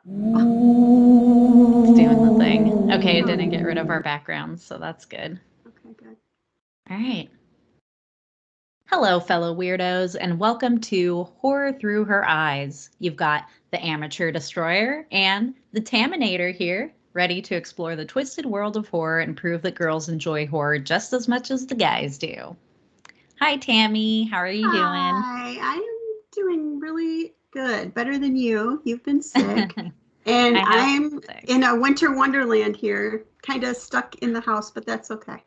It's doing the thing. Okay, it didn't get rid of our backgrounds, so that's good. Okay, good. All right. Hello, fellow weirdos, and welcome to Horror Through Her Eyes. You've got the Amateur Destroyer and the Taminator here, ready to explore the twisted world of horror and prove that girls enjoy horror just as much as the guys do. Hi, Tammy. How are you doing? Hi, I am doing really good, better than you. You've been sick, and I have been I'm sick. in a winter wonderland here, kind of stuck in the house, but that's okay.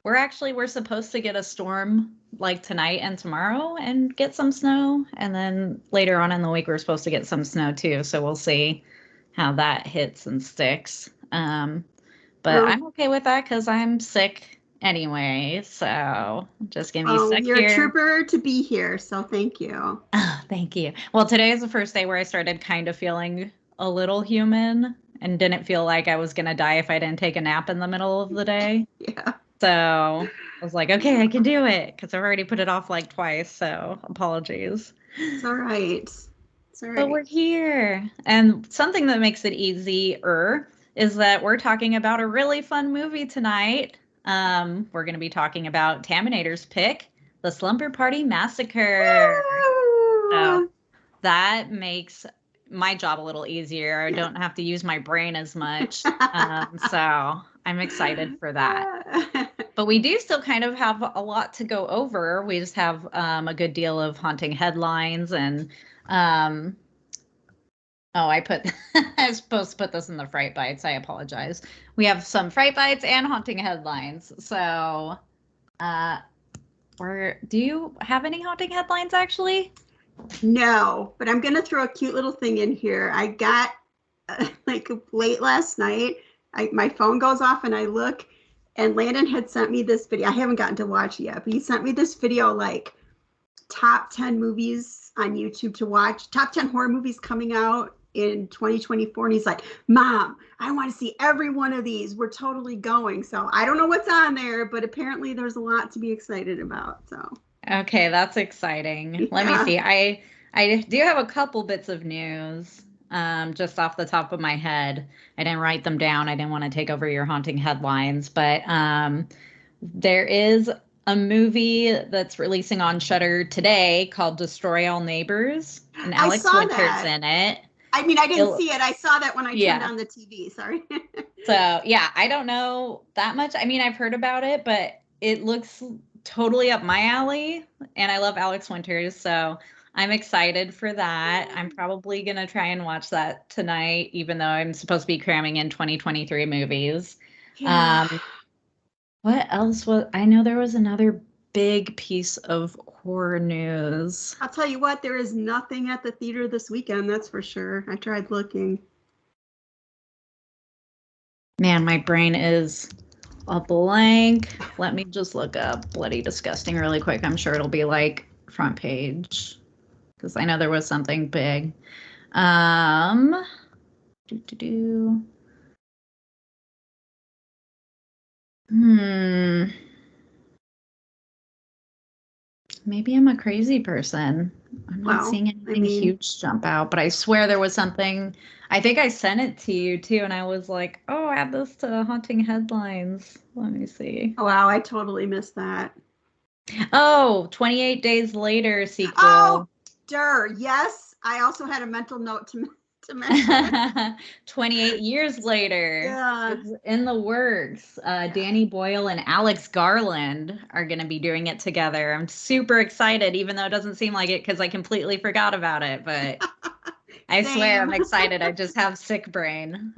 We're supposed to get a storm like tonight and tomorrow and get some snow. And then later on in the week, we're supposed to get some snow too. So we'll see how that hits and sticks. But Oh, I'm okay with that because I'm sick anyway. So just give me well, sick you're a here. trooper to be here, so thank you. Oh, thank you. Well, today is the first day where I started kind of feeling a little human and didn't feel like I was going to die if I didn't take a nap in the middle of the day. Yeah, So I was like, okay, I can do it because I've already put it off like twice. So apologies. it's all right. It's all But right. we're here. And something that makes it easier is that we're talking about a really fun movie tonight. We're going to be talking about Taminator's pick, The Slumber Party Massacre. So Woo! that makes my job a little easier. I don't have to use my brain as much. So I'm excited for that. But we do still kind of have a lot to go over. We just have a good deal of haunting headlines and um, oh, I was supposed to put this in the fright bites. I apologize. We have some fright bites and haunting headlines. So, uh, do you have any haunting headlines actually? No, but I'm gonna throw a cute little thing in here. I got like late last night. My phone goes off and I look, and Landon had sent me this video. I haven't gotten to watch it yet, but he sent me this video like top 10 movies on YouTube to watch, top 10 horror movies coming out in 2024. And he's like, Mom, I want to see every one of these. We're totally going. So I don't know what's on there, but apparently there's a lot to be excited about. So Okay, that's exciting. Let me yeah. see. I do have a couple bits of news just off the top of my head. I didn't write them down. I didn't want to take over your haunting headlines, but there is a movie that's releasing on Shudder today called Destroy All Neighbors, and I Alex saw Winter's that. in it. I mean, I didn't It see it. I saw that when I turned yeah. on the TV. Sorry. So, yeah, I don't know that much. I mean, I've heard about it, but it looks totally up my alley, and I love Alex Winters, so I'm excited for that. I'm probably gonna try and watch that tonight, even though I'm supposed to be cramming in 2023 movies. Yeah. Um, what else was I know there was another big piece of horror news. I'll tell you what, there is nothing at the theater this weekend, that's for sure. I tried looking. Man, my brain is a blank. Let me just look up Bloody Disgusting really quick. I'm sure it'll be like front page because I know there was something big. Um, do, do, do. Hmm. Maybe I'm a crazy person. I'm not Well, seeing I anything mean, huge jump out, but I swear there was something. I think I sent it to you too, and I was like, oh, add this to haunting headlines. Let me see. oh, wow, I totally missed that. Oh, 28 Days Later Oh, sequel. yes. I also had a mental note to mention it. 28 years later, Yeah. it's in the works. Yeah. Danny Boyle and Alex Garland are going to be doing it together. I'm super excited, even though it doesn't seem like it because I completely forgot about it. But I swear Same. I'm excited. I just have sick brain.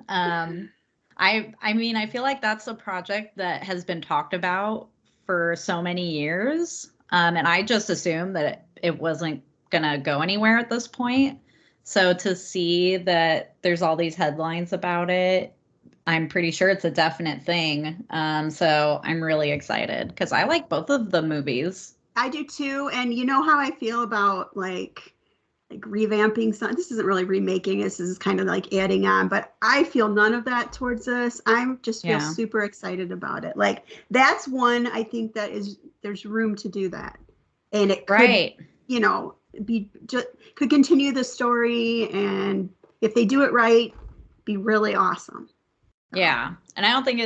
I mean, I feel like that's a project that has been talked about for so many years. And I just assumed that it wasn't going to go anywhere at this point. So to see that there's all these headlines about it, I'm pretty sure it's a definite thing. So I'm really excited because I like both of the movies. I do too. And you know how I feel about like revamping some. This isn't really remaking, this is kind of like adding on, but I feel none of that towards this. I'm just feel Yeah. super excited about it. Like that's one I think that is there's room to do that. And it could, Right. you know, be just could continue the story and if they do it right, be really awesome. Yeah. And I don't think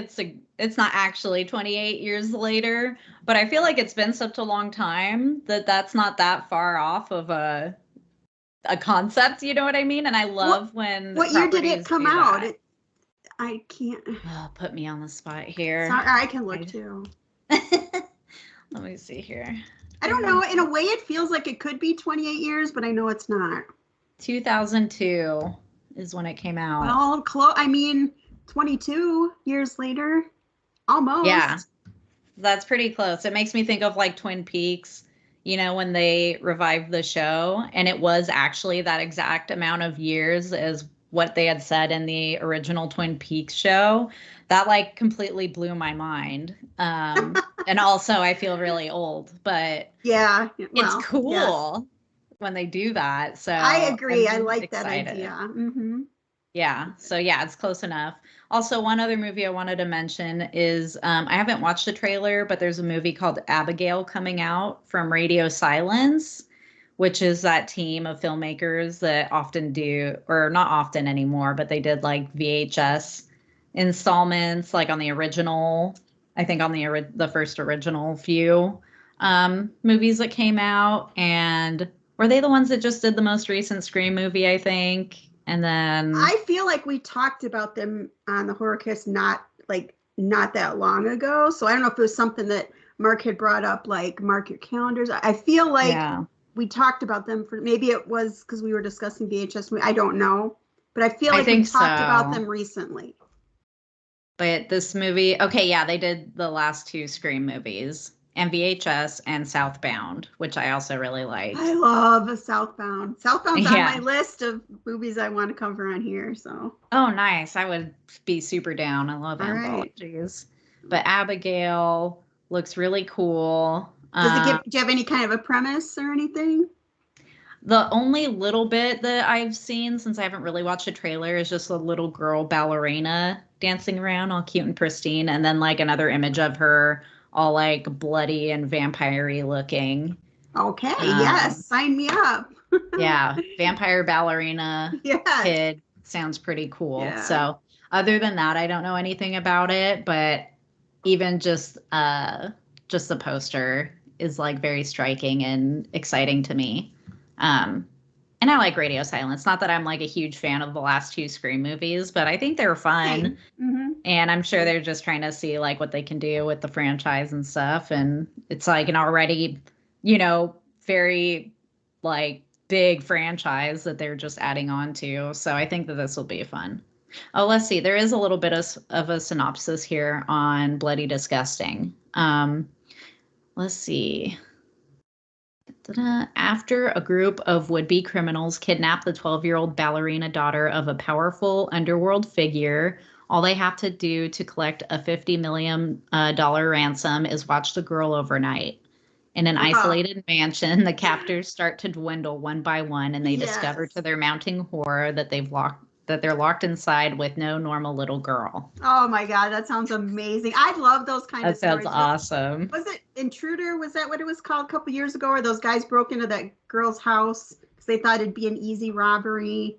it's not actually 28 years later, but I feel like it's been such a long time that that's not that far off of a concept, you know what I mean? And I love when what year did it properties come do out? that. I can't. Oh, put me on the spot here. Sorry, I can look too. Let me see here. I don't know. In a way, it feels like it could be 28 years, but I know it's not. 2002 is when it came out. Well, I mean, 22 years later, almost. Yeah, that's pretty close. It makes me think of like Twin Peaks, you know, when they revived the show, and it was actually that exact amount of years as what they had said in the original Twin Peaks show. That like completely blew my mind. And also I feel really old, but yeah, it's cool when they do that. So I agree. I like excited. that idea. Mm-hmm. Yeah. So yeah, it's close enough. Also, one other movie I wanted to mention is I haven't watched the trailer, but there's a movie called Abigail coming out from Radio Silence, which is that team of filmmakers that often do, or not often anymore, but they did like VHS installments, like on the original, I think on the first original few movies that came out. And were they the ones that just did the most recent Scream movie, I think? And then I feel like we talked about them on the Horrorcast not that long ago. So I don't know if it was something that Mark had brought up, like mark your calendars. I feel like we talked about them maybe it was because we were discussing VHS. I don't know, but I feel like we talked about them recently. But this movie, okay, yeah, they did the last two Scream movies. And VHS and Southbound, which I also really like. I love Southbound. Southbound's on my list of movies I want to cover on here. So. Oh, nice. I would be super down. I love anthologies. Right. But Abigail looks really cool. Do you have any kind of a premise or anything? The only little bit that I've seen, since I haven't really watched a trailer, is just a little girl ballerina dancing around all cute and pristine. And then like another image of her all like bloody and vampire-y looking. Okay, yes, sign me up. Yeah, vampire ballerina kid sounds pretty cool. Yeah. So other than that, I don't know anything about it, but even just the poster is like very striking and exciting to me. And I like Radio Silence. Not that I'm like a huge fan of the last two Scream movies, but I think they're fun. Mm-hmm. And I'm sure they're just trying to see like what they can do with the franchise and stuff. And it's like an already, you know, very like big franchise that they're just adding on to. So I think that this will be fun. Oh, let's see. There is a little bit of a synopsis here on Bloody Disgusting. Let's see. After a group of would-be criminals kidnap the 12-year-old ballerina daughter of a powerful underworld figure, all they have to do to collect a $50 million ransom is watch the girl overnight. In an isolated mansion, the captors start to dwindle one by one, and they discover to their mounting horror that they're locked inside with no normal little girl. Oh my God, that sounds amazing. I love those kind of stories. That sounds awesome. Was it Intruder? Was that what it was called a couple years ago? Where those guys broke into that girl's house because they thought it'd be an easy robbery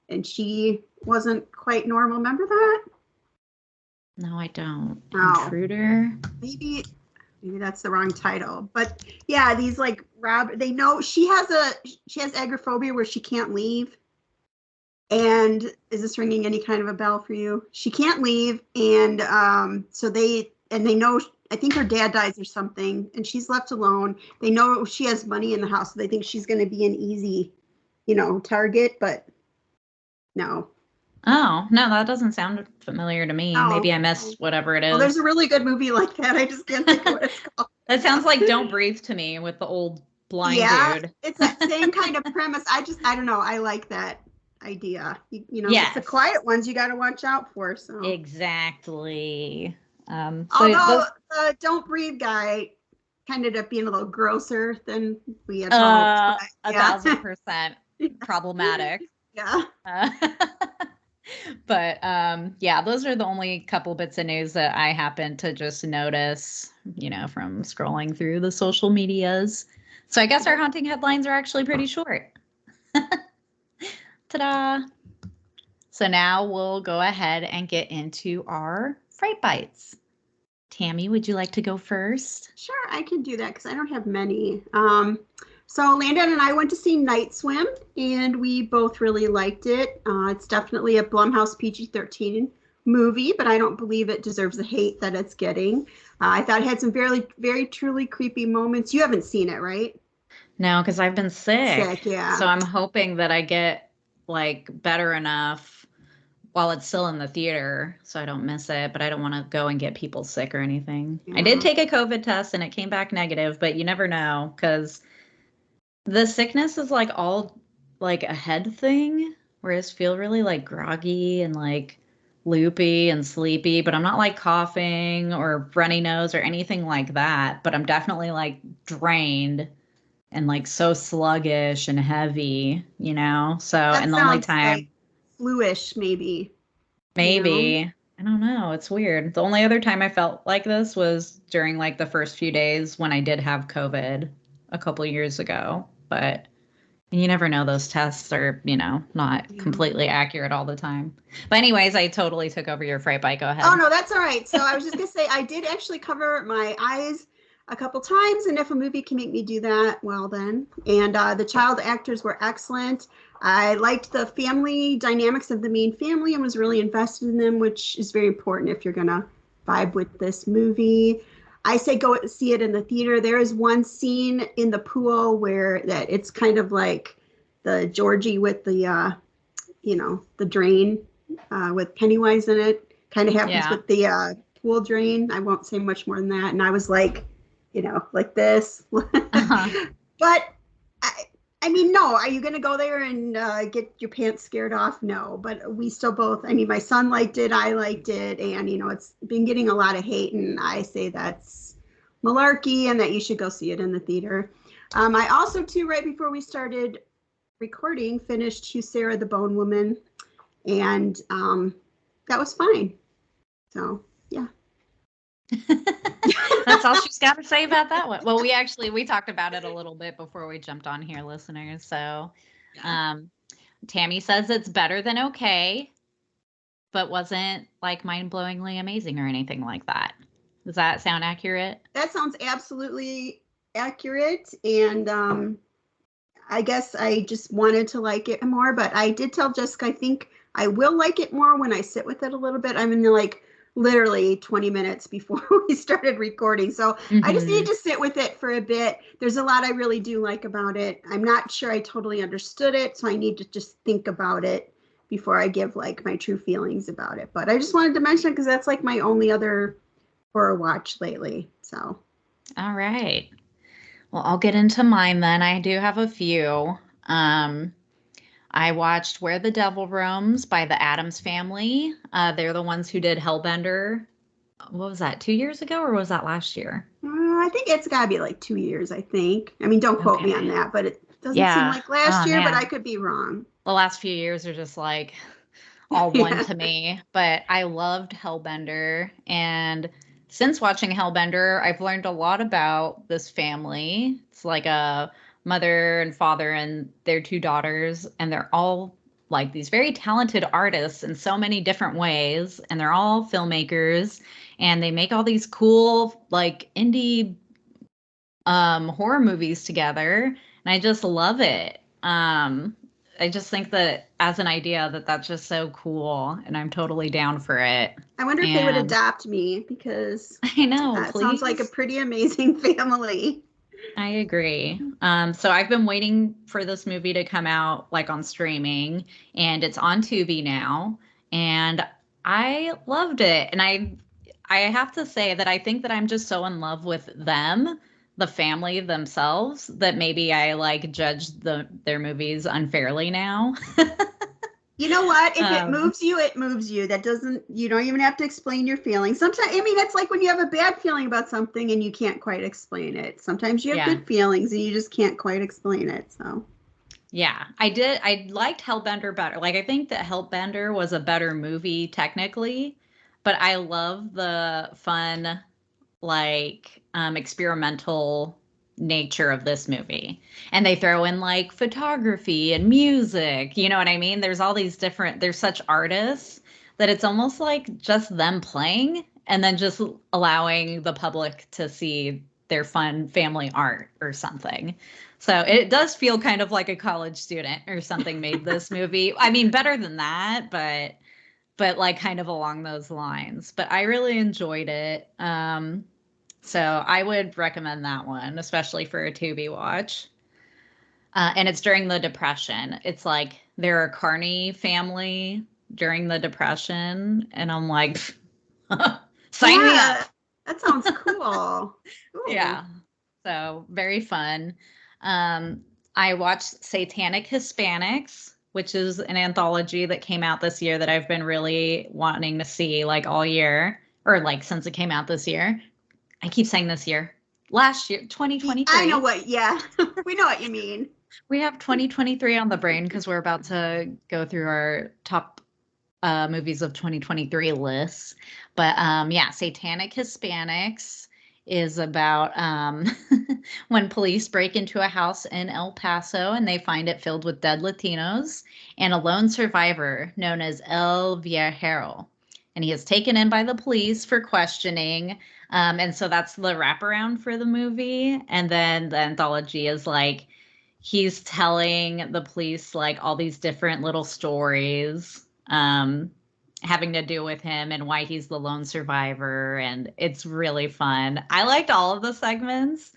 and she wasn't quite normal. Remember that? No, I don't. Oh. Intruder? Maybe that's the wrong title. But yeah, these like they know she has agoraphobia where she can't leave. And is this ringing any kind of a bell for you? She can't leave, and so they know. I think her dad dies or something, and she's left alone. They know she has money in the house, so they think she's going to be an easy, target. But no. Oh no, that doesn't sound familiar to me. Maybe I missed whatever it is. Well, there's a really good movie like that. I just can't think of what it's called. That sounds like Don't Breathe to me with the old blind dude. It's that same kind of premise. I don't know. I like that idea. It's the quiet ones you got to watch out for. So exactly. Although the Don't Breathe guy kind of ended up being a little grosser than we had hoped. 1,000% problematic. Yeah. But those are the only couple bits of news that I happened to just notice, from scrolling through the social medias. So I guess our haunting headlines are actually pretty short. Ta-da! So now we'll go ahead and get into our Fright Bites. Tammy, would you like to go first? Sure, I can do that because I don't have many. So Landon and I went to see Night Swim, and we both really liked it. It's definitely a Blumhouse PG-13 movie, but I don't believe it deserves the hate that it's getting. I thought it had some very, very truly creepy moments. You haven't seen it, right? No, because I've been sick. Sick, yeah. So I'm hoping that I get like better enough while it's still in the theater so I don't miss it, but I don't want to go and get people sick or anything. Yeah. I did take a COVID test and it came back negative, but you never know because the sickness is like all like a head thing, where I just feel really like groggy and like loopy and sleepy, but I'm not like coughing or runny nose or anything like that, but I'm definitely like drained and like so sluggish and heavy, you know? So, That and the only sounds time like flu-ish, maybe. maybe, I don't know, it's weird. The only other time I felt like this was during like the first few days when I did have COVID a couple years ago, but you never know, those tests are, you know, not completely accurate all the time. But anyways, I totally took over your Fright Bite. Go ahead. Oh, no, that's all right. So I was just going to say, I did actually cover my eyes a couple times, and if a movie can make me do that, well then. And the child actors were excellent. I liked the family dynamics of the main family and was really invested in them, which is very important if you're going to vibe with this movie. I say go see it in the theater. There is one scene in the pool where that it's kind of like the Georgie with the, the drain with Pennywise in it. Kind of happens with the pool drain. I won't say much more than that. And I was like, like this. But I mean, no, are you going to go there and get your pants scared off? No, but we still both, I mean, my son liked it, I liked it, and, it's been getting a lot of hate, and I say that's malarkey and that you should go see it in the theater. I also, too, right before we started recording, finished Sarah the Bone Woman, and that was fine. So, yeah. That's all she's got to say about that one. Well, we talked about it a little bit before we jumped on here, listeners. So Tammy says it's better than okay, but wasn't like mind-blowingly amazing or anything like that. Does that sound accurate? That sounds absolutely accurate. And I guess I just wanted to like it more, but I did tell Jessica, I think I will like it more when I sit with it a little bit. I'm in the literally 20 minutes before we started recording. So I just need to sit with it for a bit. There's a lot I really do like about it. I'm not sure I totally understood it, so I need to just think about it before I give like my true feelings about it. But I just wanted to mention it because that's like my only other horror watch lately. So. All right. Well, I'll get into mine then. I do have a few. I watched Where the Devil Roams by the Addams Family. They're the ones who did Hellbender. What was that, 2 years ago or was that last year? I think it's got to be like 2 years, I think. I mean, don't quote me on that, but it doesn't seem like last year, but I could be wrong. The last few years are just like all one to me. But I loved Hellbender. And since watching Hellbender, I've learned a lot about this family. It's like a mother and father and their two daughters, and they're all like these very talented artists in so many different ways, and they're all filmmakers, and they make all these cool like indie horror movies together, and I just love it. I just think that as an idea that's just so cool, and I'm totally down for it. I wonder if they would adopt me, because I know that sounds like a pretty amazing family. I agree. So I've been waiting for this movie to come out like on streaming, and it's on Tubi now, and I loved it. And I have to say that I think that I'm just so in love with them, the family themselves, that maybe I like judge their movies unfairly now. You know what? If it moves you, it moves you. That doesn't, you don't even have to explain your feelings. Sometimes, I mean, it's like when you have a bad feeling about something and you can't quite explain it. Sometimes you have good feelings and you just can't quite explain it. So. Yeah, I liked Hellbender better. Like, I think that Hellbender was a better movie technically, but I love the fun, like, experimental, nature of this movie. And they throw in like photography and music, you know what I mean? There's all these different, there's such artists that it's almost like just them playing and then just allowing the public to see their fun family art or something. So it does feel kind of like a college student or something made this movie. I mean, better than that, but like kind of along those lines. But I really enjoyed it. So I would recommend that one, especially for a Tubi watch. And it's during the Depression. It's like they're a carny family during the Depression. And I'm like, sign me up. That sounds cool. Yeah. So very fun. I watched Satanic Hispanics, which is an anthology that came out this year that I've been really wanting to see like all year, or like since it came out this year. I keep saying this year. Last year, 2023. I know what, yeah. We know what you mean. We have 2023 on the brain because we're about to go through our top movies of 2023 lists. But yeah, Satanic Hispanics is about when police break into a house in El Paso and they find it filled with dead Latinos and a lone survivor known as El Viajero. And he is taken in by the police for questioning. And so that's the wraparound for the movie. And then the anthology is like, he's telling the police like all these different little stories having to do with him and why he's the lone survivor. And it's really fun. I liked all of the segments.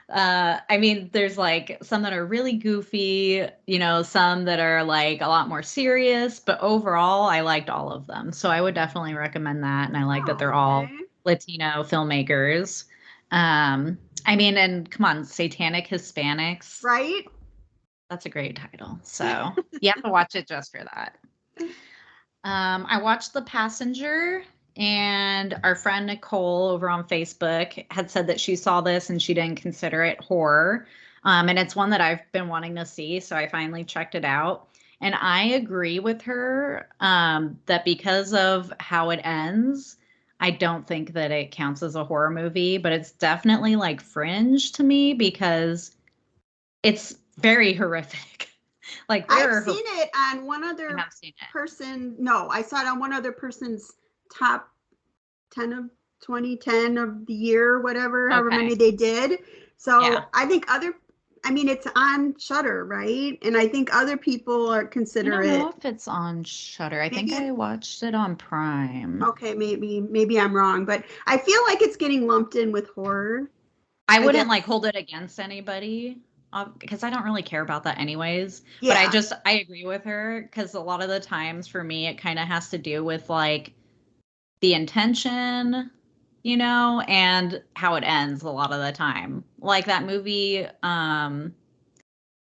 I mean, there's like some that are really goofy, you know, some that are like a lot more serious, but overall I liked all of them. So I would definitely recommend that. And I like that they're all Latino filmmakers. I mean, and come on, Satanic Hispanics. Right? That's a great title. So you have to watch it just for that. I watched The Passenger, and our friend Nicole over on Facebook had said that she saw this and she didn't consider it horror. And it's one that I've been wanting to see, so I finally checked it out. And I agree with her that because of how it ends, I don't think that it counts as a horror movie, but it's definitely like fringe to me because it's very horrific. Like I've seen it on one other person. No, I saw it on one other person's top 10 of 2010 of the year, whatever, however many they did. So I think I mean, it's on Shudder, right? And I think other people are consider it. I don't know if it's on Shudder. I think I watched it on Prime. Okay, maybe I'm wrong, but I feel like it's getting lumped in with horror. I wouldn't like hold it against anybody because I don't really care about that anyways. Yeah. But I agree with her because a lot of the times for me, it kind of has to do with like the intention, you know, and how it ends a lot of the time. Like that movie, what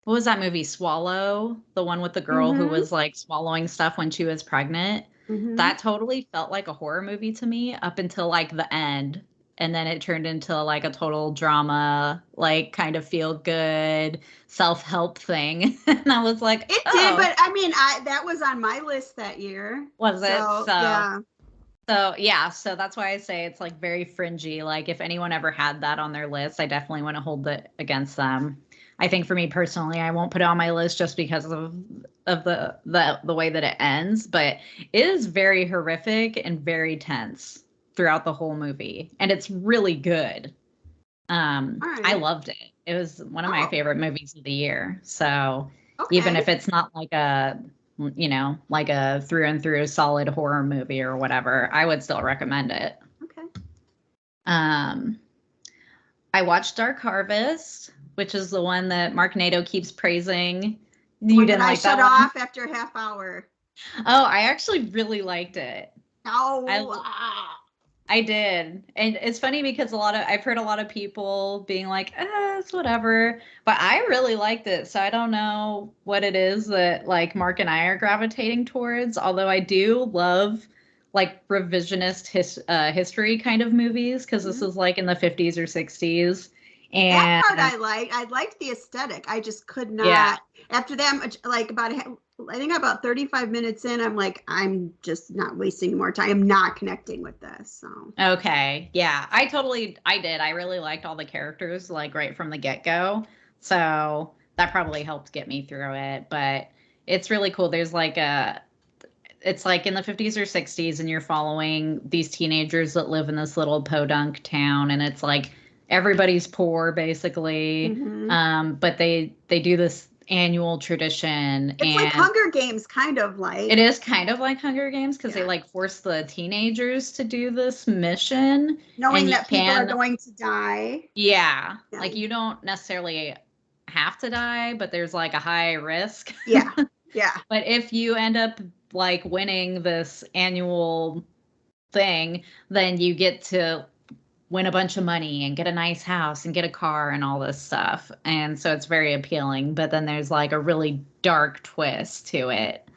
was that movie? Swallow, the one with the girl who was like swallowing stuff when she was pregnant. That totally felt like a horror movie to me up until like the end. And then it turned into like a total drama, like kind of feel good self-help thing. And I was like, it did, but I mean, that was on my list that year. Was it? So that's why I say it's like very fringy. Like if anyone ever had that on their list, I definitely want to hold it against them. I think for me personally, I won't put it on my list just because of the way that it ends, but it is very horrific and very tense throughout the whole movie, and it's really good. I loved it. It was one of my favorite movies of the year. So even if it's not like a, you know, like a through and through solid horror movie or whatever, I would still recommend it. Okay. I watched Dark Harvest, which is the one that Mark Nato keeps praising. You didn't like that one? I shut off after a half hour. Oh, I actually really liked it. I did. And it's funny because I've heard a lot of people being like, it's whatever. But I really liked it. So I don't know what it is that like Mark and I are gravitating towards. Although I do love like revisionist history kind of movies because this is like in the 50s or 60s. And that part I liked the aesthetic. I just could not. After that, like about I think about 35 minutes in, I'm like, I'm just not wasting more time. I'm not connecting with this. So Okay. Yeah. I did. I really liked all the characters, like right from the get-go. So that probably helped get me through it. But it's really cool. It's like in the 50s or 60s, and you're following these teenagers that live in this little podunk town, and it's like everybody's poor basically. But they do this annual tradition, it's like and Hunger Games, kind of like. it is kind of like Hunger Games because they like force the teenagers to do this mission, knowing and you that people are going to die. yeah, like you don't necessarily have to die, but there's like a high risk. Yeah. But if you end up like winning this annual thing, then you get to win a bunch of money and get a nice house and get a car and all this stuff. And so it's very appealing. But then there's like a really dark twist to it,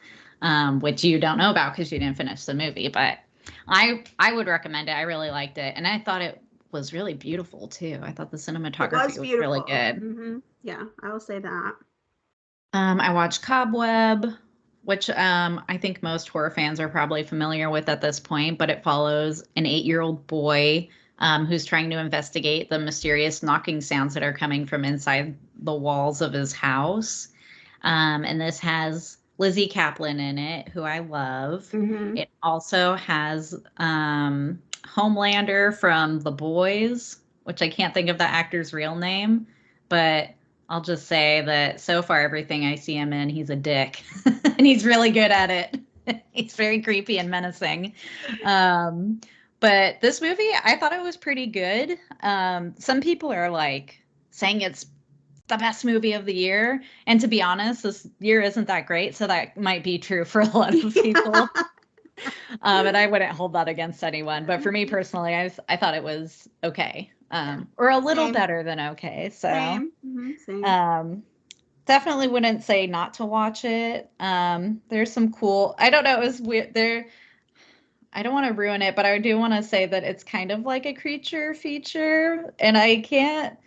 which you don't know about because you didn't finish the movie. But I would recommend it. I really liked it. And I thought it was really beautiful too. I thought the cinematography was really good. Yeah, I will say that. I watched Cobweb, which I think most horror fans are probably familiar with at this point, but it follows an 8-year-old boy who's trying to investigate the mysterious knocking sounds that are coming from inside the walls of his house. And this has Lizzie Kaplan in it, who I love. It also has Homelander from The Boys, which I can't think of the actor's real name, but I'll just say that so far everything I see him in, he's a dick. And he's really good at it. He's very creepy and menacing. But this movie, I thought it was pretty good. Some people are like saying it's the best movie of the year. And to be honest, this year isn't that great. So that might be true for a lot of people. And I wouldn't hold that against anyone. But for me personally, I thought it was okay. Or a little better than okay. So Same. Definitely wouldn't say not to watch it. There's some cool, I don't know, it was weird there. I don't want to ruin it, but I do want to say that it's kind of like a creature feature, and I can't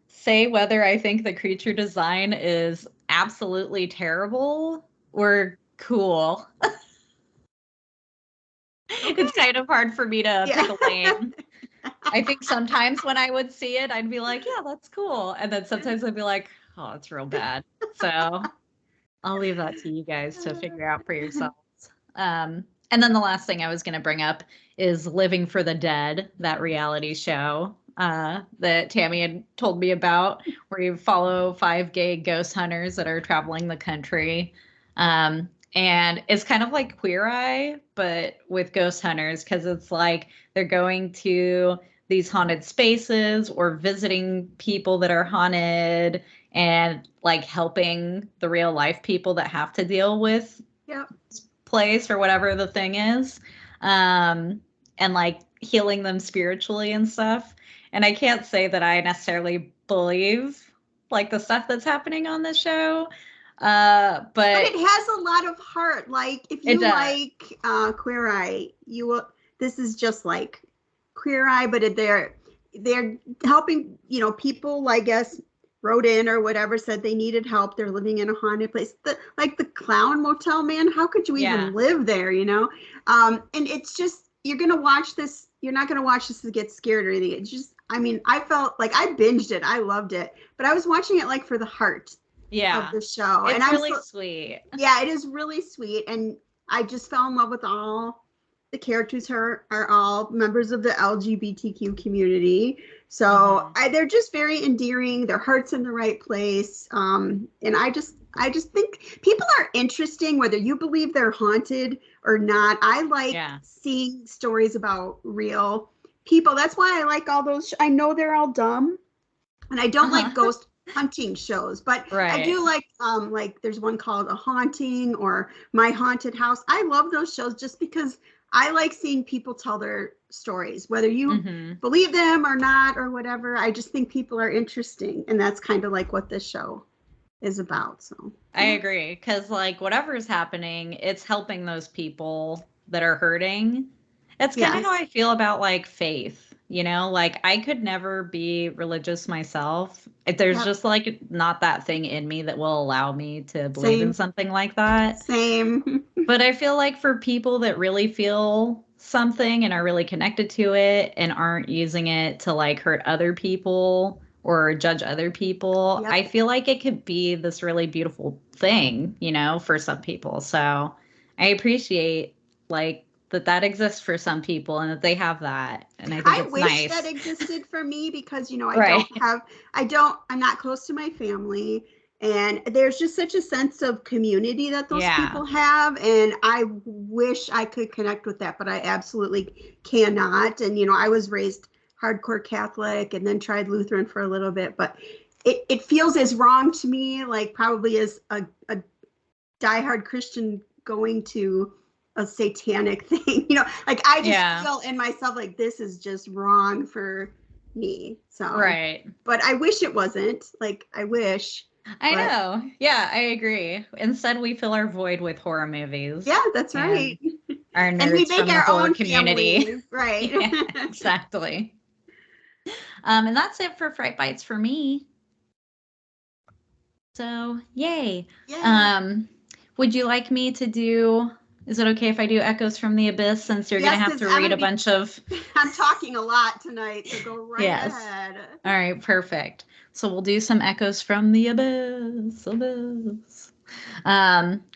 say whether I think the creature design is absolutely terrible or cool. It's kind of hard for me to pick a lane. I think sometimes when I would see it, I'd be like, yeah, that's cool. And then sometimes I'd be like, oh, it's real bad. So I'll leave that to you guys to figure out for yourselves. And then the last thing I was going to bring up is Living for the Dead, that reality show that Tammy had told me about, where you follow 5 gay ghost hunters that are traveling the country. And it's kind of like Queer Eye, but with ghost hunters, because it's like they're going to these haunted spaces or visiting people that are haunted and like helping the real life people that have to deal with place or whatever the thing is, and like healing them spiritually and stuff. And I can't say that I necessarily believe like the stuff that's happening on this show, but it has a lot of heart. Like if you like Queer Eye, you will. This is just like Queer Eye, but they're helping, people, I guess, wrote in or whatever, said they needed help. They're living in a haunted place, like the Clown Motel, man. How could you even live there, and it's just, you're gonna watch this, you're not gonna watch this to get scared or anything. It's just, I felt like I binged it. I loved it, but I was watching it like for the heart of the show. It's really sweet. Yeah, it is really sweet, and I just fell in love with all the characters. Are all members of the LGBTQ community, so they're just very endearing. Their heart's in the right place, and I just think people are interesting, whether you believe they're haunted or not. I like seeing stories about real people. That's why I like all those. I know they're all dumb, and I don't like ghost hunting shows, but I do like there's one called A Haunting or My Haunted House. I love those shows just because I like seeing people tell their stories, whether you believe them or not or whatever. I just think people are interesting, and that's kind of like what this show is about. So I agree, because like whatever's happening, it's helping those people that are hurting. That's kind of how I feel about like faith. you know, like I could never be religious myself. There's Yep. just like not that thing in me that will allow me to believe in Same. something like that. Same. But I feel like for people that really feel something and are really connected to it and aren't using it to like hurt other people or judge other people, Yep. I feel like it could be this really beautiful thing, you know, for some people. So I appreciate like that exists for some people and that they have that. And I think I it's wish that nice. existed for me because, Right. I'm not close to my family. And there's just such a sense of community that those Yeah. people have. And I wish I could connect with that, but I absolutely cannot. And, I was raised hardcore Catholic and then tried Lutheran for a little bit, but it feels as wrong to me, like probably as a diehard Christian going to a satanic thing, like I just Yeah. feel in myself like this is just wrong for me. So, Right. but I wish it wasn't. Like I wish, I but know. Yeah, I agree. Instead, we fill our void with horror movies yeah, that's right. and our And we nerds make from the our horror own community. family, right? Yeah, exactly. And that's it for Fright Bites for me. So, yay. Yay. Um, would you like me to do, is it okay if I do Echoes from the Abyss since you're going to Yes, have because to read a bunch of, I'm talking a lot tonight, so go right yes. ahead. All right, perfect. So we'll do some Echoes from the Abyss.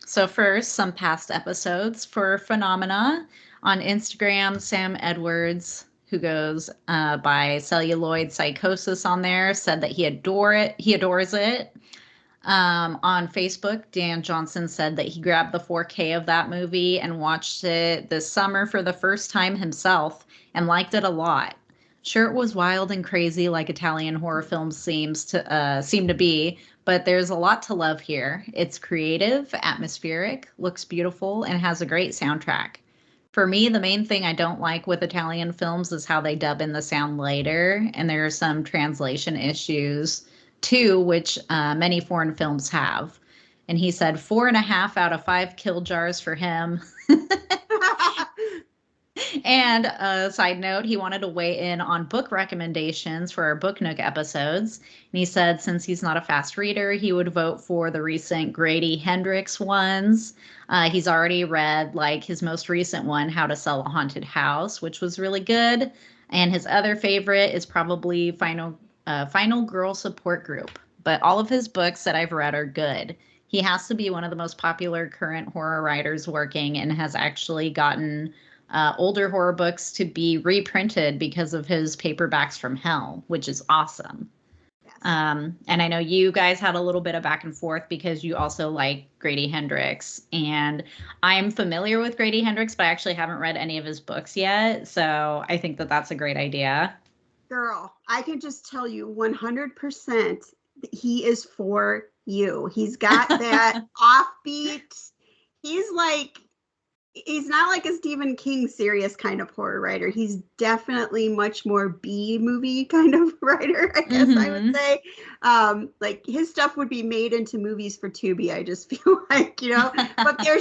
So first, some past episodes for Phenomena. On Instagram, Sam Edwards, who goes by Celluloid Psychosis on there, said that he adores it. On Facebook, Dan Johnson said that he grabbed the 4K of that movie and watched it this summer for the first time himself and liked it a lot. Sure, it was wild and crazy like Italian horror films seem to be, but there's a lot to love here. It's creative, atmospheric, looks beautiful, and has a great soundtrack. For me, the main thing I don't like with Italian films is how they dub in the sound later, and there are some translation issues too, which many foreign films have. And he said 4.5 out of 5 kill jars for him. And a side note, he wanted to weigh in on book recommendations for our Book Nook episodes. And he said since he's not a fast reader, he would vote for the recent Grady Hendrix ones. He's already read like his most recent one, How to Sell a Haunted House, which was really good. And his other favorite is probably Final Girl Support Group. But all of his books that I've read are good. He has to be one of the most popular current horror writers working and has actually gotten older horror books to be reprinted because of his paperbacks from hell, which is awesome. Yes. And I know you guys had a little bit of back and forth because you also like Grady Hendrix. And I'm familiar with Grady Hendrix, but I actually haven't read any of his books yet. So I think that that's a great idea. Girl, I can just tell you 100% he is for you. He's got that offbeat. He's not like a Stephen King serious kind of horror writer. He's definitely much more B movie kind of writer, I guess I would say. Like his stuff would be made into movies for Tubi, I just feel like, but they're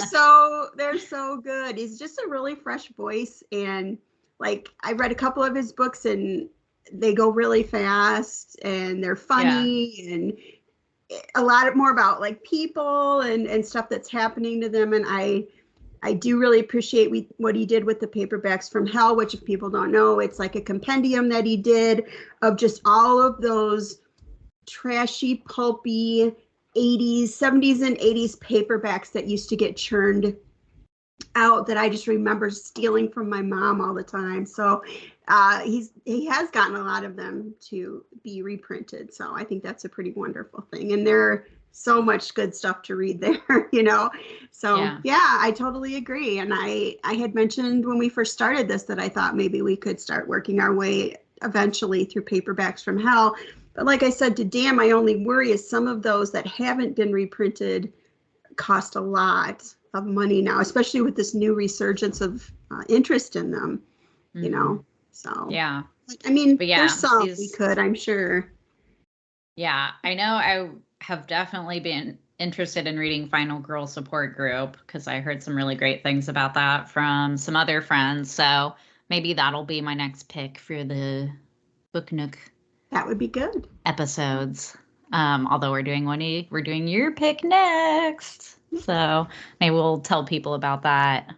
so good. He's just a really fresh voice. And like I read a couple of his books and they go really fast and they're funny and a lot more about like people and stuff that's happening to them. And I do really appreciate what he did with the paperbacks from hell, which if people don't know, it's like a compendium that he did of just all of those trashy, pulpy 70s and 80s paperbacks that used to get churned out that I just remember stealing from my mom all the time. So he has gotten a lot of them to be reprinted. So I think that's a pretty wonderful thing. And they're so much good stuff to read there, So yeah, I totally agree. And I had mentioned when we first started this that I thought maybe we could start working our way eventually through paperbacks from hell. But like I said to Dan, my only worry is some of those that haven't been reprinted cost a lot of money now, especially with this new resurgence of interest in them, So yeah, I mean, but yeah, there's some we could, I'm sure. Yeah, I know I have definitely been interested in reading Final Girl Support Group because I heard some really great things about that from some other friends. So maybe that'll be my next pick for the Book Nook That would be good. episodes. Although we're doing your pick next. So maybe we'll tell people about that.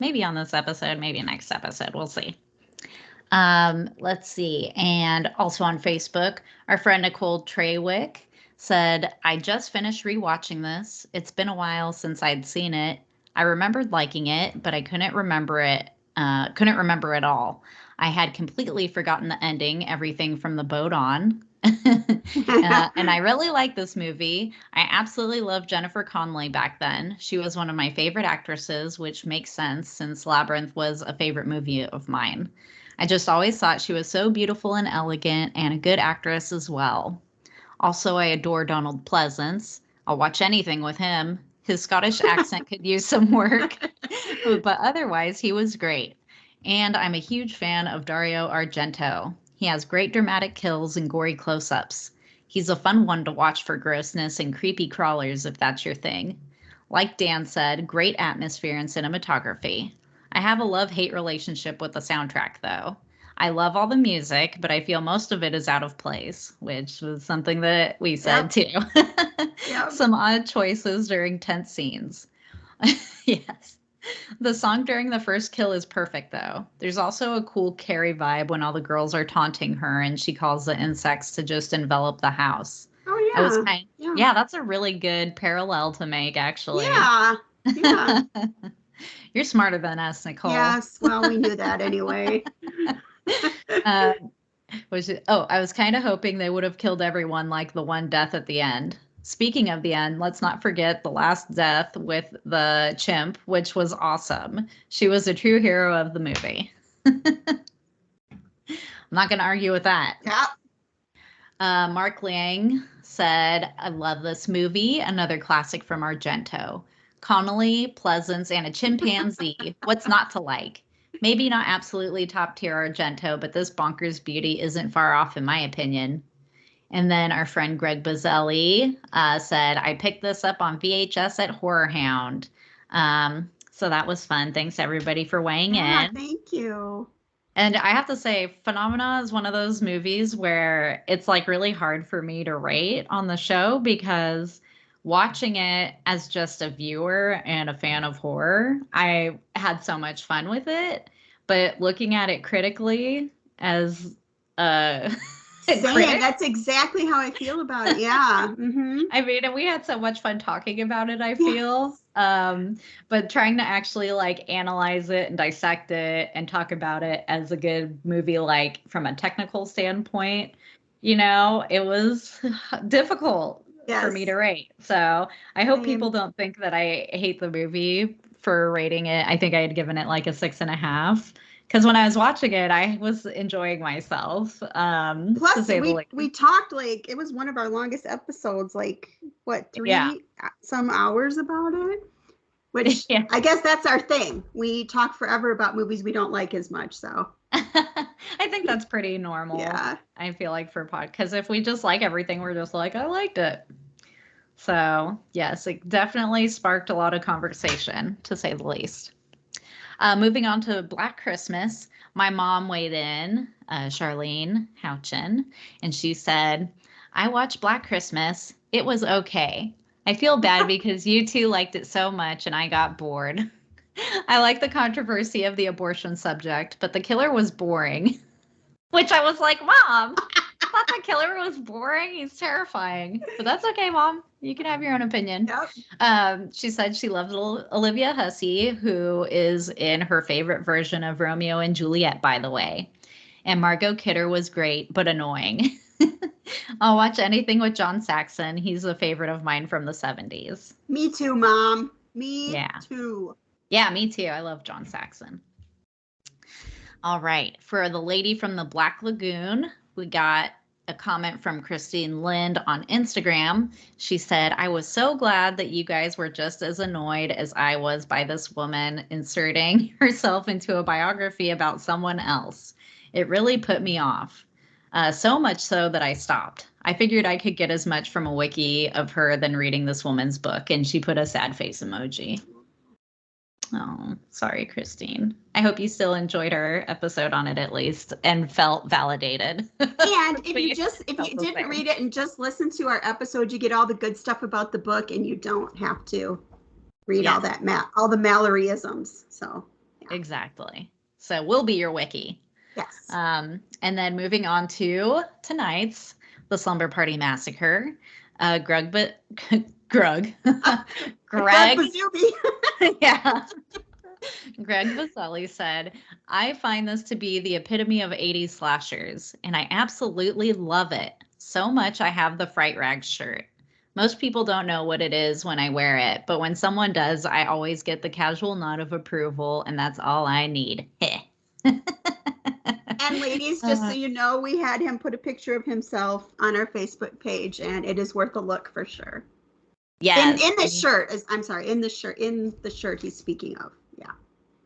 Maybe on this episode, maybe next episode. We'll see. Let's see. And also on Facebook, our friend Nicole Treywick said, I just finished rewatching this. It's been a while since I'd seen it. I remembered liking it, but I couldn't remember it all. I had completely forgotten the ending, everything from the boat on. And I really like this movie. I absolutely loved Jennifer Connelly back then. She was one of my favorite actresses, which makes sense since Labyrinth was a favorite movie of mine. I just always thought she was so beautiful and elegant and a good actress as well. Also, I adore Donald Pleasance. I'll watch anything with him. His Scottish accent could use some work, but otherwise he was great. And I'm a huge fan of Dario Argento. He has great dramatic kills and gory close-ups. He's a fun one to watch for grossness and creepy crawlers if that's your thing. Like Dan said, great atmosphere and cinematography. I have a love-hate relationship with the soundtrack, though. I love all the music, but I feel most of it is out of place, which was something that we said too. Yep. Some odd choices during tense scenes. Yes. The song during the first kill is perfect, though. There's also a cool Carrie vibe when all the girls are taunting her and she calls the insects to just envelop the house. Oh, yeah. Yeah, that's a really good parallel to make, actually. Yeah. You're smarter than us, Nicole. Yes, well, we knew that anyway. I was kind of hoping they would have killed everyone like the one death at the end. Speaking of the end, let's not forget the last death with the chimp, which was awesome. She was a true hero of the movie. I'm not going to argue with that. Yeah. Mark Liang said, I love this movie. Another classic from Argento. Connolly, Pleasance, and a chimpanzee. What's not to like? Maybe not absolutely top tier Argento, but this bonkers beauty isn't far off in my opinion. And then our friend Greg Bazzelli said, I picked this up on VHS at Horror Hound. So that was fun. Thanks everybody for weighing in. Thank you. And I have to say, Phenomena is one of those movies where it's like really hard for me to rate on the show because watching it as just a viewer and a fan of horror, I had so much fun with it. But looking at it critically as a critic, that's exactly how I feel about it. Yeah. Mm-hmm. I mean, and we had so much fun talking about it, I feel. But trying to actually like analyze it and dissect it and talk about it as a good movie, like from a technical standpoint, it was difficult for me to rate. So I hope people don't think that I hate the movie for rating it. I think I had given it like a 6.5. Because when I was watching it, I was enjoying myself. Plus, we talked like it was one of our longest episodes, like what, 3 some hours about it? Which I guess that's our thing. We talk forever about movies we don't like as much. So I think that's pretty normal. Yeah. I feel like for because if we just like everything, we're just like, I liked it. So yes, it definitely sparked a lot of conversation, to say the least. Moving on to Black Christmas, my mom weighed in, Charlene Houchin, and she said, I watched Black Christmas. It was okay. I feel bad because you two liked it so much and I got bored. I like the controversy of the abortion subject, but the killer was boring. Which I was like, Mom, I thought the killer was boring. He's terrifying. But that's okay, Mom. You can have your own opinion. Yep. She said she loved Olivia Hussey, who is in her favorite version of Romeo and Juliet, by the way. And Margot Kidder was great, but annoying. I'll watch anything with John Saxon. He's a favorite of mine from the 70s. Me too, Mom. Me too. Yeah, me too. I love John Saxon. All right. For the lady from the Black Lagoon, we got a comment from Christine Lind on Instagram. She said, I was so glad that you guys were just as annoyed as I was by this woman inserting herself into a biography about someone else. It really put me off. So much so that I stopped. I figured I could get as much from a wiki of her than reading this woman's book. And she put a sad face emoji. Oh, sorry, Christine. I hope you still enjoyed our episode on it at least and felt validated. And if you didn't read it and just listen to our episode, you get all the good stuff about the book, and you don't have to read all that all the Malloryisms. So yeah. Exactly. So we'll be your wiki. Yes. And then moving on to tonight's The Slumber Party Massacre. Greg yeah. Greg Vaselli said, I find this to be the epitome of 80s slashers, and I absolutely love it. So much I have the Fright Rags shirt. Most people don't know what it is when I wear it, but when someone does, I always get the casual nod of approval, and that's all I need. And ladies, just so you know, we had him put a picture of himself on our Facebook page, and it is worth a look for sure. Yeah. In the shirt, in the shirt he's speaking of. Yeah.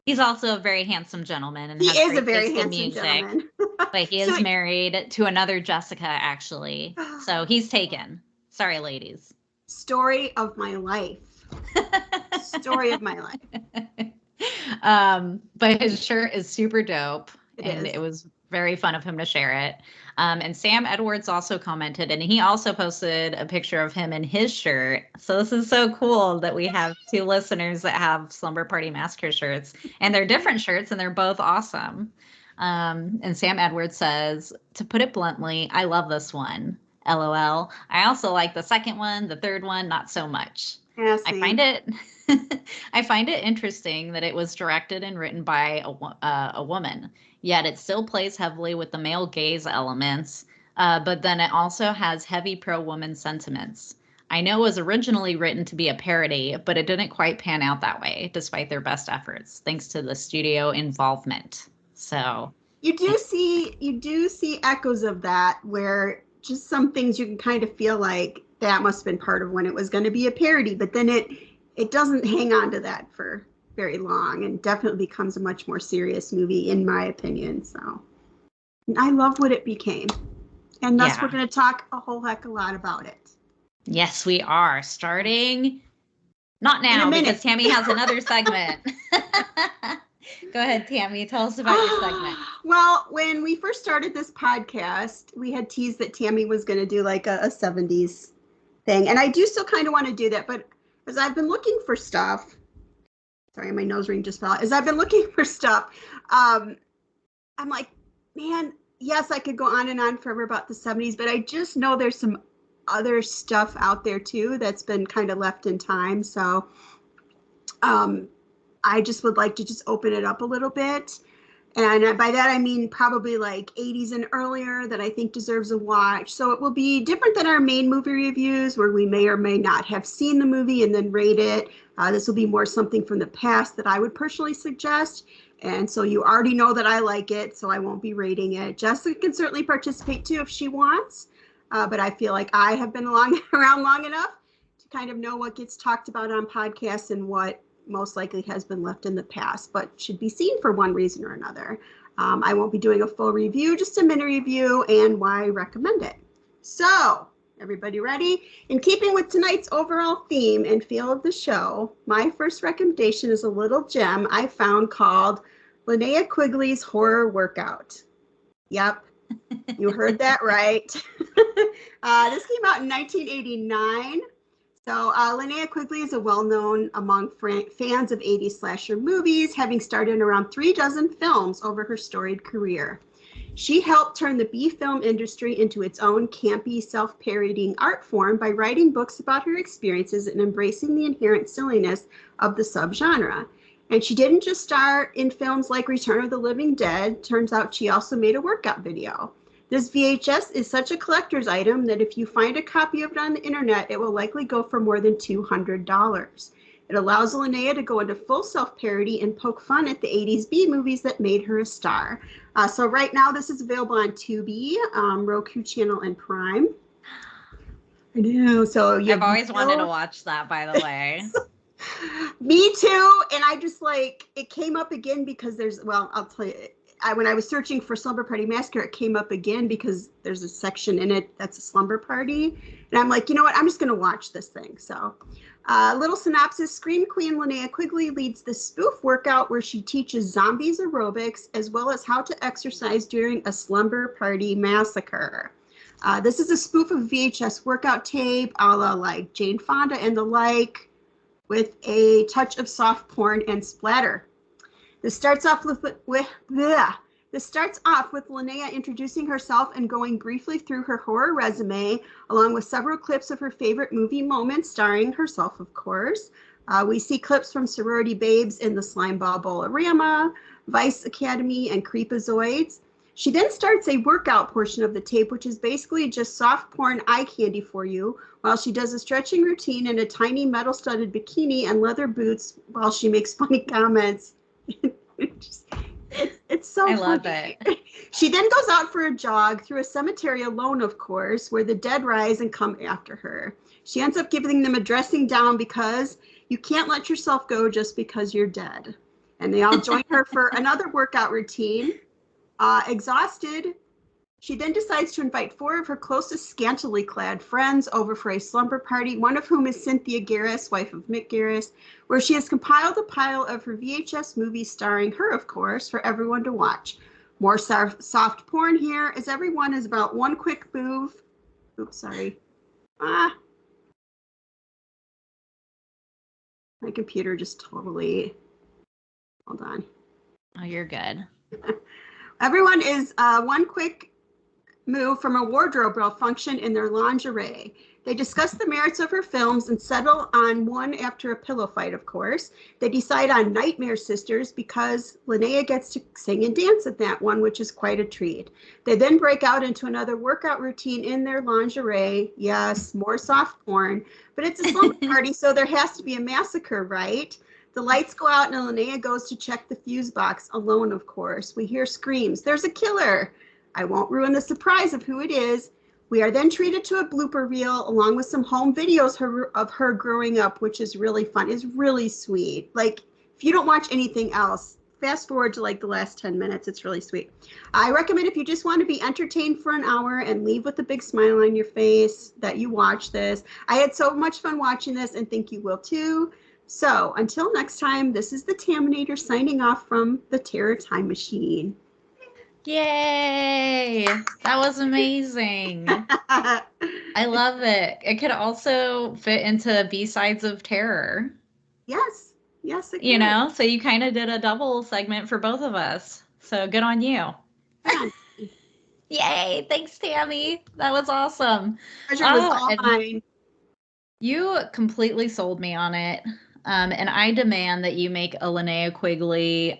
He's also a very handsome gentleman, and he is a very handsome gentleman. But he is married to another Jessica, actually. So he's taken. Sorry, ladies. Story of my life. Story of my life. But his shirt is super dope. It was very fun of him to share it. And Sam Edwards also commented, and he also posted a picture of him in his shirt. So this is so cool that we have two listeners that have Slumber Party Massacre shirts, and they're different shirts, and they're both awesome. And Sam Edwards says, to put it bluntly, I love this one. LOL. I also like the second one, the third one, not so much. Yeah, I find it interesting that it was directed and written by a woman, yet it still plays heavily with the male gaze elements, but then it also has heavy pro-woman sentiments. I know it was originally written to be a parody, but it didn't quite pan out that way, despite their best efforts, thanks to the studio involvement. So you do see echoes of that, where just some things you can kind of feel like that must have been part of when it was going to be a parody, but then it doesn't hang on to that for very long, and definitely becomes a much more serious movie, in my opinion. So I love what it became, and thus we're going to talk a whole heck of a lot about it. Yes, we are, starting not now, because Tammy has another segment. Go ahead, Tammy. Tell us about your segment. Well, when we first started this podcast, we had teased that Tammy was going to do like a 70s thing. And I do still kind of want to do that. But as I've been looking for stuff, sorry, my nose ring just fell out. As I've been looking for stuff, I'm like, man, yes, I could go on and on forever about the 70s, but I just know there's some other stuff out there too that's been kind of left in time. So I just would like to just open it up a little bit. And by that, I mean probably like 80s and earlier that I think deserves a watch. So it will be different than our main movie reviews, where we may or may not have seen the movie and then rate it. This will be more something from the past that I would personally suggest. And so you already know that I like it, so I won't be rating it. Jessica can certainly participate too if she wants. But I feel like I have been around long enough to kind of know what gets talked about on podcasts and what most likely has been left in the past, but should be seen for one reason or another. I won't be doing a full review, just a mini review and why I recommend it. So, everybody ready? In keeping with tonight's overall theme and feel of the show, my first recommendation is a little gem I found called Linnea Quigley's Horror Workout. Yep, you heard that right. This came out in 1989. So Linnea Quigley is a well-known among fans of 80s slasher movies, having starred in around 36 films over her storied career. She helped turn the B film industry into its own campy, self-parodying art form by writing books about her experiences and embracing the inherent silliness of the subgenre. And she didn't just star in films like Return of the Living Dead. Turns out she also made a workout video. This VHS is such a collector's item that if you find a copy of it on the internet, it will likely go for more than $200. It allows Linnea to go into full self-parody and poke fun at the 80s B movies that made her a star. So right now, this is available on Tubi, Roku channel, and Prime. I know. So I've always wanted to watch that, by the way. Me too. And I just it came up again because I'll tell you. When I was searching for Slumber Party Massacre, it came up again because there's a section in it that's a slumber party. And I'm like, you know what? I'm just going to watch this thing. So Little synopsis, Scream Queen Linnea Quigley leads the spoof workout where she teaches zombies aerobics as well as how to exercise during a slumber party massacre. This is a spoof of VHS workout tape, a la like Jane Fonda and the like, with a touch of soft porn and splatter. This starts off with Linnea introducing herself and going briefly through her horror resume, along with several clips of her favorite movie moments, starring herself, of course. We see clips from Sorority Babes in the Slimeball Bolorama, Vice Academy, and Creepazoids. She then starts a workout portion of the tape, which is basically just soft porn eye candy for you, while she does a stretching routine in a tiny metal-studded bikini and leather boots while she makes funny comments. It's so funny. I love it. She then goes out for a jog through a cemetery alone, of course, where the dead rise and come after her. She ends up giving them a dressing down because you can't let yourself go just because you're dead. And they all join her for another workout routine. Exhausted, she then decides to invite 4 of her closest scantily clad friends over for a slumber party, one of whom is Cynthia Garris, wife of Mick Garris, where she has compiled a pile of her VHS movies starring her, of course, for everyone to watch. More soft porn here, as everyone is about one quick move. Oops, sorry. My computer just totally, hold on. Oh, you're good. Everyone is one quick move from a wardrobe malfunction in their lingerie. They discuss the merits of her films and settle on one after a pillow fight, of course. They decide on Nightmare Sisters because Linnea gets to sing and dance at that one, which is quite a treat. They then break out into another workout routine in their lingerie. Yes, more soft porn, but it's a slumber party, so there has to be a massacre, right? The lights go out and Linnea goes to check the fuse box, alone, of course. We hear screams. There's a killer. I won't ruin the surprise of who it is. We are then treated to a blooper reel along with some home videos of her growing up, which is really fun. It's really sweet. Like, if you don't watch anything else, fast forward to like the last 10 minutes. It's really sweet. I recommend if you just want to be entertained for an hour and leave with a big smile on your face that you watch this. I had so much fun watching this and think you will too. So until next time, this is the Taminator signing off from the Terror Time Machine. Yay! That was amazing. I love it. It could also fit into B-sides of Terror. Yes. Yes, it you know, so you kind of did a double segment for both of us. So good on you. Yay! Thanks, Tammy. That was awesome. Pleasure was all mine. You completely sold me on it. And I demand that you make a Linnea Quigley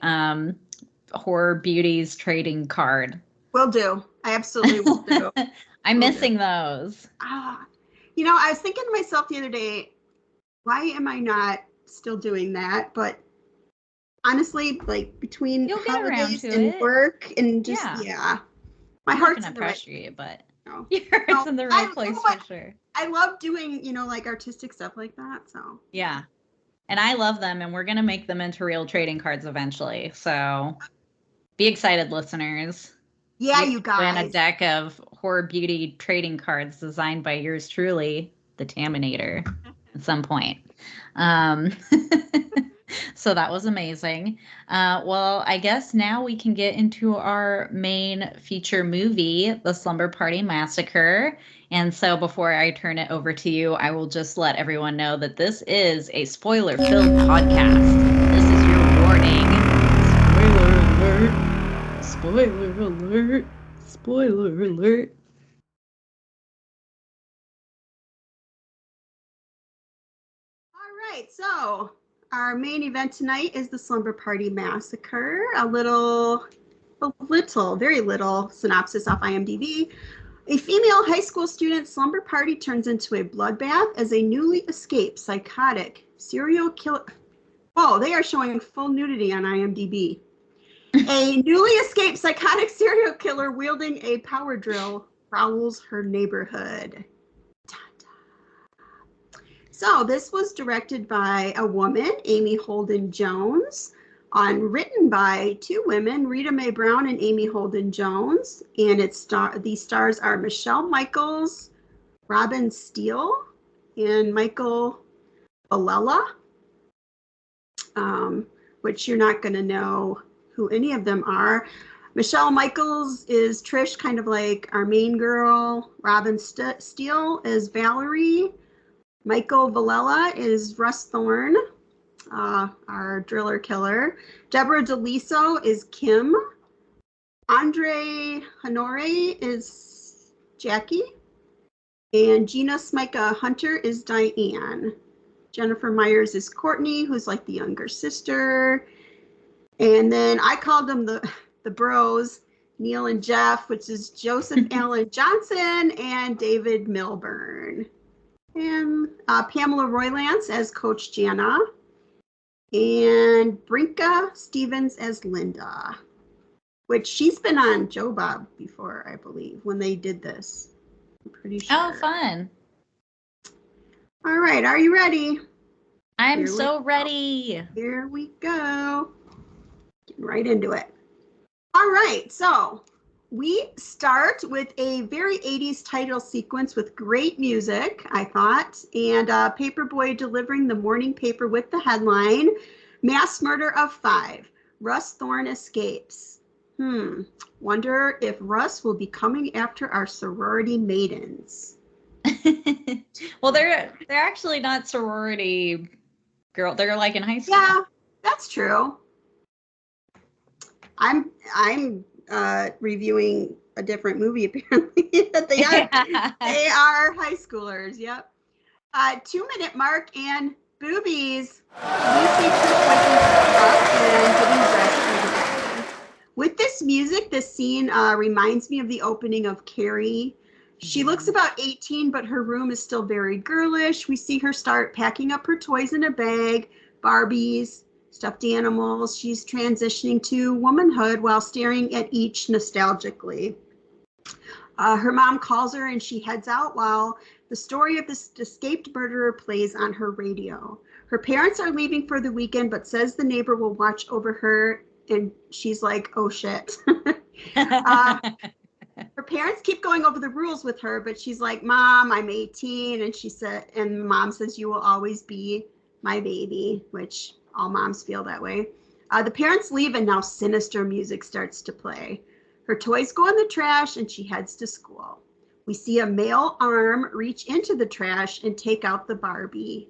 Horror Beauties trading card. Will do. I absolutely will do. I'm missing those. You know, I was thinking to myself the other day, why am I not still doing that? But honestly, like between holidays and work and just, my heart's in the right place. But your heart's in the right place for sure. I love doing, you know, like artistic stuff like that. So yeah. And I love them, and we're going to make them into real trading cards eventually. So be excited, listeners. Yeah, you guys. Win a deck of Horror Beauty trading cards designed by yours truly, the Taminator, at some point. So that was amazing. Well, I guess now we can get into our main feature movie, The Slumber Party Massacre. And so before I turn it over to you, I will just let everyone know that this is a spoiler-filled podcast. This is your warning. Spoiler alert. Spoiler alert. Spoiler alert. All right, so our main event tonight is the Slumber Party Massacre. Very little synopsis off IMDb. A female high school student slumber party turns into a bloodbath as a newly escaped psychotic serial killer. Oh, they are showing full nudity on IMDb. A newly escaped psychotic serial killer wielding a power drill prowls her neighborhood. So this was directed by a woman, Amy Holden Jones, written by 2 women, Rita Mae Brown and Amy Holden Jones. And these stars are Michelle Michaels, Robin Steele, and Michael Valella, which you're not going to know who any of them are. Michelle Michaels is Trish, kind of like our main girl. Robin Steele is Valerie. Michael Valella is Russ Thorne, our driller killer. Deborah DeLiso is Kim. Andre Honore is Jackie. And Gina Smika Hunter is Diane. Jennifer Myers is Courtney, who's like the younger sister. And then I called them the bros, Neil and Jeff, which is Joseph Allen Johnson and David Milburn. And Pamela Roylance as Coach Jana. And Brinka Stevens as Linda, which she's been on Joe Bob before, I believe, when they did this. I'm pretty sure. Oh, fun. All right, are you ready? I'm so ready. Here we go. Getting right into it. All right, so we start with a very 80s title sequence with great music, I thought, and Paperboy delivering the morning paper with the headline, Mass Murder of 5, Russ Thorne Escapes. Wonder if Russ will be coming after our sorority maidens. Well, they're actually not sorority girl. They're like in high school. Yeah, that's true. I'm reviewing a different movie apparently. they are high schoolers. Yep. 2-minute mark and boobies. We see Trish waking up and getting dressed for the day. With this music, this scene reminds me of the opening of Carrie. She looks about 18, but her room is still very girlish. We see her start packing up her toys in a bag, Barbies, stuffed animals. She's transitioning to womanhood while staring at each nostalgically. Her mom calls her and she heads out while the story of this escaped murderer plays on her radio. Her parents are leaving for the weekend, but says the neighbor will watch over her, and she's like, oh shit. Her parents keep going over the rules with her, but she's like, Mom, I'm 18. And Mom says, you will always be my baby, which all moms feel that way. The parents leave and now sinister music starts to play. Her toys go in the trash and she heads to school. We see a male arm reach into the trash and take out the Barbie.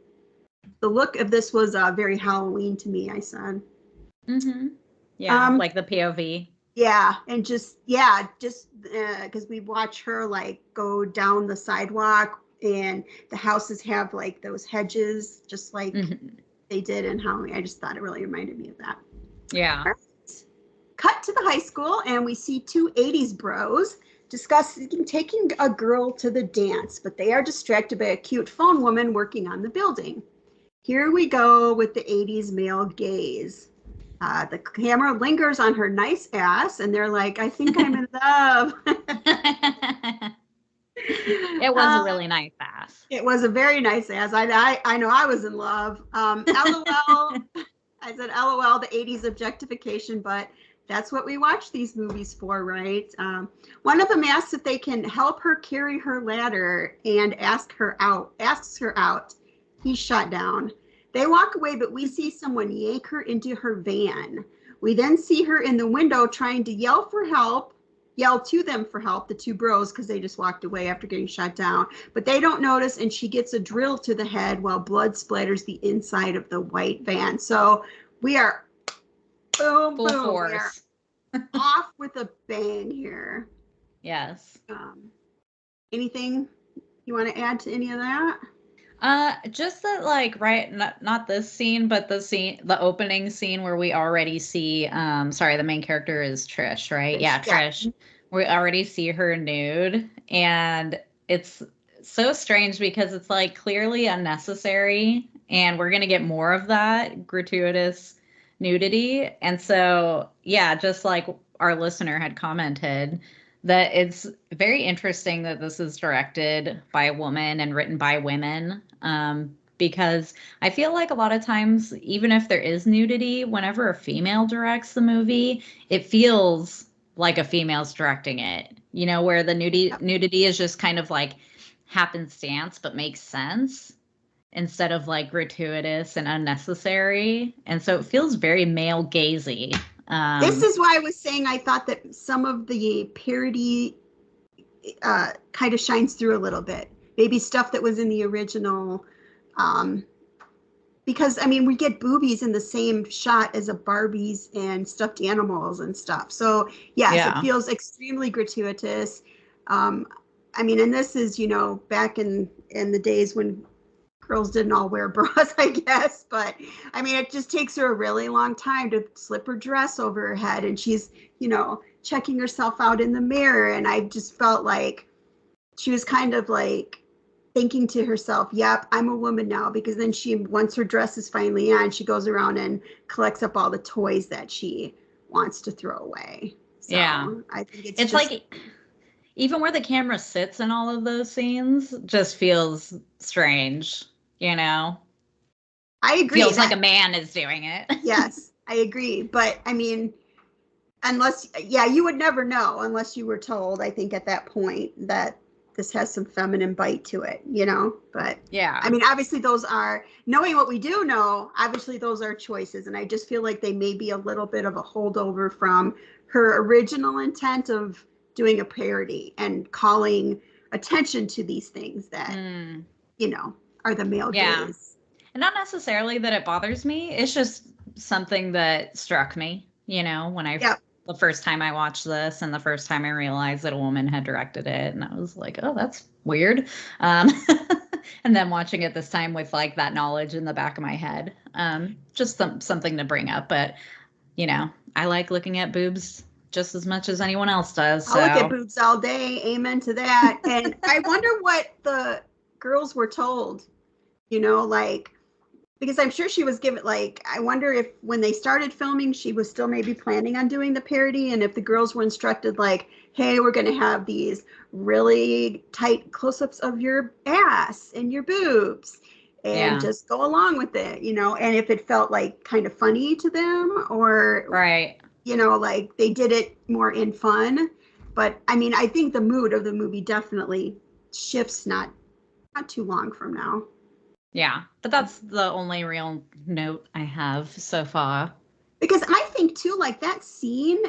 The look of this was very Halloween to me, I said. Mm-hmm. Yeah, like the POV. Yeah, and just because we watch her like go down the sidewalk and the houses have like those hedges, just like they did in Halloween. I just thought it really reminded me of that. Yeah. Right. Cut to the high school and we see two 80s bros discussing taking a girl to the dance, but they are distracted by a cute phone woman working on the building. Here we go with the 80s male gaze. The camera lingers on her nice ass, and they're like, I think I'm in love. It was a really nice ass. It was a very nice ass. I know I was in love. LOL. I said, LOL, the 80s objectification, but that's what we watch these movies for, right? One of them asks if they can help her carry her ladder and asks her out. He's shot down. They walk away, but we see someone yank her into her van. We then see her in the window trying to yell to them for help, the two bros, because they just walked away after getting shot down. But they don't notice, and she gets a drill to the head while blood splatters the inside of the white van. So we are boom, full boom. force. We are off with a bang here. Yes. Anything you want to add to any of that? Just that, like, right, not this scene, but the opening scene where we already see, the main character is Trish, right? Yeah, Trish. We already see her nude, and it's so strange because it's like clearly unnecessary, and we're gonna get more of that gratuitous nudity. And so, yeah, just like our listener had commented, that it's very interesting that this is directed by a woman and written by women, because I feel like a lot of times, even if there is nudity, whenever a female directs the movie, it feels like a female's directing it, where the nudity is just kind of like happenstance, but makes sense. instead of like gratuitous and unnecessary. And so it feels very male gazy. This is why I was saying I thought that some of the parody kind of shines through a little bit. Maybe stuff that was in the original. Because, I mean, we get boobies in the same shot as a Barbies and stuffed animals and stuff. So, yes, it feels extremely gratuitous. I mean, and this is, back in the days when girls didn't all wear bras, I guess. But, I mean, it just takes her a really long time to slip her dress over her head. And she's, checking herself out in the mirror. And I just felt like she was kind of like thinking to herself, yep, I'm a woman now, because then once her dress is finally on, she goes around and collects up all the toys that she wants to throw away. So I think it's like, even where the camera sits in all of those scenes just feels strange, I agree. Feels like a man is doing it. Yes, I agree. But I mean, you would never know unless you were told, I think at that point, that this has some feminine bite to it, but I mean, obviously those are, knowing what we do know, obviously those are choices. And I just feel like they may be a little bit of a holdover from her original intent of doing a parody and calling attention to these things that, are the male gaze. And not necessarily that it bothers me. It's just something that struck me, when the first time I watched this and the first time I realized that a woman had directed it. And I was like, oh, that's weird. And then watching it this time with like that knowledge in the back of my head, just something to bring up. But, I like looking at boobs just as much as anyone else does. So. I'll look at boobs all day. Amen to that. And I wonder what the girls were told, because I'm sure she was given, I wonder if when they started filming, she was still maybe planning on doing the parody. And if the girls were instructed hey, we're going to have these really tight close-ups of your ass and your boobs and just go along with it, and if it felt kind of funny to them or, they did it more in fun. But I mean, I think the mood of the movie definitely shifts not too long from now. Yeah, but that's the only real note I have so far. Because I think too, that scene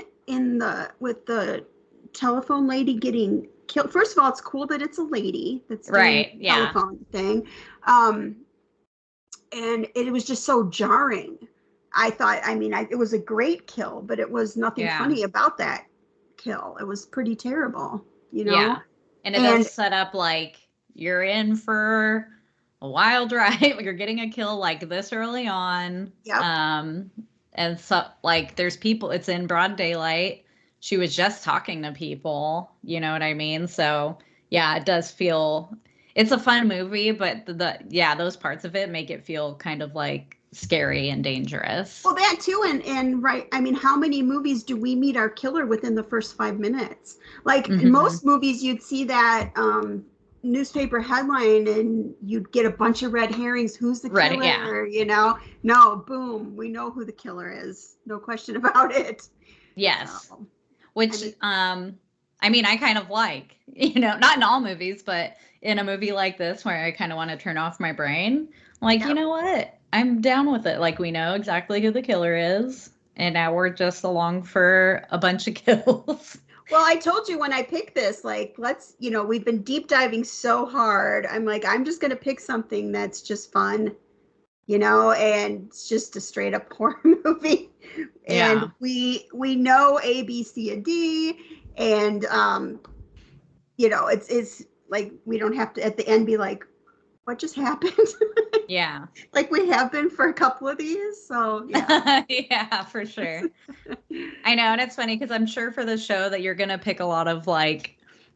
with the telephone lady getting killed. First of all, it's cool that it's a lady that's doing the telephone thing. And it was just so jarring. I thought, it was a great kill, but it was nothing funny about that kill. It was pretty terrible, Yeah, and it does set up you're in for a wild ride. You're getting a kill like this early on. Yep. And so there's people, it's in broad daylight. She was just talking to people, you know what I mean? So yeah, it does feel, it's a fun movie, but those parts of it make it feel kind of scary and dangerous. Well, that too. And right. I mean, how many movies do we meet our killer within the first 5 minutes? In most movies, you'd see that, newspaper headline and you'd get a bunch of red herrings. Who's the killer? No, boom, we know who the killer is. No question about it. Yes. So, which I kind of like, not in all movies, but in a movie like this where I kind of want to turn off my brain, you know what, I'm down with it. We know exactly who the killer is and now we're just along for a bunch of kills. Well, I told you when I picked this, let's, we've been deep diving so hard. I'm I'm just going to pick something that's just fun, and it's just a straight up horror movie. And we know A, B, C, and D. And, it's we don't have to at the end be what just happened? Yeah. We have been for a couple of these. So yeah. Yeah, for sure. I know. And it's funny because I'm sure for the show that you're going to pick a lot of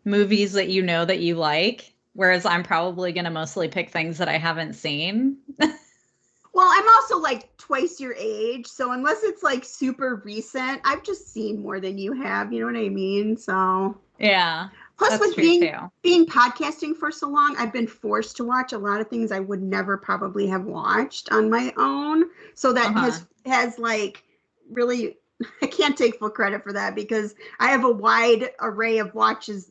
movies that that you like. Whereas I'm probably going to mostly pick things that I haven't seen. Well, I'm also twice your age. So unless it's super recent, I've just seen more than you have. You know what I mean? So yeah. Plus, with being podcasting for so long, I've been forced to watch a lot of things I would never probably have watched on my own. So that has really, I can't take full credit for that because I have a wide array of watches,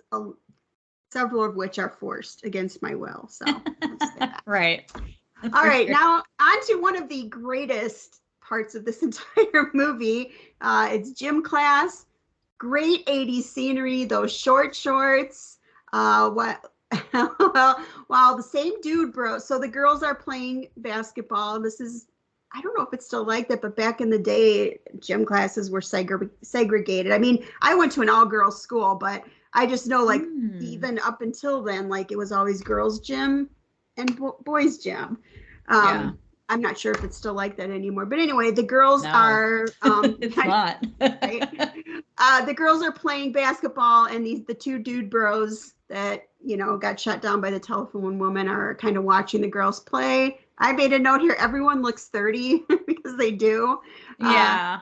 several of which are forced against my will. So right. All right, now on to one of the greatest parts of this entire movie. It's gym class. Great 80s scenery, those short shorts. What? Well, while the same dude, bro. So the girls are playing basketball. This is, I don't know if it's still like that, but back in the day, gym classes were segregated. I mean, I went to an all-girls school, but I just know, like, even up until then, like, it was always girls' gym and boys' gym. Yeah. I'm not sure if it's still like that anymore. But anyway, the girls No. are It's not. right? The girls are playing basketball, and the two dude bros that, you know, got shut down by the telephone woman are kind of watching the girls play. I made a note here. Everyone looks 30 because they do. Yeah.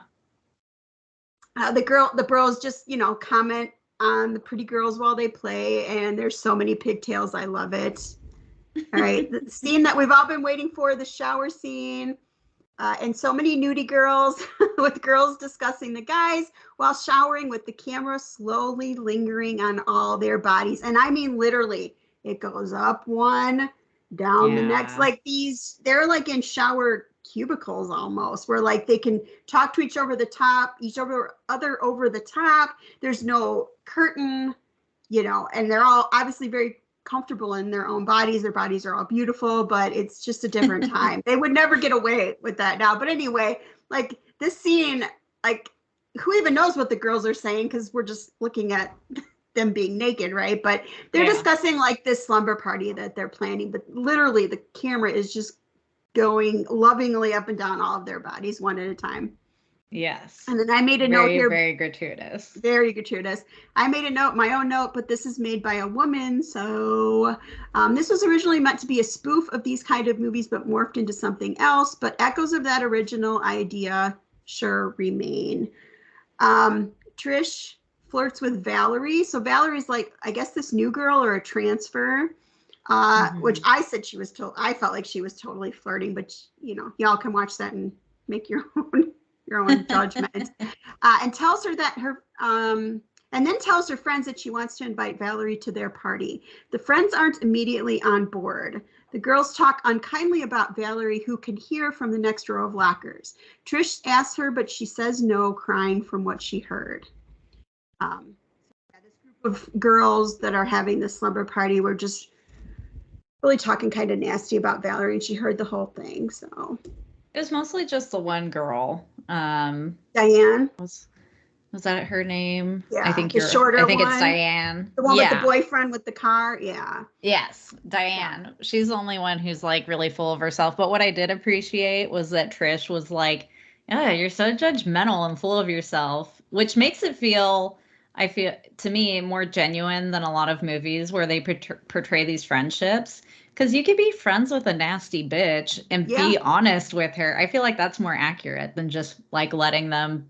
The bros just, you know, comment on the pretty girls while they play, and there's so many pigtails. I love it. All right, the scene that we've all been waiting for, the shower scene, and so many nudie girls with girls discussing the guys while showering with the camera slowly lingering on all their bodies. And I mean, literally, it goes up one, down the next. Like they're like in shower cubicles almost, where like they can talk to each other over the top. There's no curtain, you know, and they're all obviously very comfortable in their own bodies. Their bodies are all beautiful, but it's just a different time. They would never get away with that now. But anyway, like this scene, like who even knows what the girls are saying, because we're just looking at them being naked, right? But they're discussing like this slumber party that they're planning, but literally the camera is just going lovingly up and down all of their bodies one at a time. Yes. And then I made a note here. Very gratuitous. Very gratuitous. I made a note, my own note, but this is made by a woman. So this was originally meant to be a spoof of these kind of movies, but morphed into something else. But echoes of that original idea sure remain. Trish flirts with Valerie. So Valerie's like, I guess, this new girl or a transfer, which I said I felt like she was totally flirting, but you know, y'all can watch that and make your own judgment. And tells her that and then tells her friends that she wants to invite Valerie to their party. The friends aren't immediately on board. The girls talk unkindly about Valerie, who can hear from the next row of lockers. Trish asks her, but she says no, crying from what she heard. This group of girls that are having this slumber party were just really talking kind of nasty about Valerie, and she heard the whole thing. So it was mostly just the one girl. Diane. Was that her name? Yeah, I think the shorter one. I think it's Diane. The one with the boyfriend with the car. Yeah. Yes, Diane. Yeah. She's the only one who's like really full of herself. But what I did appreciate was that Trish was like, "Yeah, you're so judgmental and full of yourself," which makes it feel, I feel, to me, more genuine than a lot of movies where they portray these friendships. Because you could be friends with a nasty bitch and be honest with her. I feel like that's more accurate than just like letting them,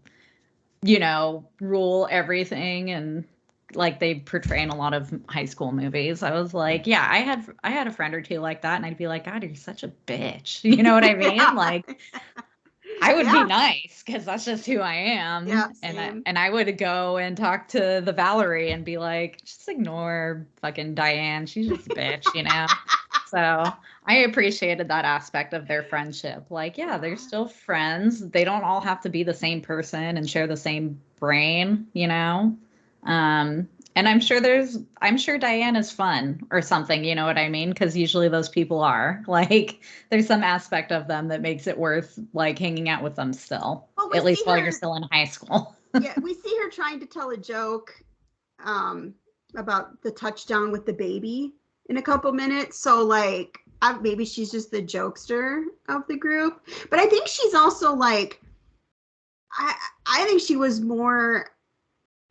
you know, rule everything, and like they portray in a lot of high school movies. I was like, yeah, I had a friend or two like that, and I'd be like, God, you're such a bitch. You know what I mean? Like, I would be nice because that's just who I am. Yeah, and I would go and talk to the Valerie and be like, just ignore fucking Diane. She's just a bitch, you know? So I appreciated that aspect of their friendship. Like, yeah, they're still friends. They don't all have to be the same person and share the same brain, you know? And I'm sure Diane is fun or something, you know what I mean? Because usually those people are. Like, there's some aspect of them that makes it worth like hanging out with them still, at least while you're still in high school. Yeah, we see her trying to tell a joke about the touchdown with the baby in a couple minutes. So like, maybe she's just the jokester of the group. But I think she's also like, I think she was more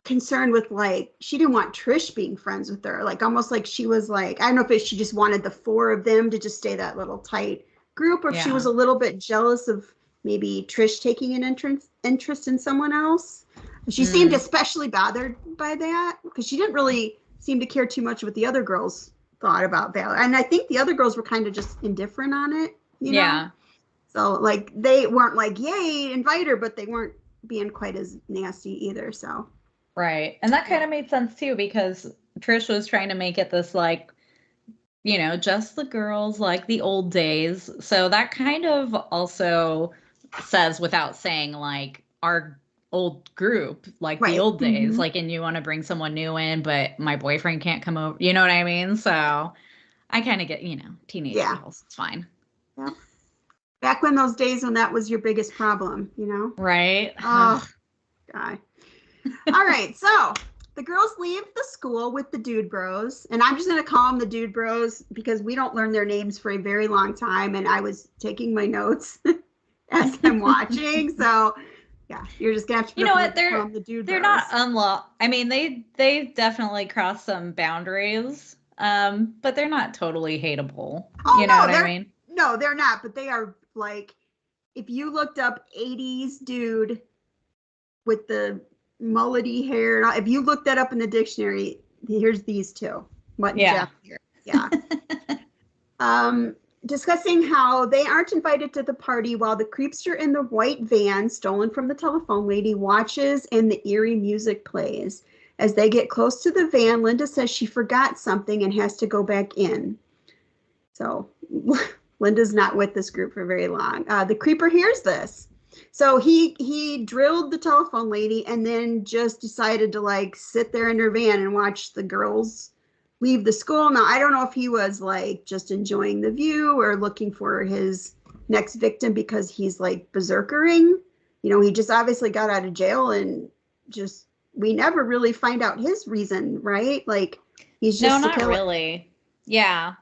concerned with, like, she didn't want Trish being friends with her, like almost like she was like, I don't know if she just wanted the four of them to just stay that little tight group, or if she was a little bit jealous of maybe Trish taking an interest in someone else. She seemed especially bothered by that because she didn't really seem to care too much what the other girls thought about Val, and I think the other girls were kind of just indifferent on it, you know? So like they weren't like, yay, invite her, but they weren't being quite as nasty either. So right. And that kind of made sense too, because Trish was trying to make it this like just the girls like the old days. So that kind of also says, without saying, like, our old group, like the Right. old days, like, and you want to bring someone new in, but my boyfriend can't come over. You know what I mean? So I kind of get, teenage Yeah. girls. It's fine. Yep. Back when those days when that was your biggest problem, Right? Oh, God. All right. So the girls leave the school with the dude bros. And I'm just going to call them the dude bros because we don't learn their names for a very long time. And I was taking my notes as I'm watching. So, yeah, you're just going to have to You know what? call them the dude They're bros. not I mean, they definitely cross some boundaries. But they're not totally hateable. Oh, You know no, what I mean? No, they're not. But they are like, if you looked up 80s dude with the mullety hair, if you look that up in the dictionary, here's these two. Mutt and Jeff here. Yeah. Discussing how they aren't invited to the party while the creepster in the white van stolen from the telephone lady watches and the eerie music plays. As they get close to the van, Linda says she forgot something and has to go back in. So Linda's not with this group for very long. The creeper hears this. So he drilled the telephone lady and then just decided to like sit there in her van and watch the girls leave the school. Now, I don't know if he was like just enjoying the view or looking for his next victim because he's like berserkering. He just obviously got out of jail and just, we never really find out his reason, right? Like he's just no, not really. Yeah.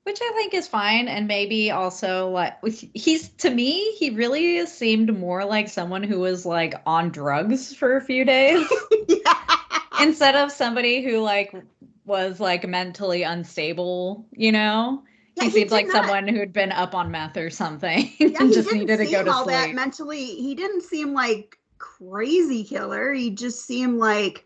Which I think is fine. And maybe also like to me, he really seemed more like someone who was like on drugs for a few days. Yeah. Instead of somebody who like was like mentally unstable, Yeah, he seemed like someone who'd been up on meth or something and just needed to go to sleep. That mentally, he didn't seem like crazy killer. He just seemed like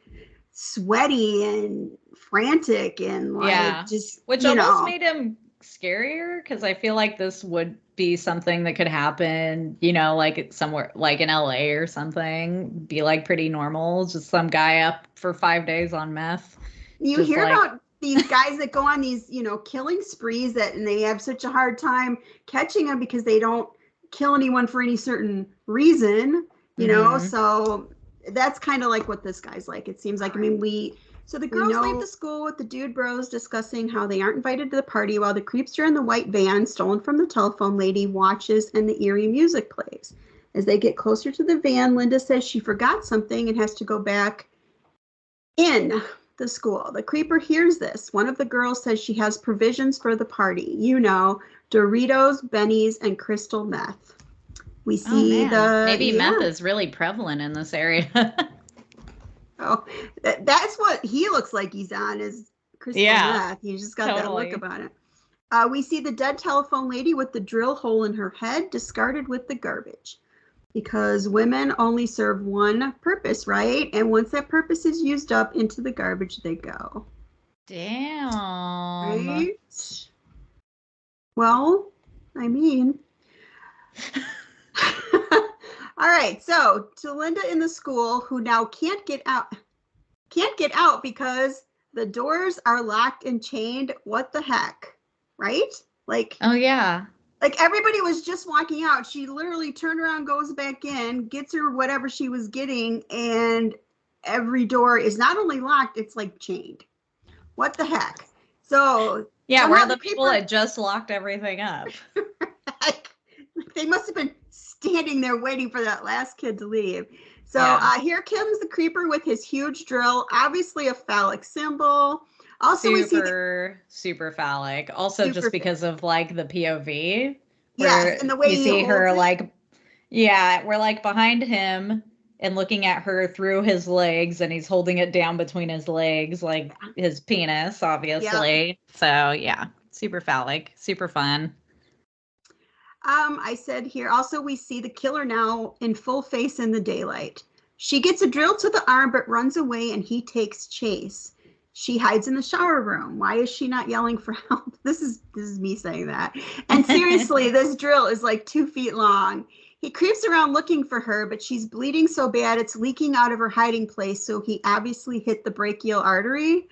sweaty and frantic and like just which almost made him scarier because I feel like this would be something that could happen, like somewhere like in LA or something, be like pretty normal, just some guy up for 5 days on meth. You hear about these guys that go on these, killing sprees and they have such a hard time catching them because they don't kill anyone for any certain reason, so that's kind of like what this guy's like. It seems like, so the girls leave the school with the dude bros discussing how they aren't invited to the party while the creepster in the white van stolen from the telephone lady watches and the eerie music plays. As they get closer to the van, Linda says she forgot something and has to go back in the school. The creeper hears this. One of the girls says she has provisions for the party. Doritos, bennies, and crystal meth. We see maybe meth is really prevalent in this area. Oh, that's what he looks like he's on, is crystal meth. He's just got that look about it. We see the dead telephone lady with the drill hole in her head discarded with the garbage. Because women only serve one purpose, right? And once that purpose is used up, into the garbage they go. Damn. Right? Well, all right. So to Linda in the school, who now can't get out because the doors are locked and chained. What the heck? Right? Like, oh yeah. Like everybody was just walking out. She literally turned around, goes back in, gets her whatever she was getting, and every door is not only locked, it's like chained. What the heck? So yeah, where the people had just locked everything up. They must have been standing there waiting for that last kid to leave. So here comes the creeper with his huge drill, obviously a phallic symbol. Also, super phallic. Also, just because of like the POV. Yes, and the way you see her like, we're like behind him and looking at her through his legs, and he's holding it down between his legs, like his penis, obviously. Yep. So yeah, super phallic, super fun. I said here also we see the killer now in full face in the daylight. She gets a drill to the arm but runs away, and he takes chase. She hides in the shower room. Why is she not yelling for help? This is me saying that. And seriously, this drill is like 2 feet long. He creeps around looking for her, but she's bleeding so bad it's leaking out of her hiding place. So he obviously hit the brachial artery,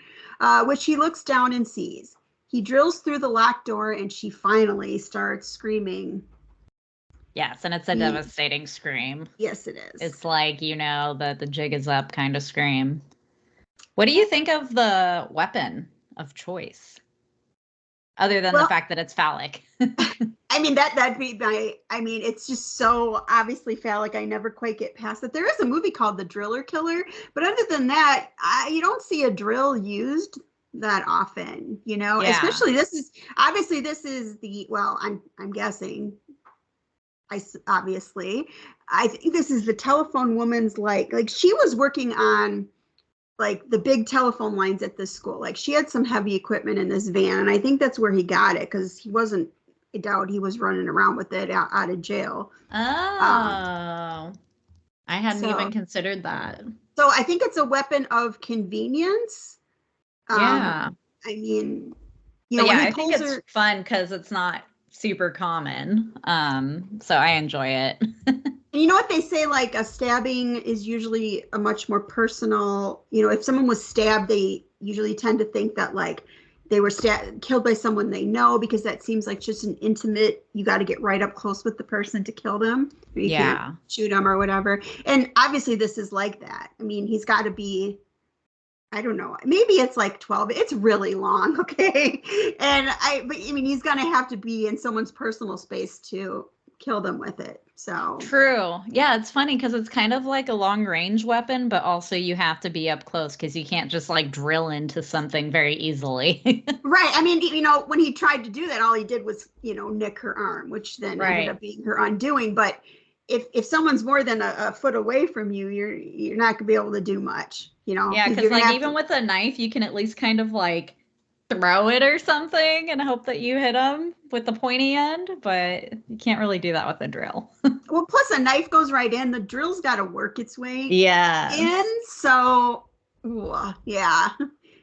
which he looks down and sees. He drills through the locked door and she finally starts screaming. Yes, and it's a devastating scream. Yes, it is. It's like, the jig is up kind of scream. What do you think of the weapon of choice? Other than the fact that it's phallic. I mean, that'd be it's just so obviously phallic. I never quite get past it. There is a movie called The Driller Killer, but other than that, you don't see a drill used that often, especially this is I'm guessing, I think this is the telephone woman's like she was working on like the big telephone lines at this school. Like she had some heavy equipment in this van, and I think that's where he got it, because I doubt he was running around with it out of jail. I hadn't even considered that. So I think it's a weapon of convenience. Yeah. I mean, I think it's fun because it's not super common. So I enjoy it. You know what they say, like a stabbing is usually a much more personal, if someone was stabbed, they usually tend to think that like they were killed by someone they know, because that seems like just an intimate, you got to get right up close with the person to kill them. You can't shoot them or whatever. And obviously this is like that. I mean, he's got to be, I don't know, maybe it's like 12. It's really long, okay? But he's going to have to be in someone's personal space to kill them with it. So true. Yeah, it's funny because it's kind of like a long range weapon, but also you have to be up close because you can't just like drill into something very easily. Right. I mean, when he tried to do that, all he did was, nick her arm, which then ended up being her undoing. But if someone's more than a foot away from you, you're not gonna be able to do much, Yeah, because like even with a knife, you can at least kind of like throw it or something and hope that you hit them with the pointy end, but you can't really do that with a drill. Well, plus a knife goes right in. The drill's got to work its way in. So, yeah.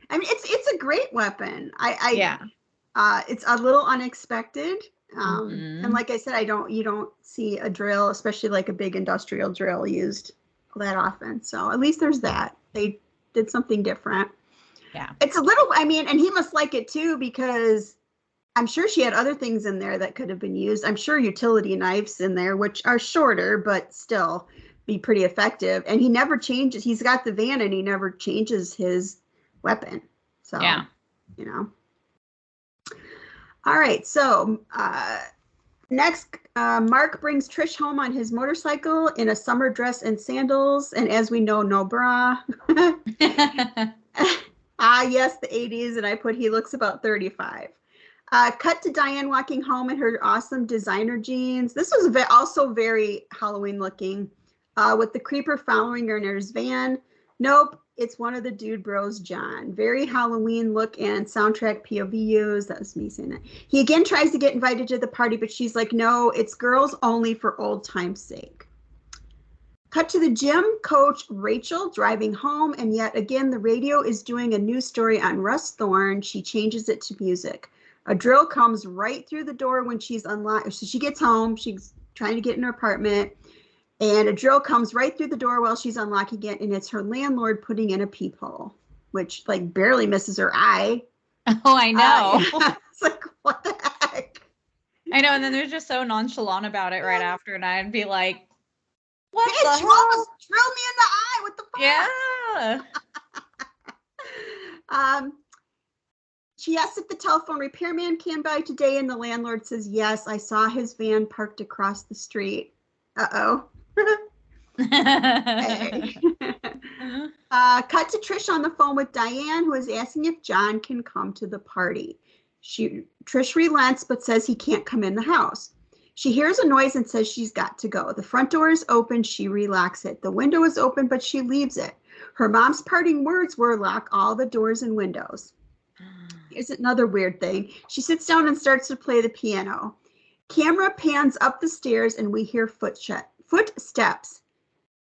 I mean, it's a great weapon. It's a little unexpected. And like I said, you don't see a drill, especially like a big industrial drill, used that often. So at least there's that. They did something different. Yeah. It's a little, and he must like it too, because I'm sure she had other things in there that could have been used. I'm sure utility knives in there, which are shorter, but still be pretty effective. And he never changes. He's got the van and he never changes his weapon. So, yeah. All right. So next, Mark brings Trish home on his motorcycle in a summer dress and sandals. And as we know, no bra. Yes, the 80s. And I put, he looks about 35. Cut to Diane walking home in her awesome designer jeans. This was also very Halloween looking, with the creeper following her in his van. Nope, it's one of the dude bros, John. Very Halloween look and soundtrack POV used. That was me saying that. He again tries to get invited to the party, but she's like, no, it's girls only for old time's sake. Cut to the gym, coach Rachel driving home, and yet again the radio is doing a news story on Russ Thorne. She changes it to music. A drill comes right through the door when she's unlocked. So she gets home, she's trying to get in her apartment, and a drill comes right through the door while she's unlocking it, and it's her landlord putting in a peephole, which like barely misses her eye. Oh, I know. It's like, what the heck? I know, and then they're just so nonchalant about it right after, and I'd be like, what the hell? Almost drilled me in the eye. What the fuck? Yeah. She asks if the telephone repairman came by today, and the landlord says, yes, I saw his van parked across the street. Uh-oh. Hey. Cut to Trish on the phone with Diane, who is asking if John can come to the party. Trish relents, but says he can't come in the house. She hears a noise and says she's got to go. The front door is open. She relocks it. The window is open, but she leaves it. Her mom's parting words were, lock all the doors and windows. Here's another weird thing. She sits down and starts to play the piano. Camera pans up the stairs and we hear footsteps.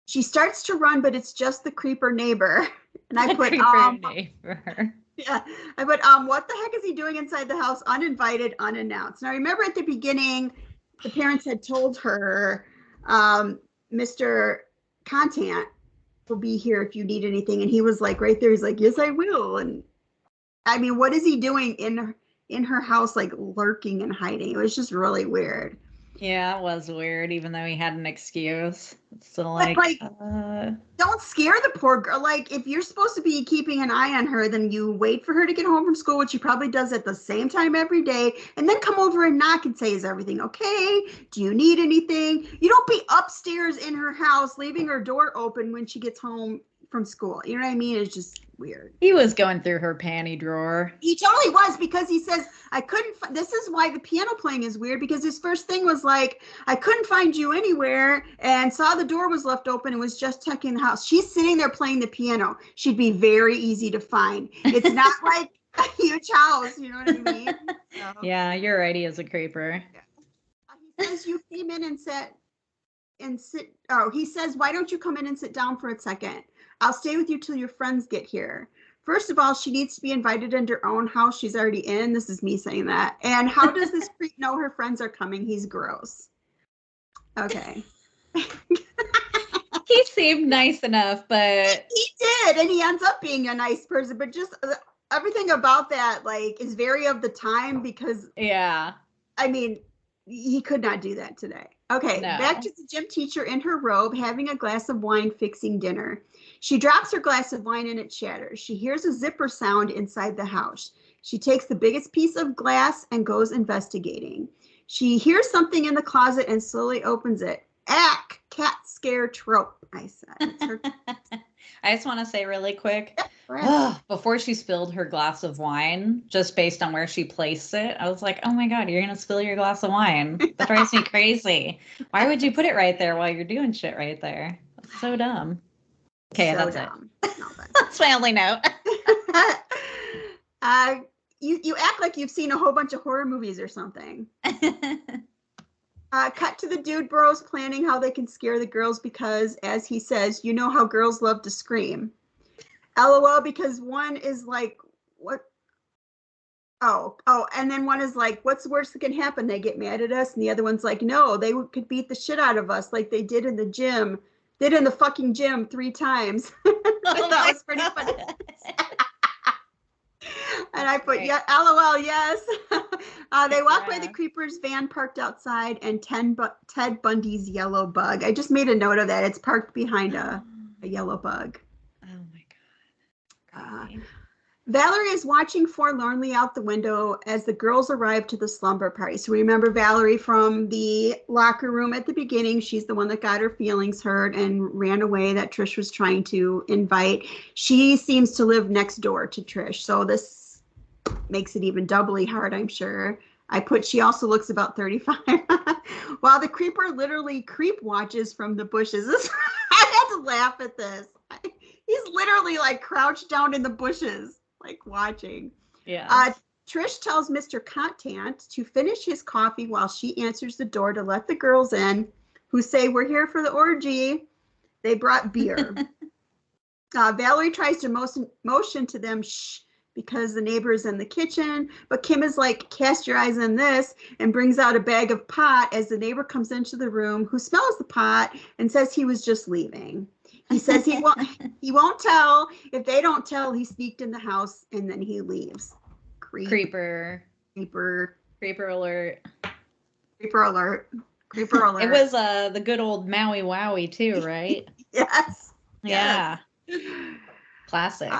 She starts to run, but it's just the creeper neighbor. And I put, neighbor. Yeah, I put, what the heck is he doing inside the house, uninvited, unannounced? Now, remember at the beginning, the parents had told her, Mr. Contant will be here if you need anything. And he was like, right there, he's like, yes, I will. And I mean, what is he doing in in her house, like lurking and hiding. It was just really weird. Yeah, it was weird, even though he had an excuse. It's still like, don't scare the poor girl. Like, if you're supposed to be keeping an eye on her, then you wait for her to get home from school, which she probably does at the same time every day, and then come over and knock and say, is everything okay? Do you need anything? You don't be upstairs in her house, leaving her door open when she gets home from school. You know what I mean? It's just weird. He was going through her panty drawer. He totally was, because he says, I couldn't, this is why the piano playing is weird, because his first thing was like, I couldn't find you anywhere, and saw the door was left open and was just checking the house. She's sitting there playing the piano. She'd be very easy to find. It's not like a huge house, you know what I mean? So, yeah, you're right. He is a creeper. He says, you came in and sit. Oh, he says, why don't you come in and sit down for a second? I'll stay with you till your friends get here. First of all, she needs to be invited into her own house. She's already in. This is me saying that. And how does this creep know her friends are coming? He's gross. Okay. He seemed nice enough, but he did, and he ends up being a nice person. But just everything about that, like, is very of the time, because yeah, I mean, he could not do that today. Okay, no. Back to the gym teacher in her robe, having a glass of wine, fixing dinner. She drops her glass of wine and it shatters. She hears a zipper sound inside the house. She takes the biggest piece of glass and goes investigating. She hears something in the closet and slowly opens it. Ack, cat scare trope, I said. It's her. I just want to say really quick, Yeah, before she spilled her glass of wine, just based on where she placed it, I was like, oh my God, you're going to spill your glass of wine. That drives me crazy. Why would you put it right there while you're doing shit right there? That's so dumb. Okay, so that's dumb. it. No, That's my only note. You act like you've seen a whole bunch of horror movies or something. Cut to the dude bros planning how they can scare the girls because, as he says, you know how girls love to scream. LOL, because one is like, what? Oh, and then one is like, what's the worst that can happen? They get mad at us. And the other one's like, no, they could beat the shit out of us like they did in the gym. Did in the fucking gym 3 times. I thought that was pretty funny. And I put, yeah, LOL, yes. They walk by the creeper's van parked outside and Ted Bundy's yellow bug. I just made a note of that. It's parked behind a yellow bug. Oh my God. Valerie is watching forlornly out the window as the girls arrive to the slumber party. So remember Valerie from the locker room at the beginning. She's the one that got her feelings hurt and ran away that Trish was trying to invite. She seems to live next door to Trish. So this makes it even doubly hard, I'm sure. I put, she also looks about 35. While the creeper literally creep watches from the bushes. I had to laugh at this. He's literally like crouched down in the bushes, like watching. Yeah. Trish tells Mr. Contant to finish his coffee while she answers the door to let the girls in, who say, we're here for the orgy. They brought beer. Valerie tries to motion to them, shh, because the neighbor is in the kitchen. But Kim is like, cast your eyes on this, and brings out a bag of pot as the neighbor comes into the room, who smells the pot and says he was just leaving. He says he won't tell. If they don't tell, he sneaked in the house and then he leaves. Creeper alert. Creeper alert. It was the good old Maui Wowie too, right? Yes. Yeah. Classic.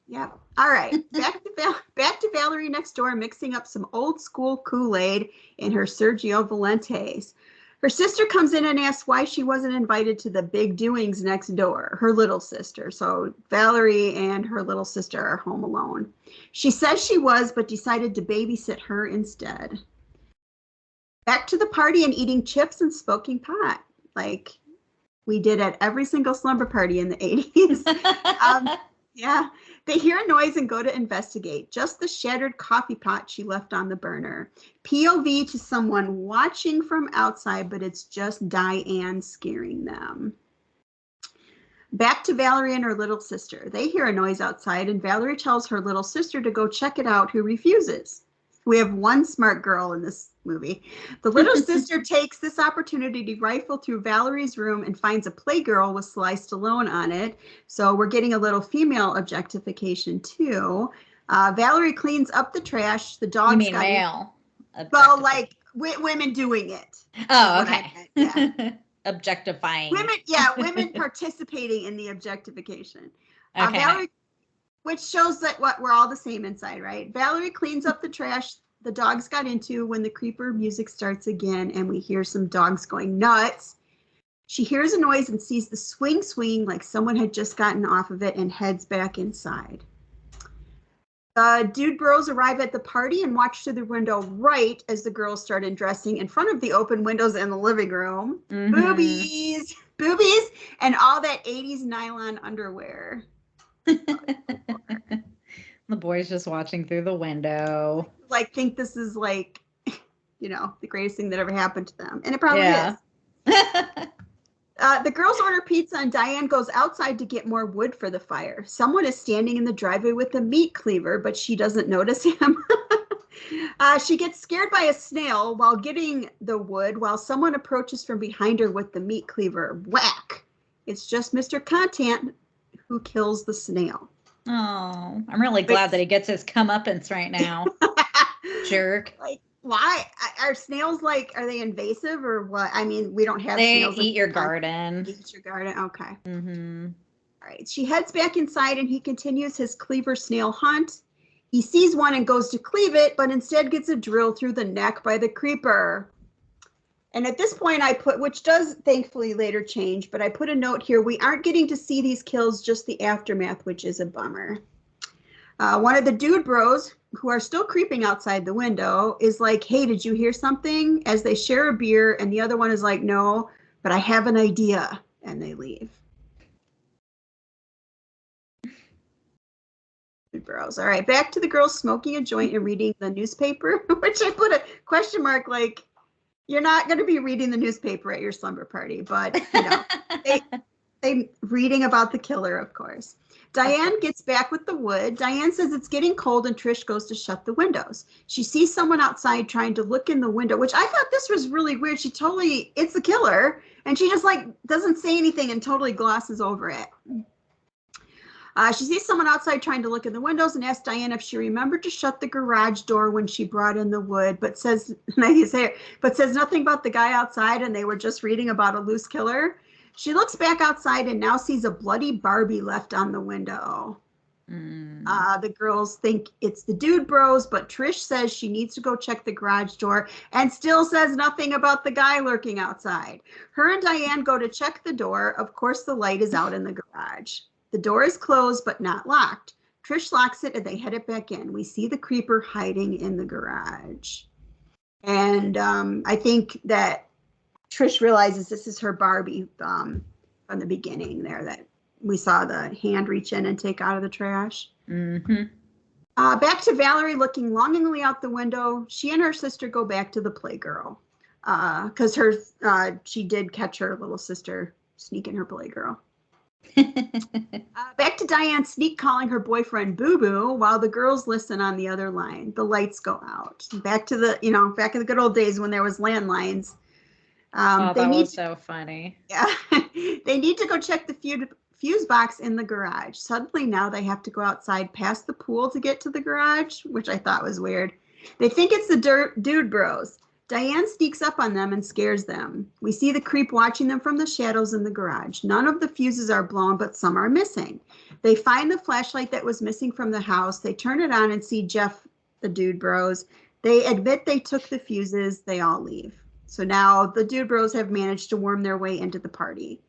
Yeah. All right. Back to Valerie next door, mixing up some old school Kool-Aid in her Sergio Valentes. Her sister comes in and asks why she wasn't invited to the big doings next door, her little sister. So Valerie and her little sister are home alone. She says she was, but decided to babysit her instead. Back to the party and eating chips and smoking pot, like we did at every single slumber party in the 80s. Yeah. They hear a noise and go to investigate. Just the shattered coffee pot she left on the burner. POV to someone watching from outside, but it's just Diane scaring them. Back to Valerie and her little sister. They hear a noise outside, and Valerie tells her little sister to go check it out, who refuses. We have one smart girl in this movie. The little sister takes this opportunity to rifle through Valerie's room and finds a Playgirl with Sly Stallone on it. So we're getting a little female objectification too. Valerie cleans up the trash. The dogs You mean got male? well, like women doing it. Oh, okay. Yeah. Objectifying. Women participating in the objectification. Okay. Valerie, which shows that we're all the same inside, right? Valerie cleans up the trash the dogs got into when the creeper music starts again, and we hear some dogs going nuts. She hears a noise and sees the swing like someone had just gotten off of it, and heads back inside. Dude bros arrive at the party and watch through the window right as the girls start undressing in front of the open windows in the living room. Mm-hmm. Boobies, and all that 80s nylon underwear. The boys just watching through the window. Like, think this is like, the greatest thing that ever happened to them. And it probably is. The girls order pizza and Diane goes outside to get more wood for the fire. Someone is standing in the driveway with a meat cleaver, but she doesn't notice him. She gets scared by a snail while getting the wood, while someone approaches from behind her with the meat cleaver. Whack! It's just Mr. Contant who kills the snail. Oh, I'm really glad that he gets his comeuppance right now. Jerk. Like, why are snails are they invasive or what? I mean, we don't have snails. They eat your garden. Eat your garden. Okay. Mm-hmm. All right. She heads back inside and he continues his cleaver snail hunt. He sees one and goes to cleave it, but instead gets a drill through the neck by the creeper. And at this point I put, which does thankfully later change, but I put a note here. We aren't getting to see these kills, just the aftermath, which is a bummer. One of the dude bros, who are still creeping outside the window, is like, hey, did you hear something? As they share a beer, and the other one is like, no, but I have an idea. And they leave. Dude bros. All right, back to the girls smoking a joint and reading the newspaper, which I put a question mark, like, you're not going to be reading the newspaper at your slumber party, but, they reading about the killer, of course. Diane gets back with the wood. Diane says it's getting cold and Trish goes to shut the windows. She sees someone outside trying to look in the window, which I thought this was really weird. It's the killer. And she just doesn't say anything and totally glosses over it. She sees someone outside trying to look in the windows and asks Diane if she remembered to shut the garage door when she brought in the wood, but says nothing about the guy outside and they were just reading about a loose killer. She looks back outside and now sees a bloody Barbie left on the window. The girls think it's the dude bros, but Trish says she needs to go check the garage door and still says nothing about the guy lurking outside. Her and Diane go to check the door. Of course, the light is out in the garage. The door is closed, but not locked. Trish locks it and they head it back in. We see the creeper hiding in the garage. And I think that Trish realizes this is her Barbie from the beginning there, that we saw the hand reach in and take out of the trash. Mm-hmm. Back to Valerie looking longingly out the window. She and her sister go back to the Playgirl because she did catch her little sister sneaking her Playgirl. Back to Diane sneak calling her boyfriend Boo Boo while the girls listen on the other line. The lights go out. Back in the good old days when there was landlines. That was so funny. Yeah. They need to go check the fuse box in the garage. Suddenly now they have to go outside past the pool to get to the garage, which I thought was weird. They think it's the dude bros. Diane sneaks up on them and scares them. We see the creep watching them from the shadows in the garage. None of the fuses are blown, but some are missing. They find the flashlight that was missing from the house. They turn it on and see Jeff, the dude bros. They admit they took the fuses. They all leave. So now the dude bros have managed to worm their way into the party.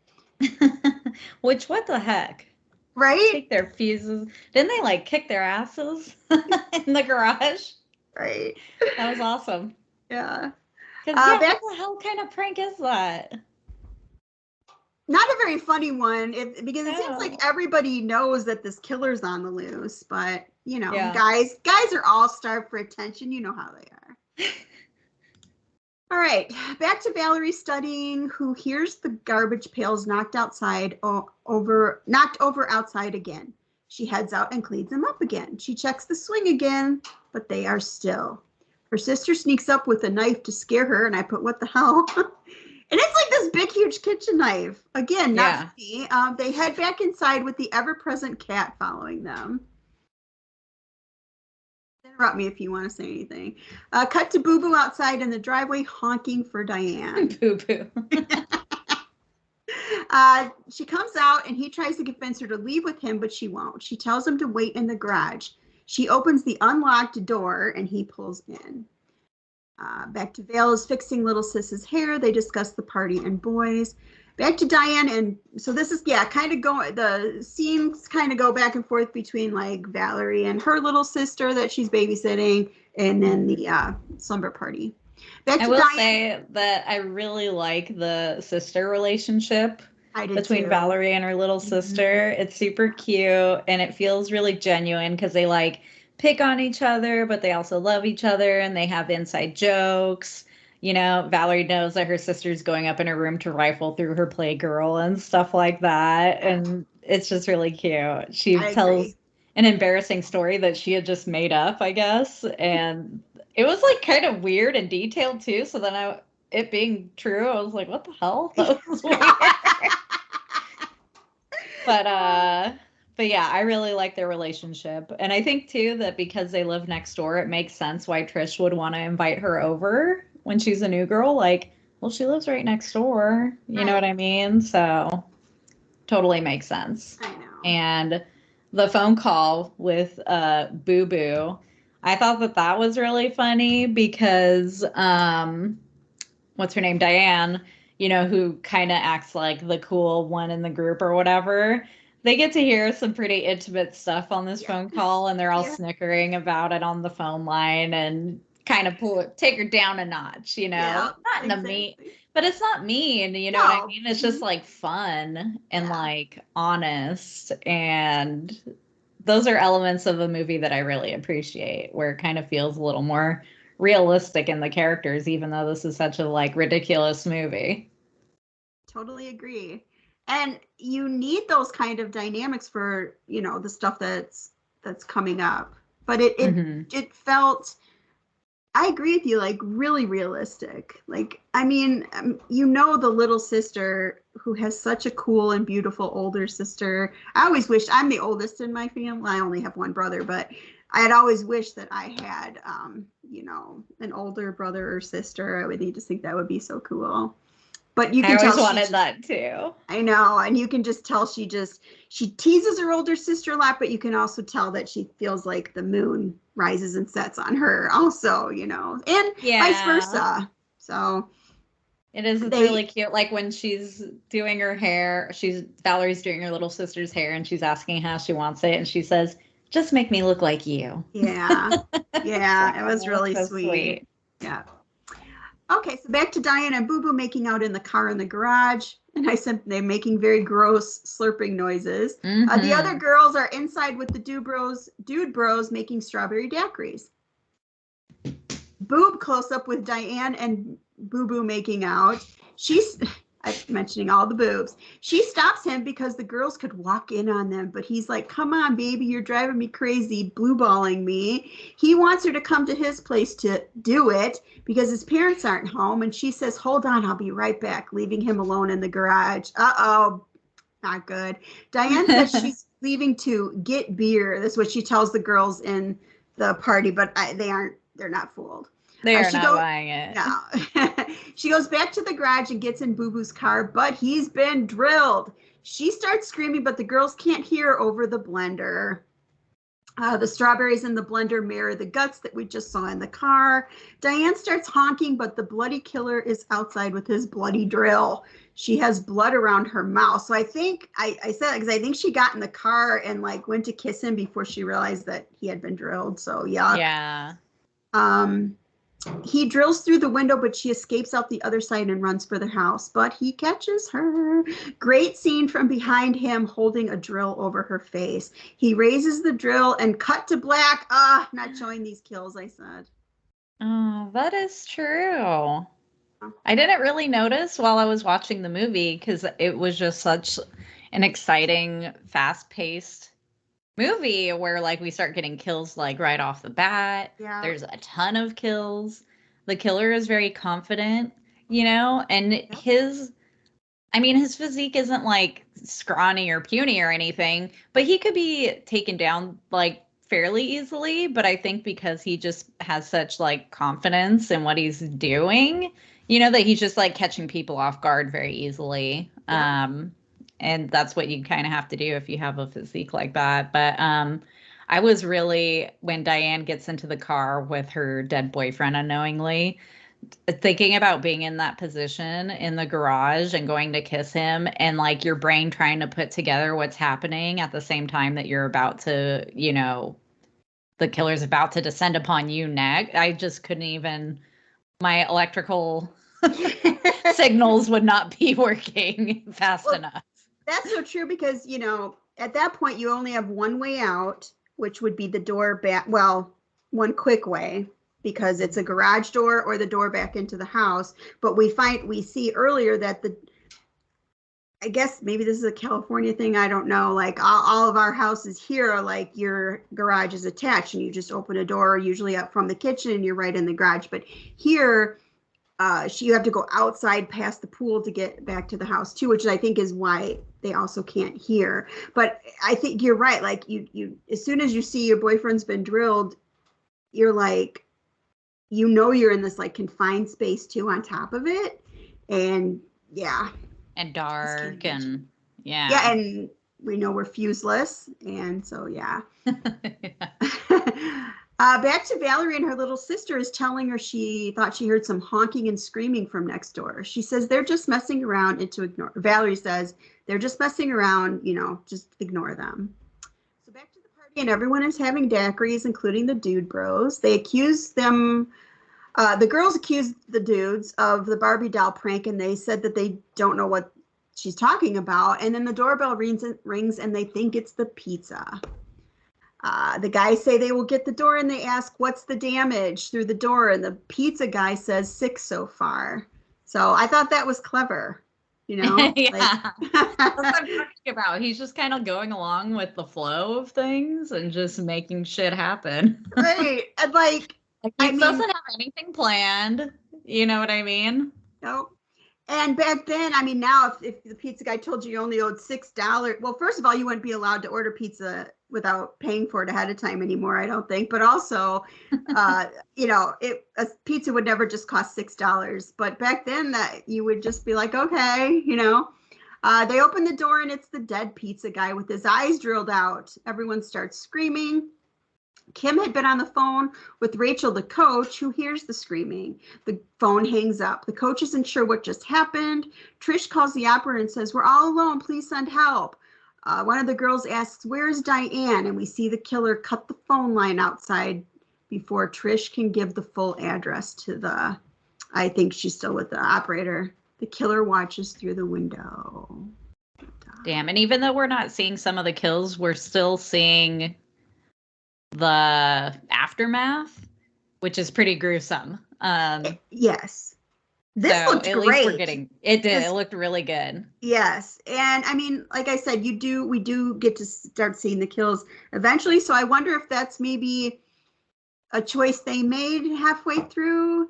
Which, what the heck? Right? Take their fuses. Didn't they kick their asses in the garage? Right. That was awesome. Yeah. What the hell kind of prank is that? Not a very funny one, because it seems like everybody knows that this killer's on the loose, but guys are all starved for attention. You know how they are. All right, back to Valerie studying, who hears the garbage pails knocked over outside again. She heads out and cleans them up again. She checks the swing again, but they are still. Her sister sneaks up with a knife to scare her, and I put, what the hell? And it's like this big, huge kitchen knife. Again, not funny. They head back inside with the ever-present cat following them. interrupt me if you want to say anything. Cut to Boo Boo outside in the driveway honking for Diane. Boo Boo. She comes out and he tries to convince her to leave with him, but she won't. She tells him to wait in the garage. She opens the unlocked door and he pulls in. Back to Vale is fixing little sis's hair. They discuss the party and boys. Back to Diane, and so this is kind of going. The scenes kind of go back and forth between like Valerie and her little sister that she's babysitting, and then the slumber party. I will say that I really like the sister relationship between Valerie and her little sister. It's super cute, and it feels really genuine because they like pick on each other, but they also love each other, and they have inside jokes. You know, Valerie knows that her sister's going up in her room to rifle through her Playgirl and stuff like that. And it's just really cute. She tells an embarrassing story that she had just made up, I guess. And it was like kind of weird and detailed too. So then it being true, I was like, what the hell? That was weird. But yeah, I really like their relationship. And I think too that because they live next door, it makes sense why Trish would want to invite her over when she's a new girl. Like, well, she lives right next door. You know what I mean? So totally makes sense. I know. And the phone call with Boo Boo, I thought that was really funny because what's her name? Diane, you know, who kind of acts like the cool one in the group or whatever. They get to hear some pretty intimate stuff on this phone call, and they're all snickering about it on the phone line and kind of take her down a notch, you know, not in a mean, but it's not mean, you know what I mean? It's just like fun and like honest. And those are elements of the movie that I really appreciate, where it kind of feels a little more realistic in the characters, even though this is such a like ridiculous movie. Totally agree. And you need those kind of dynamics for, you know, the stuff that's coming up. But it felt, I agree with you, like really realistic. Like, I mean, you know, the little sister who has such a cool and beautiful older sister. I always wish, I'm the oldest in my family. I only have one brother, but I had always wished that I had, you know, an older brother or sister. I would just think that would be so cool. But you can I always wanted that too. I know. And you can just tell she teases her older sister a lot, but you can also tell that she feels like the moon rises and sets on her also, you know, and vice versa. So it's really cute. Like when she's doing her hair, Valerie's doing her little sister's hair and she's asking how she wants it. And she says, just make me look like you. Yeah. Yeah. It was really so sweet. Yeah. Okay, so back to Diane and Boo Boo making out in the car in the garage. And I said they're making very gross slurping noises. The other girls are inside with the dude bros making strawberry daiquiris. Boob close up with Diane and Boo Boo making out. I'm mentioning all the boobs. She stops him because the girls could walk in on them, but he's like, come on, baby, you're driving me crazy, blue balling me. He wants her to come to his place to do it because his parents aren't home. And she says, hold on, I'll be right back, leaving him alone in the garage. Uh-oh, not good. Diane says she's leaving to get beer. That's what she tells the girls in the party, but they're not fooled. They are not buying it. No. She goes back to the garage and gets in Boo Boo's car, but he's been drilled. She starts screaming, but the girls can't hear over the blender. The strawberries in the blender mirror the guts that we just saw in the car. Diane starts honking, but the bloody killer is outside with his bloody drill. She has blood around her mouth. So I think, I said, because I think she got in the car and like went to kiss him before she realized that he had been drilled. So yeah. He drills through the window, but she escapes out the other side and runs for the house, but he catches her. Great scene from behind him holding a drill over her face. He raises the drill and cut to black. Not showing these kills, I said. Oh, that is true. I didn't really notice while I was watching the movie because it was just such an exciting, fast-paced movie where like we start getting kills like right off the bat. Yeah. There's a ton of kills. The killer is very confident, you know, and his physique isn't like scrawny or puny or anything, but he could be taken down like fairly easily, but I think because he just has such like confidence in what he's doing, that he's just like catching people off guard very easily. Yeah. And that's what you kind of have to do if you have a physique like that. But I was really, when Diane gets into the car with her dead boyfriend unknowingly, thinking about being in that position in the garage and going to kiss him, and like your brain trying to put together what's happening at the same time that you're about to, the killer's about to descend upon you next. I just couldn't even, my electrical signals would not be working fast enough. That's so true because, at that point you only have one way out, which would be the door back. Well, one quick way, because it's a garage door or the door back into the house. But we see earlier that I guess maybe this is a California thing, I don't know, like all of our houses here are like your garage is attached and you just open a door usually up from the kitchen and you're right in the garage. But here, you have to go outside past the pool to get back to the house too, which I think is why they also can't hear. But I think you're right. Like you as soon as you see your boyfriend's been drilled, you're like, you're in this like confined space too on top of it. And yeah. And dark and yeah. Yeah, and we know we're fuseless. And so yeah. Back to Valerie, and her little sister is telling her she thought she heard some honking and screaming from next door. She says they're just messing around and to ignore. Valerie says they're just messing around, just ignore them. So back to the party, and everyone is having daiquiris, including the dude bros. They accuse them, the girls accuse the dudes of the Barbie doll prank, and they said that they don't know what she's talking about. And then the doorbell rings and they think it's the pizza. The guys say they will get the door, and they ask, what's the damage through the door? And the pizza guy says 6 so far. So I thought that was clever, Yeah. That's what I'm talking about. He's just kind of going along with the flow of things and just making shit happen. Right. And he doesn't have anything planned. You know what I mean? Nope. And back then, now if the pizza guy told you only owed $6, well, first of all, you wouldn't be allowed to order pizza without paying for it ahead of time anymore, I don't think. But also, a pizza would never just cost $6. But back then, that you would just be like, okay, They open the door, and it's the dead pizza guy with his eyes drilled out. Everyone starts screaming. Kim had been on the phone with Rachel, the coach, who hears the screaming. The phone hangs up. The coach isn't sure what just happened. Trish calls the operator and says, we're all alone. Please send help. One of the girls asks, where's Diane? And we see the killer cut the phone line outside before Trish can give the full address to I think she's still with the operator. The killer watches through the window. Damn. And even though we're not seeing some of the kills, we're still seeing the aftermath, which is pretty gruesome. Yes. This looked at great. Least we're getting it. It looked really good. Yes, and like I said, we do get to start seeing the kills eventually. So I wonder if that's maybe a choice they made halfway through.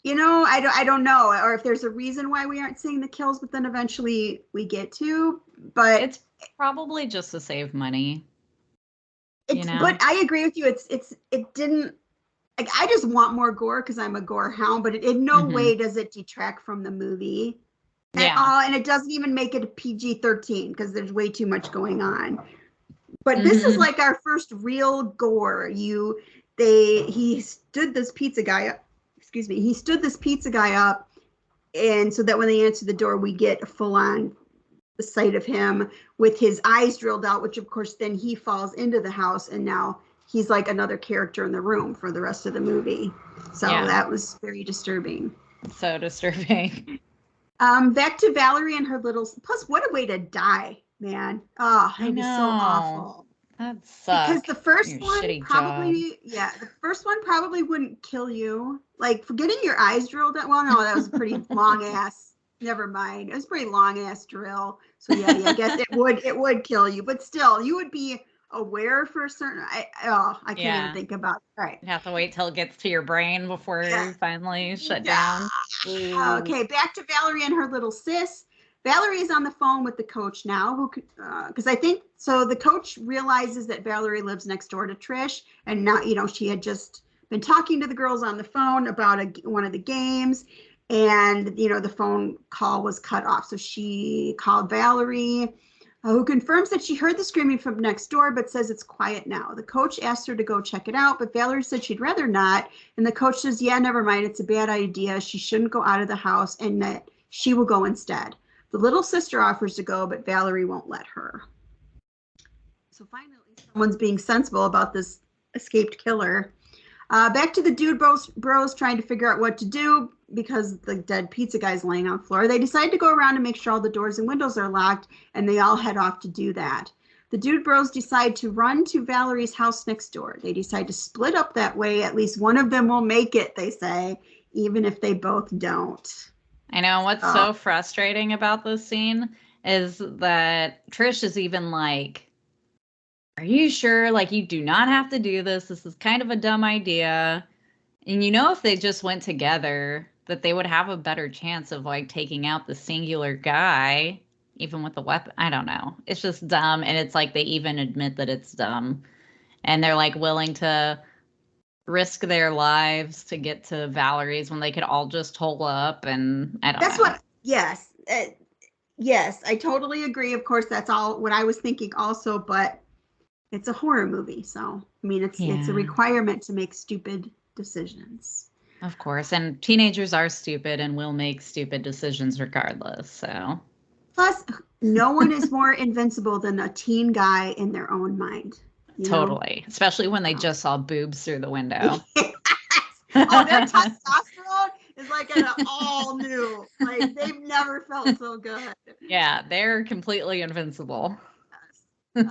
I don't know, or if there's a reason why we aren't seeing the kills, but then eventually we get to. But it's probably just to save money. But I agree with you. It didn't. Like, I just want more gore because I'm a gore hound, but in no way does it detract from the movie at all. And it doesn't even make it a PG-13 because there's way too much going on. But this is like our first real gore. He stood this pizza guy up. Excuse me. He stood this pizza guy up, and so that when they answer the door, we get a full-on sight of him with his eyes drilled out, which of course then he falls into the house, and now he's like another character in the room for the rest of the movie. So that was very disturbing. So disturbing. Back to Valerie and her little, plus what a way to die, man. Oh, that'd be so awful. That sucks. Because the first one probably wouldn't kill you. Like, for getting your eyes drilled out, well, no, that was a pretty long ass, never mind. It was a pretty long ass drill. So yeah, I guess it would kill you, but still you would be aware for a certain, I can't even think about it. Right. You have to wait till it gets to your brain before you finally shut down. Okay, back to Valerie and her little sis. Valerie is on the phone with the coach now, who because I think so. The coach realizes that Valerie lives next door to Trish, and now she had just been talking to the girls on the phone about one of the games, and the phone call was cut off. So she called Valerie, who confirms that she heard the screaming from next door, but says it's quiet now. The coach asked her to go check it out, but Valerie said she'd rather not. And the coach says, yeah, never mind. It's a bad idea. She shouldn't go out of the house, and that she will go instead. The little sister offers to go, but Valerie won't let her. So finally, someone's being sensible about this escaped killer. Back to the dude bros trying to figure out what to do because the dead pizza guy's laying on the floor. They decide to go around and make sure all the doors and windows are locked, and they all head off to do that. The dude bros decide to run to Valerie's house next door. They decide to split up that way. At least one of them will make it, they say, even if they both don't. I know what's so frustrating about this scene is that Trish is even like, are you sure? Like, you do not have to do this. This is kind of a dumb idea. And if they just went together, that they would have a better chance of like taking out the singular guy, even with the weapon. I don't know. It's just dumb. And it's like they even admit that it's dumb. And they're like willing to risk their lives to get to Valerie's when they could all just hole up, and I don't know. Yes, I totally agree. Of course, that's all what I was thinking also, but it's a horror movie. So, I mean, it's a requirement to make stupid decisions. Of course, and teenagers are stupid and will make stupid decisions regardless, so. Plus, no one is more invincible than a teen guy in their own mind. Totally. Especially when they just saw boobs through the window. Yes. Oh, their testosterone is like an all new. Like, they've never felt so good. Yeah, they're completely invincible. Yes.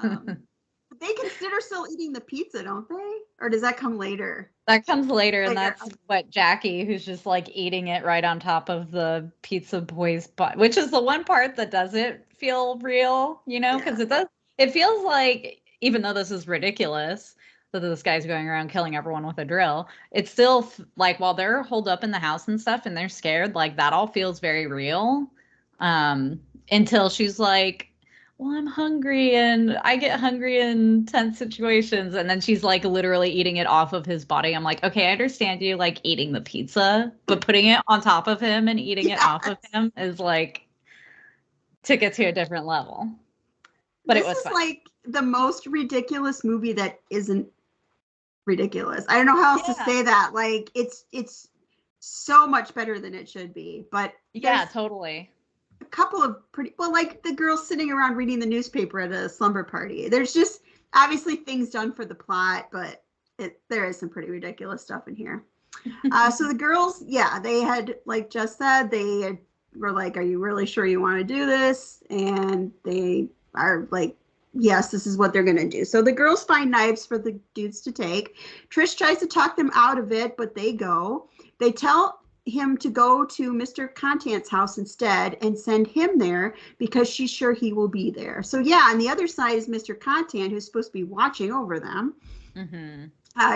They consider still eating the pizza, don't they? Or does that come later? That comes later, and that's what Jackie, who's just like eating it right on top of the pizza boy's butt, which is the one part that doesn't feel real, because it feels like, even though this is ridiculous that this guy's going around killing everyone with a drill, it's still like while they're holed up in the house and stuff and they're scared, like that all feels very real. Until she's like, well, I'm hungry and I get hungry in tense situations. And then she's like literally eating it off of his body. I'm like, okay, I understand you like eating the pizza, but putting it on top of him and eating it off of him is like, took it to a different level. But it was fun. Like the most ridiculous movie that isn't ridiculous. I don't know how else to say that. Like it's so much better than it should be. But yeah, totally. A couple of like the girls sitting around reading the newspaper at a slumber party. There's just obviously things done for the plot, but there is some pretty ridiculous stuff in here. So the girls, they had, like Jess said, they were like, are you really sure you want to do this? And they are like, yes, this is what they're going to do. So the girls find knives for the dudes to take. Trish tries to talk them out of it, but they go. They tell him to go to Mr. Contant's house instead and send him there because she's sure he will be there. So on the other side is Mr. Contant, who's supposed to be watching over them. Mm-hmm.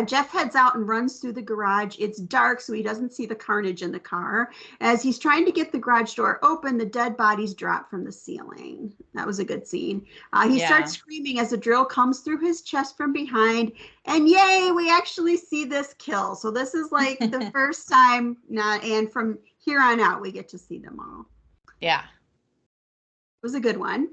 Jeff heads out and runs through the garage. It's dark, so he doesn't see the carnage in the car. As he's trying to get the garage door open, the dead bodies drop from the ceiling. That was a good scene. He starts screaming as a drill comes through his chest from behind. And yay, we actually see this kill. So this is like the first time, and from here on out, we get to see them all. Yeah. It was a good one.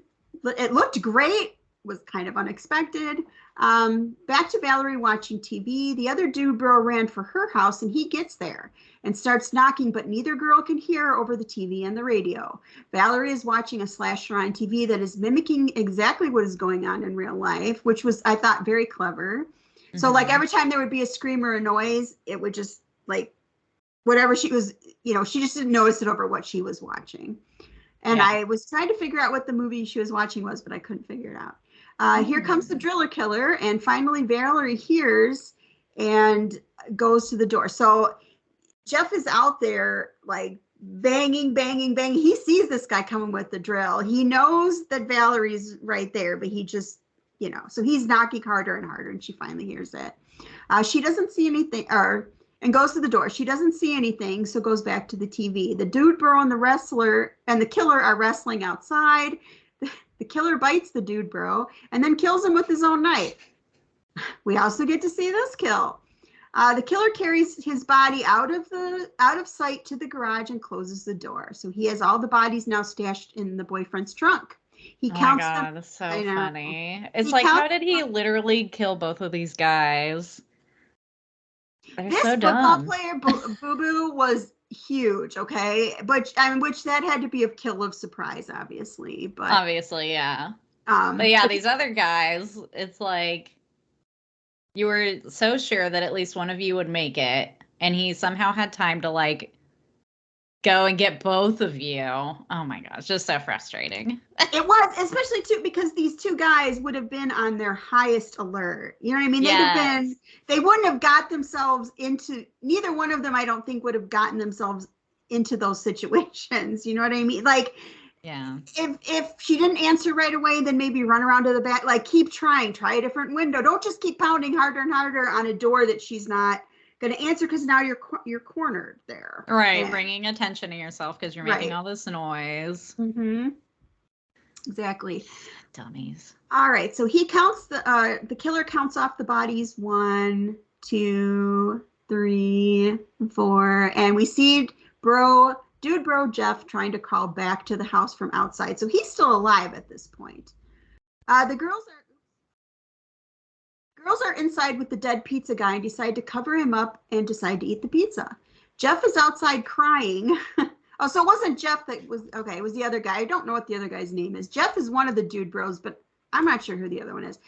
It looked great. Was kind of unexpected. Back to Valerie watching TV. The other dude bro ran for her house and he gets there and starts knocking, but neither girl can hear over the TV and the radio. Valerie is watching a slasher on TV that is mimicking exactly what is going on in real life, which was, I thought, very clever. Mm-hmm. So like every time there would be a scream or a noise, it would just like whatever she was, she just didn't notice it over what she was watching. And I was trying to figure out what the movie she was watching was, but I couldn't figure it out. Here comes the driller killer, and finally Valerie hears and goes to the door. So Jeff is out there like banging. He sees this guy coming with the drill. He knows that Valerie's right there, but he just, so he's knocking harder and harder, and she finally hears it. She doesn't see anything, or and goes to the door. She doesn't see anything, so goes back to the TV. The dude bro and the wrestler and the killer are wrestling outside. The killer bites the dude bro and then kills him with his own knife. We also get to see this kill. The killer carries his body out of sight to the garage and closes the door. So he has all the bodies now stashed in the boyfriend's trunk. He counts them. Oh my God, that's so funny. It's like, how did he literally kill both of these guys? They're this so football dumb. player, Boo Boo, was huge, okay? But I mean, which that had to be a kill of surprise, obviously. But obviously, yeah. But yeah, these other guys, it's like you were so sure that at least one of you would make it, and he somehow had time to like go and get both of you. Oh my gosh, just so frustrating. It was, especially too, because these two guys would have been on their highest alert. You know what I mean? Yes. They wouldn't have got themselves into, neither one of them, I don't think, would have gotten themselves into those situations. You know what I mean? Like, yeah. If she didn't answer right away, then maybe run around to the back, like keep trying, try a different window. Don't just keep pounding harder and harder on a door that she's not going to answer, because now you're cornered there. Right, and, bringing attention to yourself because you're making all this noise. Mm-hmm. Exactly. Dummies. All right, so he counts the killer counts off the bodies 1, 2, 3, 4, and we see dude bro Jeff trying to crawl back to the house from outside. So he's still alive at this point. The girls are inside with the dead pizza guy and decide to cover him up and decide to eat the pizza. Jeff is outside crying. Oh, so it wasn't Jeff that was, okay, it was the other guy. I don't know what the other guy's name is. Jeff is one of the dude bros, but I'm not sure who the other one is.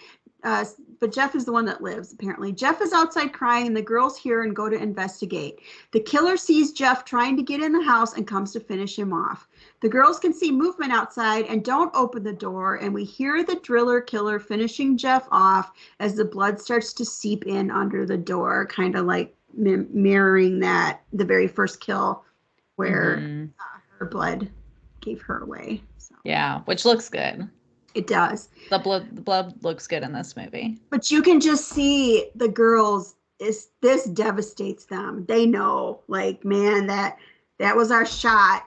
But Jeff is the one that lives, apparently. Jeff is outside crying, and the girls hear and go to investigate. The killer sees Jeff trying to get in the house and comes to finish him off. The girls can see movement outside and don't open the door, and we hear the driller killer finishing Jeff off as the blood starts to seep in under the door, kind of like mirroring the very first kill where her blood gave her away. So. Yeah, which looks good. It does. The blood looks good in this movie. But you can just see the girls, this devastates them. They know, like, man, that was our shot,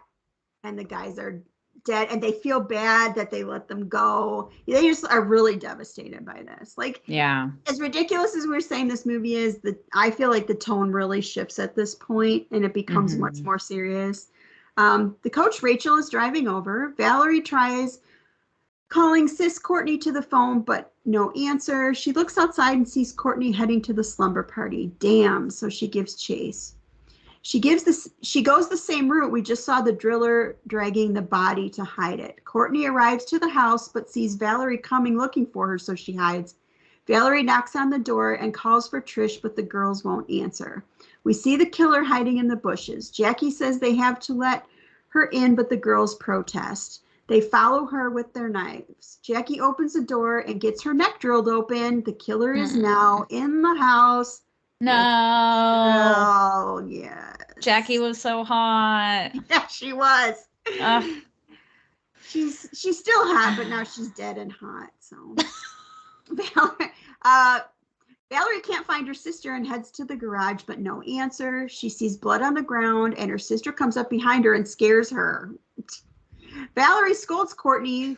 and the guys are dead, and they feel bad that they let them go. They just are really devastated by this. Like, yeah, as ridiculous as we're saying this movie is, I feel like the tone really shifts at this point, and it becomes much more serious. The coach Rachel is driving over. Valerie tries calling sis Courtney to the phone, but no answer. She looks outside and sees Courtney heading to the slumber party. Damn, so she gives chase. She goes the same route. We just saw the driller dragging the body to hide it. Courtney arrives to the house, but sees Valerie coming looking for her, so she hides. Valerie knocks on the door and calls for Trish, but the girls won't answer. We see the killer hiding in the bushes. Jackie says they have to let her in, but the girls protest. They follow her with their knives. Jackie opens the door and gets her neck drilled open. The killer is now in the house. No. Oh, yes. Jackie was so hot. Yeah, she was. She's still hot, but now she's dead and hot. So Valerie can't find her sister and heads to the garage, but no answer. She sees blood on the ground, and her sister comes up behind her and scares her. Valerie scolds Courtney,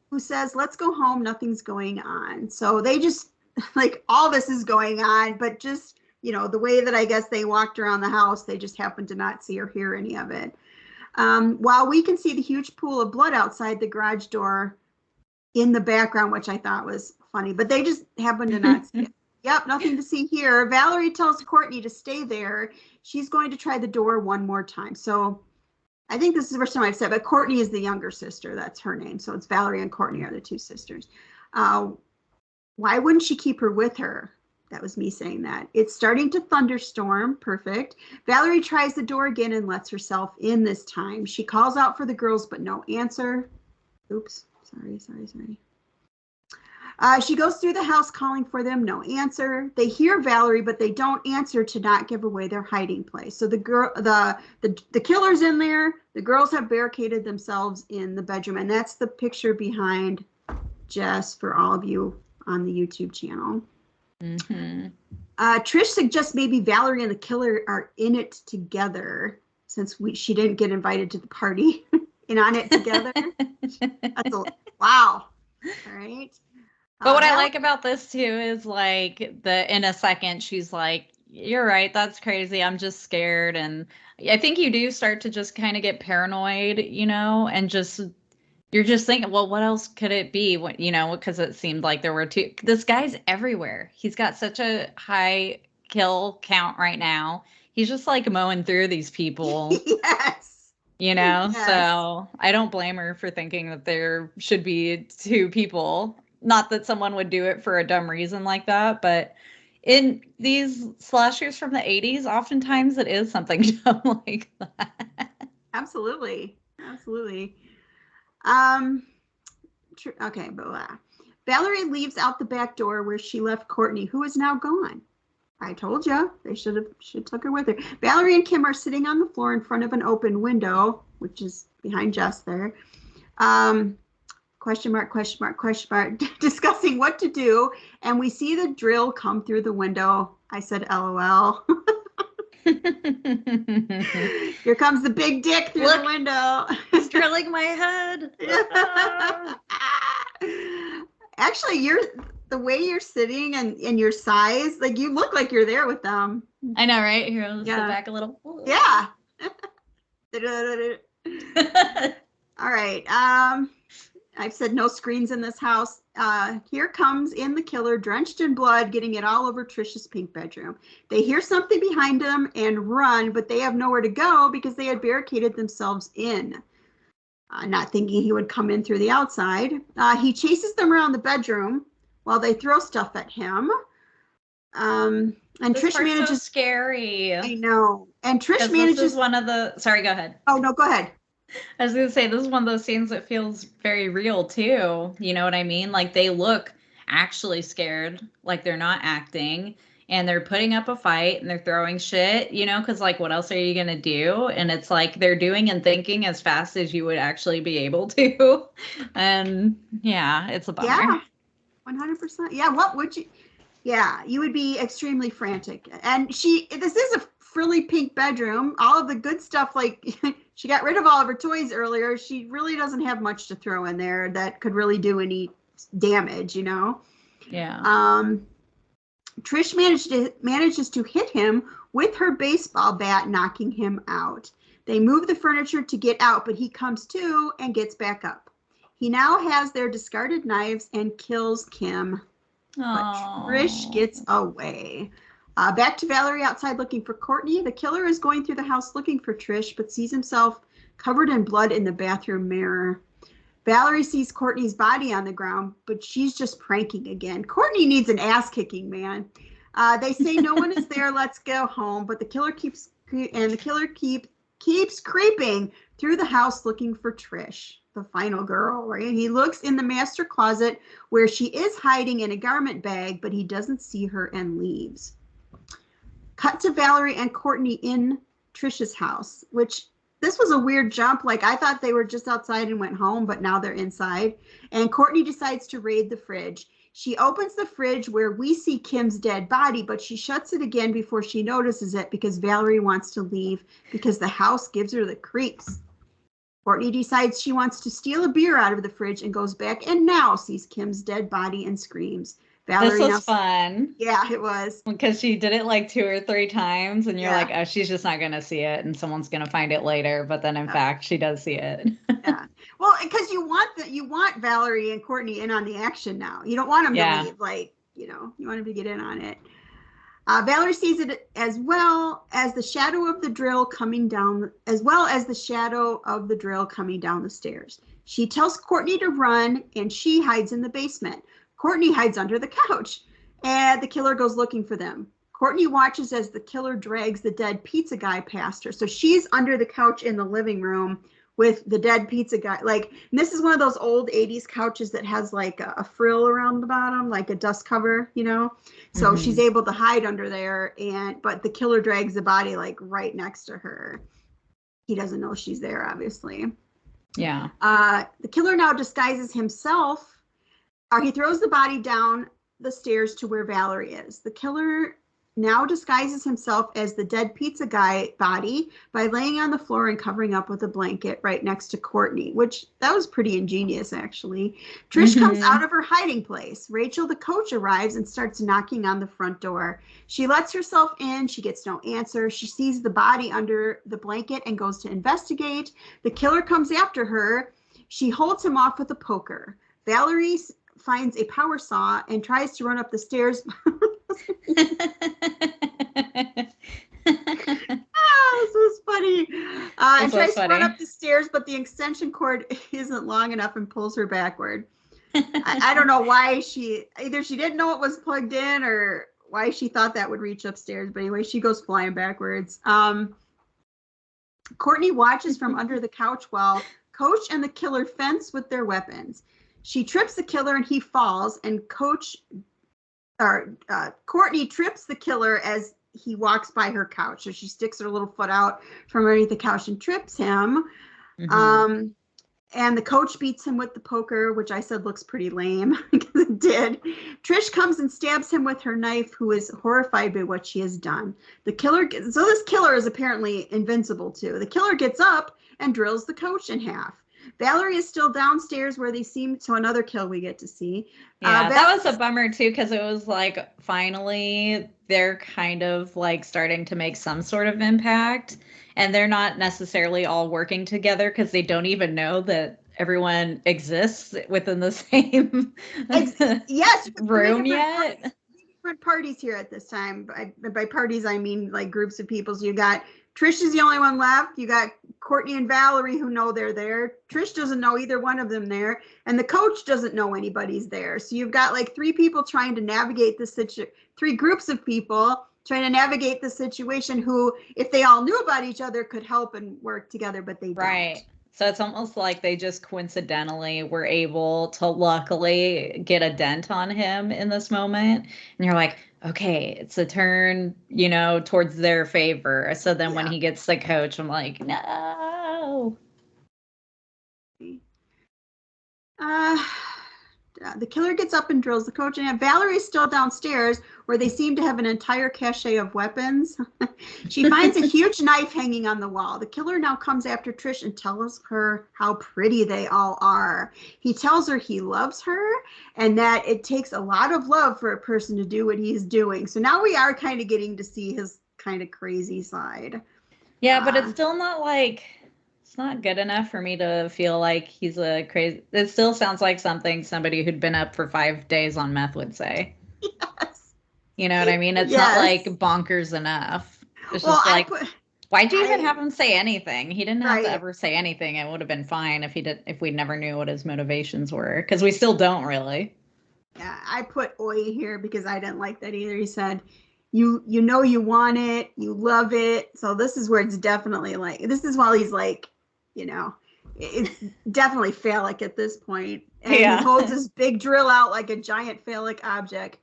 who says, let's go home, nothing's going on. So they just, like, all this is going on, but just, you know, the way that I guess they walked around the house, they just happened to not see or hear any of it. While we can see the huge pool of blood outside the garage door in the background, which I thought was funny, but they just happened to not see it. Yep, nothing to see here. Valerie tells Courtney to stay there. She's going to try the door one more time. So I think this is the first time I've said, but Courtney is the younger sister. That's her name. So it's Valerie and Courtney are the two sisters. Why wouldn't she keep her with her? That was me saying that. It's starting to thunderstorm. Perfect. Valerie tries the door again and lets herself in this time. She calls out for the girls, but no answer. Oops. Sorry. She goes through the house calling for them, no answer. They hear Valerie, but they don't answer to not give away their hiding place. So the killer's in there. The girls have barricaded themselves in the bedroom, and that's the picture behind Jess for all of you on the YouTube channel. Trish suggests maybe Valerie and the killer are in it together since she didn't get invited to the party and on it together. Wow. All right. But what I like about this too is like in a second she's like, you're right, that's crazy. I'm just scared. And I think you do start to just kind of get paranoid, and you're just thinking, well, what else could it be? What, because it seemed like there were this guy's everywhere. He's got such a high kill count right now. He's just like mowing through these people. Yes. Yes. So I don't blame her for thinking that there should be two people. Not that someone would do it for a dumb reason like that, but in these slashers from the 80s, oftentimes it is something dumb like that. Absolutely. Okay, but Valerie leaves out the back door where she left Courtney, who is now gone. I told you they should took her with her. Valerie and Kim are sitting on the floor in front of an open window, which is behind Jess there. Question mark, discussing what to do. And we see the drill come through the window. I said, LOL. Here comes the big dick through the window. It's drilling my head. Actually, the way you're sitting and your size, like you look like you're there with them. I know, right? Here, let's sit back a little. Yeah. All right. I've said no screens in this house. Here comes in the killer, drenched in blood, getting it all over Trish's pink bedroom. They hear something behind them and run, but they have nowhere to go because they had barricaded themselves in. Not thinking he would come in through the outside. He chases them around the bedroom while they throw stuff at him. And this Trish manages. So scary. I know. And Trish manages. This is one of the. Sorry, go ahead. Oh no, go ahead. I was gonna say this is one of those scenes that feels very real too. You know what I mean? Like they look actually scared, like they're not acting, and they're putting up a fight and they're throwing shit. Because like what else are you gonna do? And it's like they're doing and thinking as fast as you would actually be able to. And yeah, it's a bummer. Yeah, 100%. Yeah, what would you? Yeah, you would be extremely frantic. And this is a frilly pink bedroom. All of the good stuff, like she got rid of all of her toys earlier. She really doesn't have much to throw in there that could really do any damage, Yeah. Trish manages to hit him with her baseball bat, knocking him out. They move the furniture to get out, but he comes to and gets back up. He now has their discarded knives and kills Kim. But Trish gets away. Back to Valerie outside looking for Courtney. The killer is going through the house looking for Trish, but sees himself covered in blood in the bathroom mirror. Valerie sees Courtney's body on the ground, but she's just pranking again. Courtney needs an ass kicking, man. They say no one is there. Let's go home. But the killer keeps creeping through the house looking for Trish, the final girl, right? He looks in the master closet where she is hiding in a garment bag, but he doesn't see her and leaves. Cut to Valerie and Courtney in Trish's house, which this was a weird jump. Like I thought they were just outside and went home, but now they're inside. And Courtney decides to raid the fridge. She opens the fridge where we see Kim's dead body, but she shuts it again before she notices it because Valerie wants to leave because the house gives her the creeps. Courtney decides she wants to steal a beer out of the fridge and goes back and now sees Kim's dead body and screams. Valerie, this was fun. Yeah, it was. Because she did it like 2 or 3 times and you're like, oh, she's just not going to see it and someone's going to find it later. But then in fact, she does see it. Yeah. Well, because you want Valerie and Courtney in on the action now. You don't want them to leave, you want them to get in on it. Valerie sees it as well as the shadow of the drill coming down, the stairs. She tells Courtney to run and she hides in the basement. Courtney hides under the couch and the killer goes looking for them. Courtney watches as the killer drags the dead pizza guy past her. So she's under the couch in the living room with the dead pizza guy. And this is one of those old 80s couches that has like a frill around the bottom, like a dust cover, So she's able to hide under there, but the killer drags the body like right next to her. He doesn't know she's there, obviously. Yeah. The killer now disguises himself. He throws the body down the stairs to where Valerie is. The killer now disguises himself as the dead pizza guy body by laying on the floor and covering up with a blanket right next to Courtney, which that was pretty ingenious, actually. Trish comes out of her hiding place. Rachel, the coach, arrives and starts knocking on the front door. She lets herself in. She gets no answer. She sees the body under the blanket and goes to investigate. The killer comes after her. She holds him off with a poker. Valerie finds a power saw and tries to run up the stairs. This was funny. And tries to run up the stairs, but the extension cord isn't long enough and pulls her backward. I don't know why either she didn't know it was plugged in or why she thought that would reach upstairs. But anyway, she goes flying backwards. Courtney watches from under the couch while Coach and the killer fence with their weapons. She trips the killer and he falls, and Courtney trips the killer as he walks by her couch. So she sticks her little foot out from underneath the couch and trips him. And the coach beats him with the poker, which I said looks pretty lame because it did. Trish comes and stabs him with her knife, who is horrified by what she has done. So this killer is apparently invincible too. The killer gets up and drills the coach in half. Valerie is still downstairs where they seem to another kill we get to see. Yeah, that was a bummer too, because it was like finally they're kind of like starting to make some sort of impact, and they're not necessarily all working together because they don't even know that everyone exists within the same room yet. Different parties here at this time. By parties, I mean like groups of people. So you got Trish is the only one left. You got Courtney and Valerie who know they're there. Trish doesn't know either one of them there. And the coach doesn't know anybody's there. So you've got like three people trying to navigate the situation, three groups of people trying to navigate the situation who, if they all knew about each other, could help and work together, but they don't. Right. So it's almost like they just coincidentally were able to luckily get a dent on him in this moment. And you're like, okay, it's a turn, towards their favor. So then when he gets the coach, I'm like, no. The killer gets up and drills the coach, and Valerie's still downstairs where they seem to have an entire cache of weapons. She finds a huge knife hanging on the wall. The killer now comes after Trish and tells her how pretty they all are. He tells her he loves her and that it takes a lot of love for a person to do what he's doing. So now we are kind of getting to see his kind of crazy side. Yeah, but it's still not like... It's not good enough for me to feel like he's a crazy... It still sounds like somebody who'd been up for 5 days on meth would say. Yes. You know what I mean? It's not like bonkers enough. It's just like, why'd you even have him say anything? He didn't have to ever say anything. It would have been fine if we never knew what his motivations were, because we still don't really. Yeah, I put oi here because I didn't like that either. He said, you know you want it, you love it. So this is where it's definitely like, this is while he's like, it's definitely phallic at this point. And he holds his big drill out like a giant phallic object.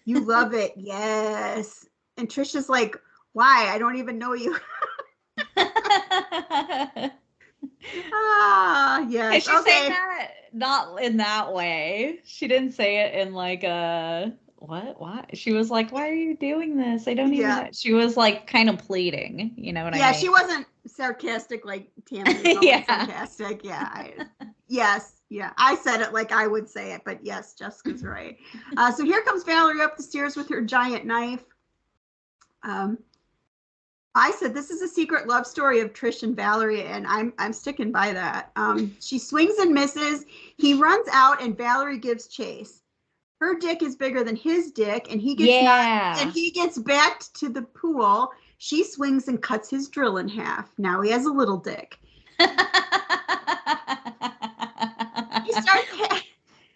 You love it. Yes. And Trisha's like, why? I don't even know you. Yes. And she's saying that not in that way. She didn't say it in like a... What? Why? She was like, why are you doing this? I don't even know. She was like kind of pleading, you know what I mean? Yeah, she wasn't sarcastic like Taminator. Sarcastic. Yeah. Yes. Yeah. I said it like I would say it, but yes, Jessica's right. So here comes Valerie up the stairs with her giant knife. I said this is a secret love story of Trish and Valerie, and I'm sticking by that. She swings and misses. He runs out, and Valerie gives chase. Her dick is bigger than his dick, and he gets backed to the pool. She swings and cuts his drill in half. Now he has a little dick.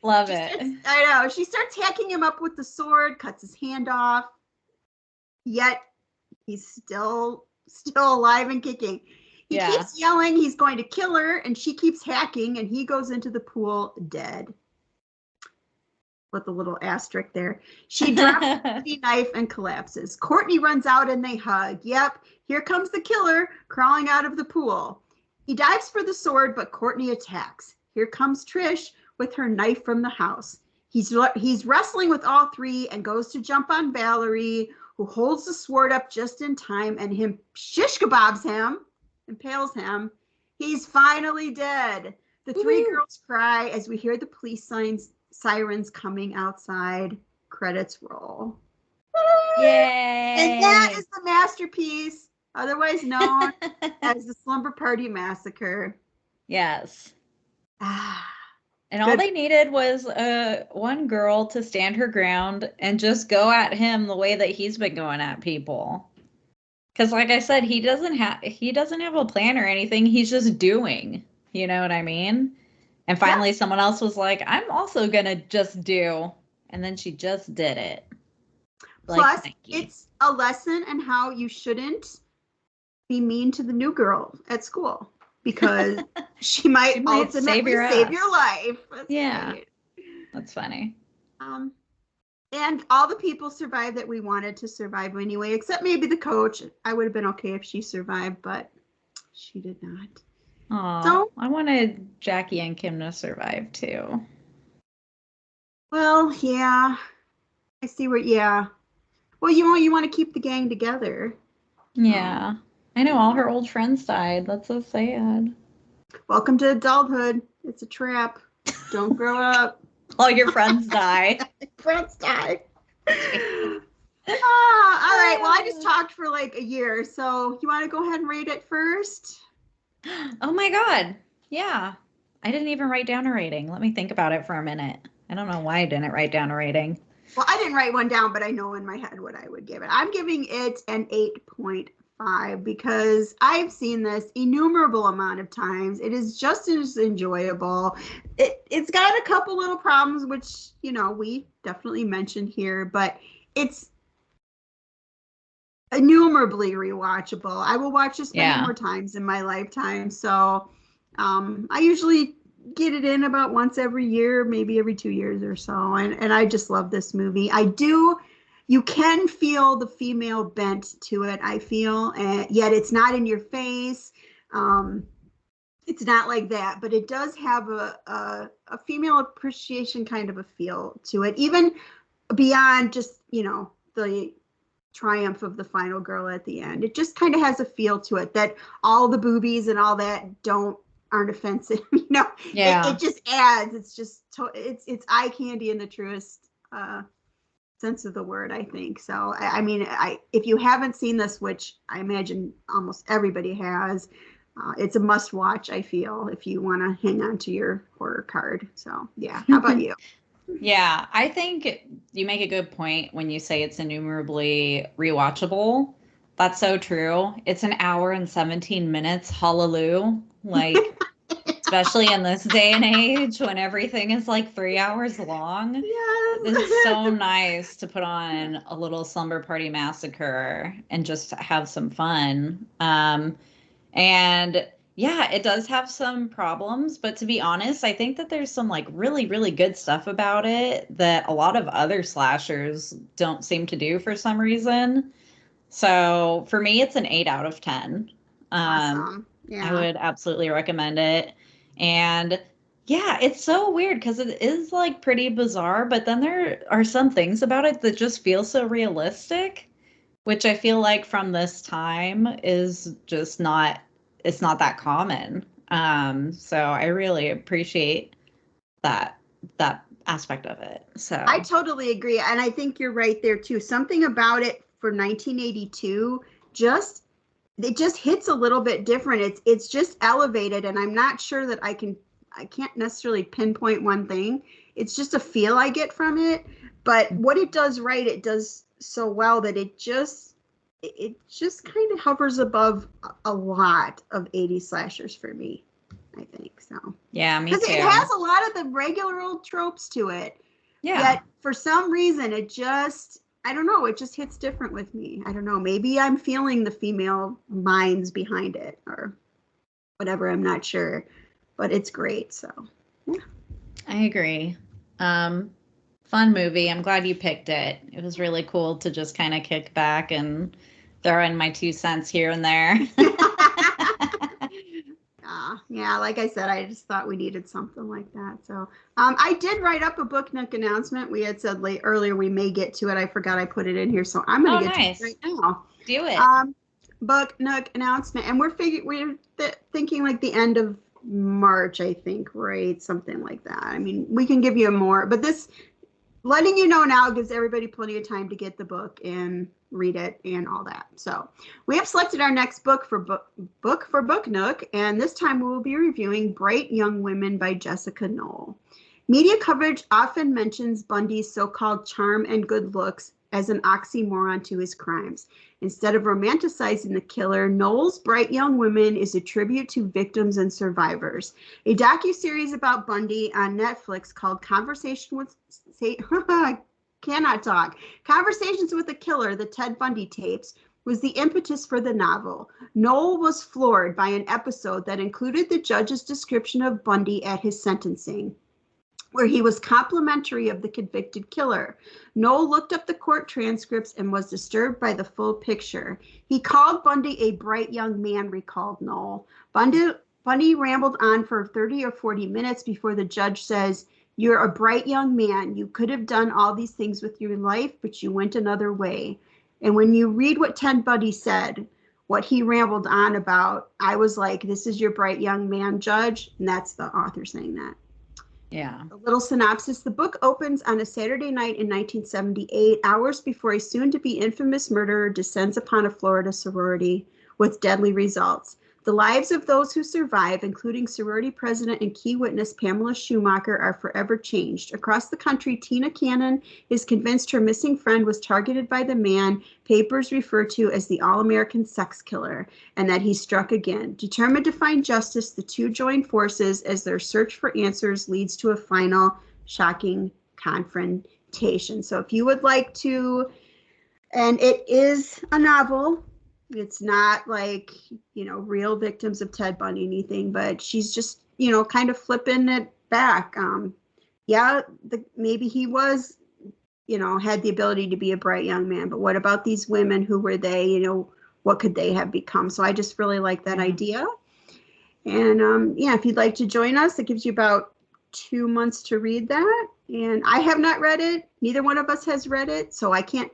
Love it. I know. She starts hacking him up with the sword, cuts his hand off. Yet he's still alive and kicking. He keeps yelling he's going to kill her, and she keeps hacking, and he goes into the pool dead. With a little asterisk there. She drops the knife and collapses. Courtney runs out and they hug. Yep, here comes the killer crawling out of the pool. He dives for the sword, but Courtney attacks. Here comes Trish with her knife from the house. He's wrestling with all three and goes to jump on Valerie, who holds the sword up just in time and him shish kebabs him, impales him. He's finally dead. The three girls cry as we hear the police sirens coming outside. Credits roll. Yay! And that is the masterpiece, otherwise known as the Slumber Party Massacre. Yes. Ah. And all they needed was one girl to stand her ground and just go at him the way that he's been going at people. Because like I said, he doesn't have a plan or anything. He's just doing. You know what I mean? And finally someone else was like, I'm also going to just do. And then she just did it. Plus, it's a lesson in how you shouldn't be mean to the new girl at school. Because she might ultimately save your life. That's great. That's funny. And all the people survived that we wanted to survive anyway, except maybe the coach. I would have been okay if she survived, but she did not. Oh, so, I wanted Jackie and Kim to survive too. Well, yeah. I see where, Well, you want to keep the gang together. Yeah. I know all her old friends died. That's so sad. Welcome to adulthood. It's a trap. Don't grow up. All your friends die. Friends die. All right. Well, I just talked for like a year. So you want to go ahead and rate it first? Oh my God. Yeah. I didn't even write down a rating. Let me think about it for a minute. I don't know why I didn't write down a rating. Well, I didn't write one down, but I know in my head what I would give it. I'm giving it an 8.5 because I've seen this innumerable amount of times. It is just as enjoyable. It's got a couple little problems, which, we definitely mentioned here, but it's innumerably rewatchable. I will watch this many more times in my lifetime. So I usually get it in about once every year, maybe every 2 years or so. And I just love this movie. You can feel the female bent to it, I feel, and yet it's not in your face. It's not like that, but it does have a female appreciation kind of a feel to it, even beyond just, the triumph of the final girl at the end. It just kind of has a feel to it that all the boobies and all that aren't offensive. It just adds. It's just it's eye candy in the truest sense of the word, I think. So I mean, if you haven't seen this, which I imagine almost everybody has, it's a must watch, I feel, if you want to hang on to your horror card. So yeah. How about you? Yeah, I think you make a good point when you say it's innumerably rewatchable. That's so true. It's an hour and 17 minutes. Hallelujah. Like, especially in this day and age when everything is like 3 hours long. Yes. It's so nice to put on a little Slumber Party Massacre and just have some fun. And yeah, it does have some problems, but to be honest, I think that there's some like really, really good stuff about it that a lot of other slashers don't seem to do for some reason. So for me, it's an 8 out of 10. Awesome. Yeah. I would absolutely recommend it. And yeah, it's so weird because it is like pretty bizarre, but then there are some things about it that just feel so realistic, which I feel like from this time is just it's not that common. So I really appreciate that aspect of it. So I totally agree. And I think you're right there too. Something about it for 1982 it just hits a little bit different. It's just elevated, and I'm not sure that I can't necessarily pinpoint one thing. It's just a feel I get from it. But what it does right, it does so well that it just kind of hovers above a lot of 80s slashers for me, I think. So yeah, me too. Because it has a lot of the regular old tropes to it. Yeah. Yet for some reason it just hits different with me. I don't know. Maybe I'm feeling the female minds behind it or whatever. I'm not sure, but it's great. So yeah. I agree. Fun movie. I'm glad you picked it. It was really cool to just kind of kick back and throw in my 2 cents here and there. Yeah, like I said, I just thought we needed something like that. So I did write up a Book Nook announcement. We had said earlier we may get to it. I forgot I put it in here, so I'm going Oh, to get to it nice. right now. Do it. Book Nook announcement, and we're thinking like the end of March, I think, right? Something like that. I mean, we can give you more, but this letting you know now gives everybody plenty of time to get the book and read it and all that. So we have selected our next book for Book Nook, and this time we will be reviewing Bright Young Women by Jessica Knoll. Media coverage often mentions Bundy's so-called charm and good looks as an oxymoron to his crimes. Instead of romanticizing the killer, Knoll's Bright Young Women is a tribute to victims and survivors. A docuseries about Bundy on Netflix called Conversations with the Killer, the Ted Bundy tapes, was the impetus for the novel. Knoll was floored by an episode that included the judge's description of Bundy at his sentencing, where he was complimentary of the convicted killer. Knoll looked up the court transcripts and was disturbed by the full picture. He called Bundy a bright young man, recalled Knoll. Bundy rambled on for 30 or 40 minutes before the judge says, "You're a bright young man. You could have done all these things with your life, but you went another way." And when you read what Ted Bundy said, what he rambled on about, I was like, this is your bright young man, Judge. And that's the author saying that. Yeah. A little synopsis. The book opens on a Saturday night in 1978, hours before a soon-to-be infamous murderer descends upon a Florida sorority with deadly results. The lives of those who survive, including sorority president and key witness Pamela Schumacher, are forever changed. Across the country, Tina Cannon is convinced her missing friend was targeted by the man papers refer to as the All-American Sex Killer, and that he struck again. Determined to find justice, the two join forces as their search for answers leads to a final, shocking confrontation. So if you would like to, and it is a novel, it's not like, real victims of Ted Bundy, anything, but she's just, kind of flipping it back. Maybe he was, had the ability to be a bright young man, but what about these women? Who were they? What could they have become? So I just really like that idea. And if you'd like to join us, it gives you about 2 months to read that. And I have not read it. Neither one of us has read it, so I can't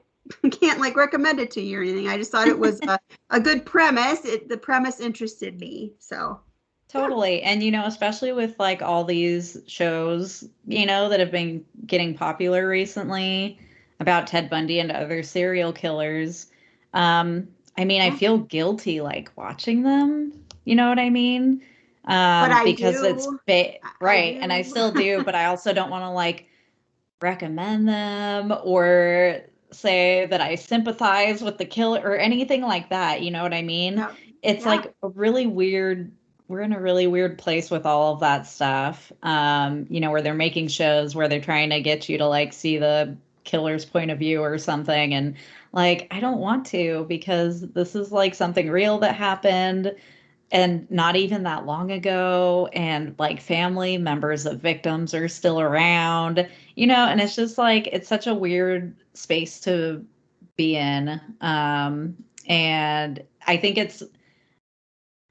recommend it to you or anything. I just thought it was a good premise. The premise interested me. So totally. And, especially with like all these shows, that have been getting popular recently about Ted Bundy and other serial killers. I feel guilty like watching them. You know what I mean? But because do. it's right. And I still do, but I also don't want to like recommend them or say that I sympathize with the killer or anything like that. You know what I mean? Yep. It's like a really weird, we're in a really weird place with all of that stuff. Where they're making shows where they're trying to get you to like see the killer's point of view or something. And like, I don't want to, because this is like something real that happened and not even that long ago. And like family members of victims are still around, and it's just like, it's such a weird space to be in. And I think it's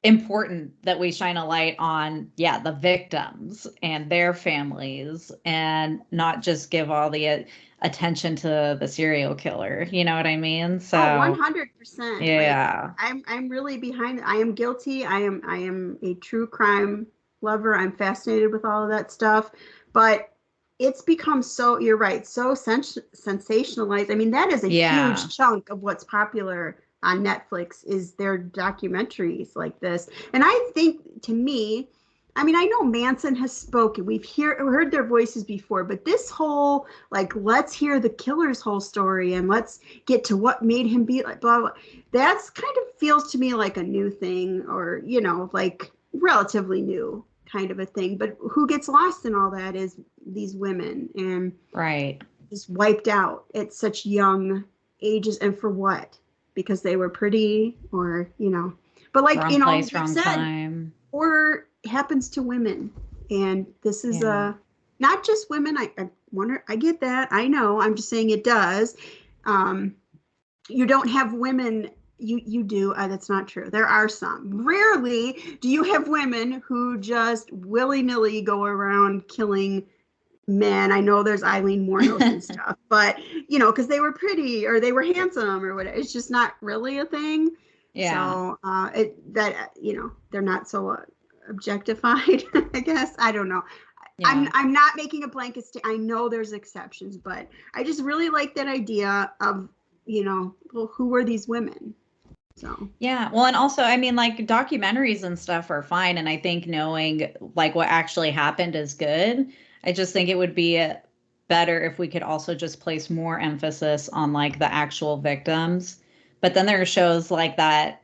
important that we shine a light on, the victims and their families and not just give all the attention to the serial killer. You know what I mean? So 100%. Yeah. I'm really behind it. I am guilty. I am a true crime lover. I'm fascinated with all of that stuff, but it's become so, you're right, so sensationalized. I mean, that is a huge chunk of what's popular on Netflix is their documentaries like this. And I think, to me, I know Manson has spoken. We've heard their voices before, but this whole, like, let's hear the killer's whole story and let's get to what made him be like, blah, blah. That's kind of feels to me like a new thing, or, like relatively new kind of a thing. But who gets lost in all that is these women, and just wiped out at such young ages. And for what? Because they were pretty, or, but like, wrong place, wrong time. Or happens to women. And this is not just women. I wonder, I get that. I know. I'm just saying it does. You don't have women You do. That's not true. There are some. Rarely do you have women who just willy-nilly go around killing men. I know there's Eileen Wuornos and stuff, but because they were pretty or they were handsome or whatever. It's just not really a thing. Yeah. So they're not so objectified. I guess I don't know. Yeah. I'm not making a blanket I know there's exceptions, but I just really like that idea of well, who were these women? So Yeah. Well, and also, I mean, like documentaries and stuff are fine. And I think knowing like what actually happened is good. I just think it would be better if we could also just place more emphasis on like the actual victims. But then there are shows like that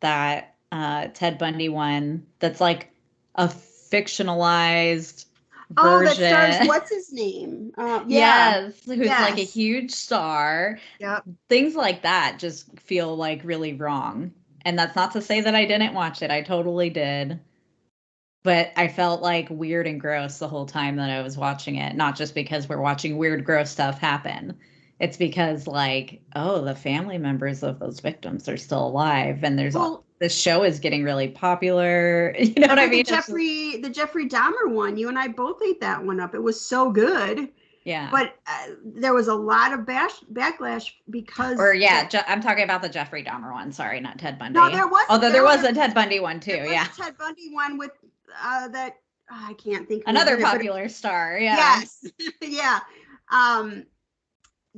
Ted Bundy one that's like a fictionalized that stars, version. what's his name? Yes, who's like a Yes. huge star. Yep. Things like that just feel like really wrong. And that's not to say that I didn't watch it. I totally did. But I felt like weird and gross the whole time that I was watching it, not just because we're watching weird, gross stuff happen. It's because like, oh, the family members of those victims are still alive, and this show is getting really popular. You know what I mean? The Jeffrey Dahmer one, you and I both ate that one up. It was so good. Yeah. But there was a lot of backlash because. I'm talking about the Jeffrey Dahmer one. Sorry, not Ted Bundy. No, there was. Although there was a Ted Bundy one too. Yeah. Ted Bundy one with that. I can't think. Another popular star. Yeah. Yes. Yeah.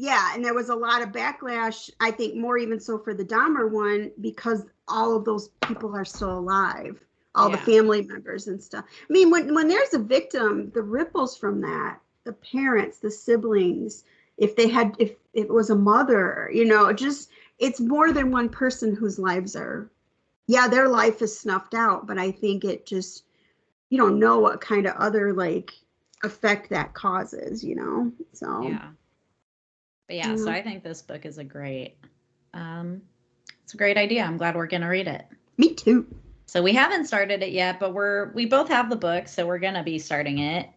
Yeah, and there was a lot of backlash, I think more even so for the Dahmer one, because all of those people are still alive, all the family members and stuff. I mean, when there's a victim, the ripples from that, the parents, the siblings, if it was a mother, it's more than one person whose lives are, their life is snuffed out, but I think it just, you don't know what kind of other effect that causes, so. Yeah. But yeah, so I think this book is it's a great idea. I'm glad we're going to read it. Me too. So we haven't started it yet, but we both have the book, so we're going to be starting it.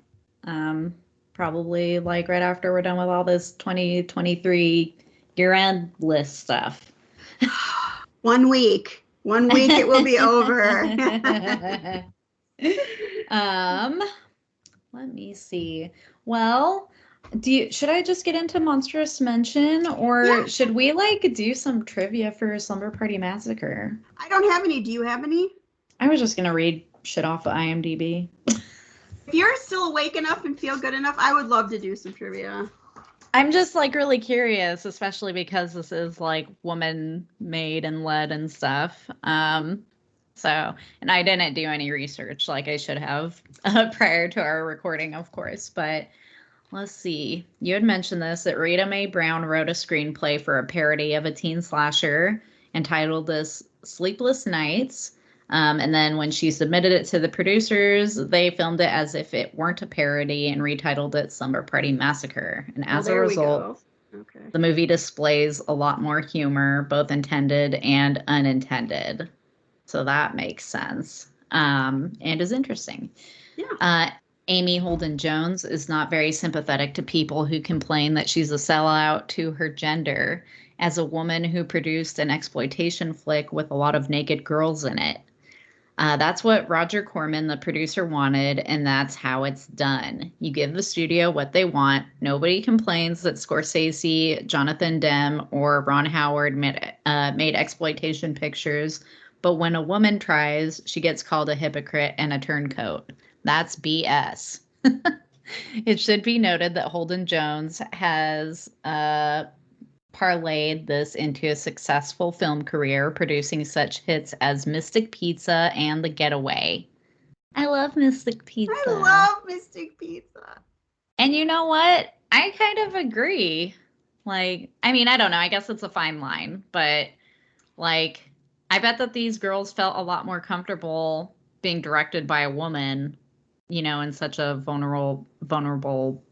Probably like right after we're done with all this 2023 year-end list stuff. 1 week. 1 week it will be over. Let me see. Well, should I just get into Monstrous Mention, or should we do some trivia for Slumber Party Massacre? I don't have any. Do you have any? I was just gonna read shit off of IMDb. If you're still awake enough and feel good enough, I would love to do some trivia. I'm just really curious, especially because this is woman made and led and stuff. So, and I didn't do any research like I should have prior to our recording, of course, but let's see. You had mentioned this, that Rita Mae Brown wrote a screenplay for a parody of a teen slasher entitled this Sleepless Nights. And then when she submitted it to the producers, they filmed it as if it weren't a parody and retitled it Slumber Party Massacre. And as a result, the movie displays a lot more humor, both intended and unintended. So that makes sense and is interesting. Yeah. Amy Holden Jones is not very sympathetic to people who complain that she's a sellout to her gender as a woman who produced an exploitation flick with a lot of naked girls in it. That's what Roger Corman, the producer, wanted, and that's how it's done. You give the studio what they want. Nobody complains that Scorsese, Jonathan Demme, or Ron Howard made exploitation pictures, but when a woman tries, she gets called a hypocrite and a turncoat. That's BS. It should be noted that Holden Jones has parlayed this into a successful film career, producing such hits as Mystic Pizza and The Getaway. I love Mystic Pizza. I love Mystic Pizza. And you know what? I kind of agree. I don't know. I guess it's a fine line, but I bet that these girls felt a lot more comfortable being directed by a woman, in such a vulnerable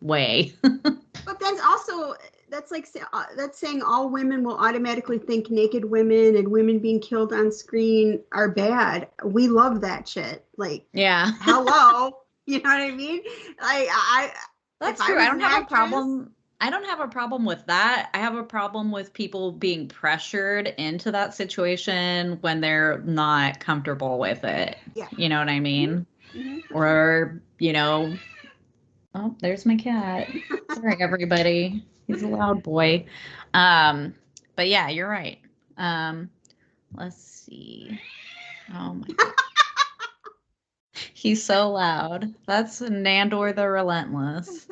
way. But that's also, that's saying all women will automatically think naked women and women being killed on screen are bad. We love that shit. Yeah. Hello. You know what I mean? That's true. I don't have a problem. I don't have a problem with that. I have a problem with people being pressured into that situation when they're not comfortable with it. Yeah. You know what I mean? Mm-hmm. Or, oh, there's my cat. Sorry, everybody. He's a loud boy. But yeah, you're right. Let's see. Oh my God. He's so loud. That's Nandor the Relentless.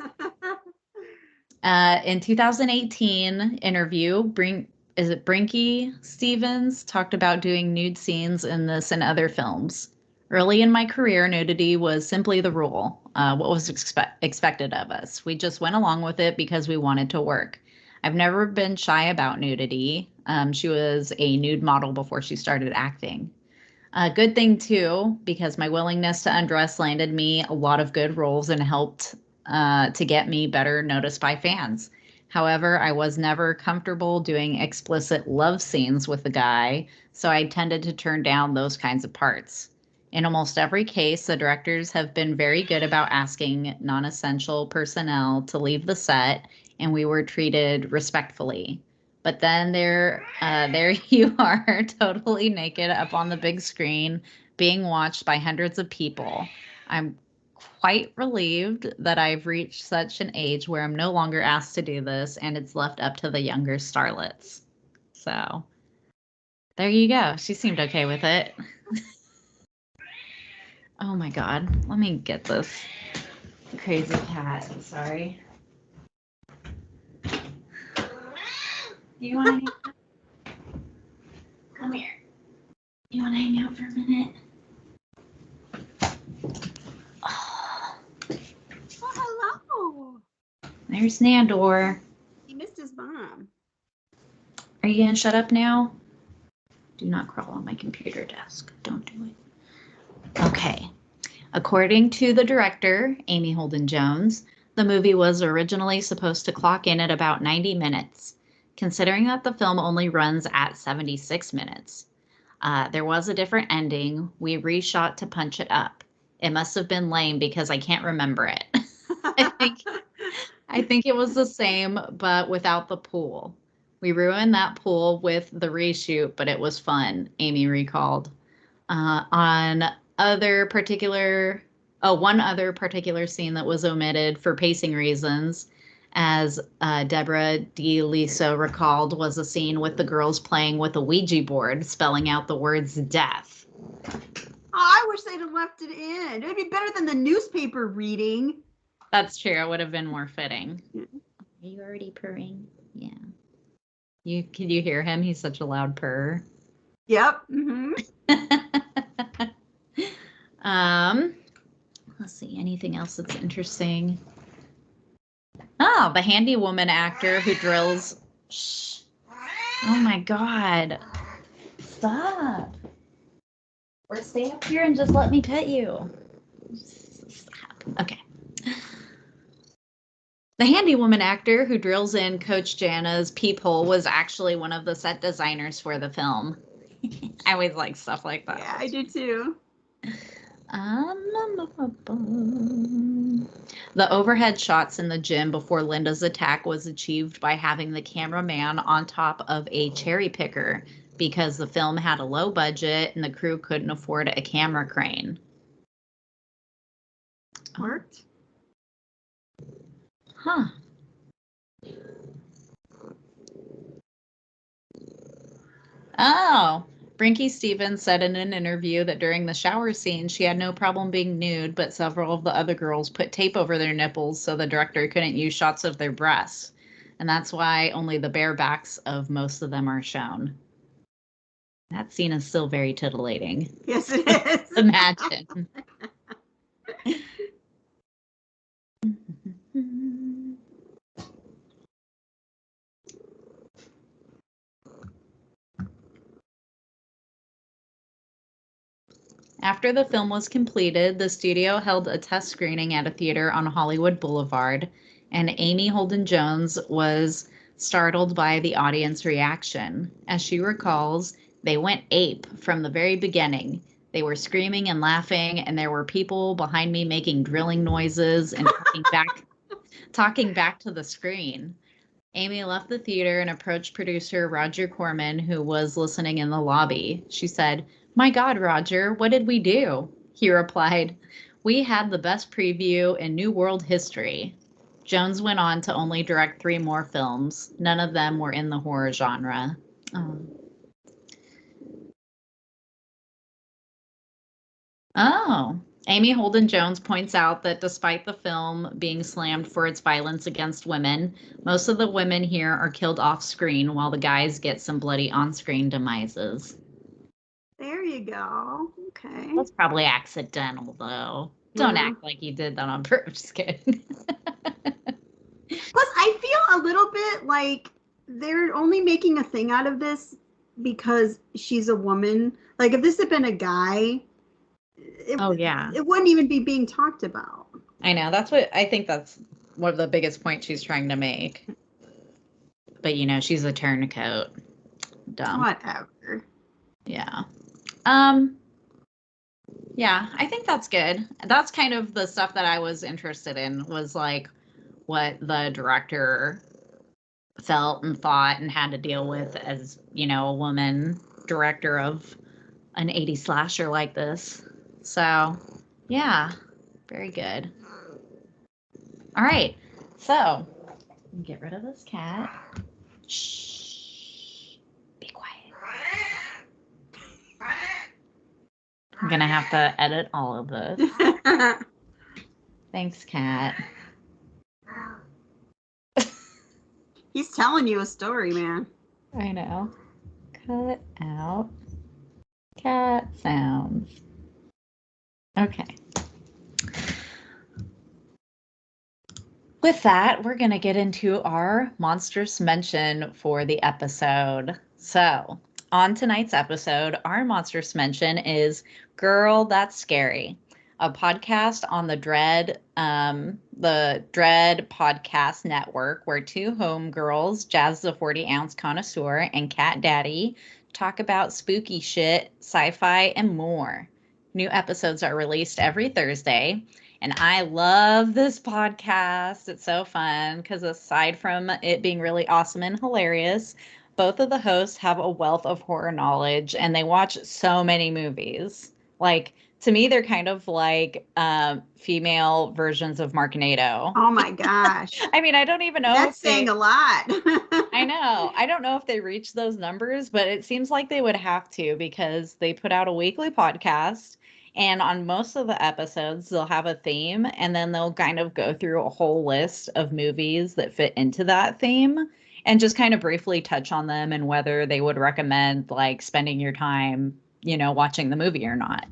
In 2018 interview, Brinky Stevens talked about doing nude scenes in this and other films. Early in my career, nudity was simply the rule, what was expected of us. We just went along with it because we wanted to work. I've never been shy about nudity. She was a nude model before she started acting. A good thing too, because my willingness to undress landed me a lot of good roles and helped to get me better noticed by fans. However, I was never comfortable doing explicit love scenes with a guy, so I tended to turn down those kinds of parts. In almost every case, the directors have been very good about asking non-essential personnel to leave the set, and we were treated respectfully. But then there you are, totally naked up on the big screen, being watched by hundreds of people. I'm quite relieved that I've reached such an age where I'm no longer asked to do this, and it's left up to the younger starlets. So there you go. She seemed okay with it. Oh my God. Let me get this crazy cat. Sorry. You want to come here? You want to hang out for a minute? Oh, Oh, hello. there's Nandor. He missed his mom. Are you going to shut up now? Do not crawl on my computer desk. Don't do it. Okay. According to the director, Amy Holden Jones, the movie was originally supposed to clock in at about 90 minutes. Considering that the film only runs at 76 minutes, there was a different ending. We reshot to punch it up. It must have been lame because I can't remember it. I think it was the same, but without the pool. We ruined that pool with the reshoot, but it was fun, Amy recalled. One other particular scene that was omitted for pacing reasons, as Deborah DeLiso recalled, was a scene with the girls playing with a Ouija board, spelling out the words death. Oh, I wish they'd have left it in. It'd be better than the newspaper reading. That's true. It would have been more fitting. Are you already purring? Yeah. Can you hear him? He's such a loud purr. Yep. Mm-hmm. Let's see. Anything else that's interesting? Oh, the handy woman actor who drills. Shh. Oh my God. Stop. Or stay up here and just let me pet you. Stop. Okay. The handy woman actor who drills in Coach Jana's peephole was actually one of the set designers for the film. I always like stuff like that. Yeah, I do too. The overhead shots in the gym before Linda's attack was achieved by having the cameraman on top of a cherry picker because the film had a low budget and the crew couldn't afford a camera crane. Worked. Huh. Oh, Brinky Stevens said in an interview that during the shower scene, she had no problem being nude, but several of the other girls put tape over their nipples so the director couldn't use shots of their breasts. And that's why only the bare backs of most of them are shown. That scene is still very titillating. Yes, it is. Imagine. After the film was completed, the studio held a test screening at a theater on Hollywood Boulevard, and Amy Holden Jones was startled by the audience reaction. As she recalls, they went ape from the very beginning. They were screaming and laughing, and there were people behind me making drilling noises and talking back Talking back to the screen. Amy left the theater and approached producer Roger Corman, who was listening in the lobby. She said, "My God, Roger, what did we do?" He replied, "We had the best preview in New World history." Jones went on to only direct 3 more films. None of them were in the horror genre. Oh. Amy Holden Jones points out that despite the film being slammed for its violence against women, most of the women here are killed off screen while the guys get some bloody on-screen demises. There you go. Okay. That's probably accidental, though. Don't act like you did that on purpose. Just kidding. Plus, I feel a little bit like they're only making a thing out of this because she's a woman. Like, if this had been a guy, it wouldn't even be being talked about. I know. I think that's one of the biggest points she's trying to make. But, she's a turncoat. Dumb. Whatever. Yeah. Yeah, I think that's good. That's kind of the stuff that I was interested in, was like what the director felt and thought and had to deal with as, a woman director of an 80s slasher like this. So, yeah, very good. All right, so get rid of this cat. Shh, be quiet. I'm gonna have to edit all of this. Thanks, cat. He's telling you a story, man. I know. Cut out cat sounds. Okay. With that, we're going to get into our monstrous mention for the episode. So, on tonight's episode, our monstrous mention is Girl, That's Scary, a podcast on the Dread Podcast Network, where 2 homegirls, Jazz the 40-ounce connoisseur and Cat Daddy, talk about spooky shit, sci-fi, and more. New episodes are released every Thursday. And I love this podcast. It's so fun because aside from it being really awesome and hilarious, both of the hosts have a wealth of horror knowledge and they watch so many movies. Like, to me, they're kind of like female versions of Marknado. Oh my gosh. I mean, I don't even know. That's saying a lot. I know. I don't know if they reach those numbers, but it seems like they would have to because they put out a weekly podcast. And on most of the episodes, they'll have a theme, and then they'll kind of go through a whole list of movies that fit into that theme and just kind of briefly touch on them and whether they would recommend like spending your time, watching the movie or not.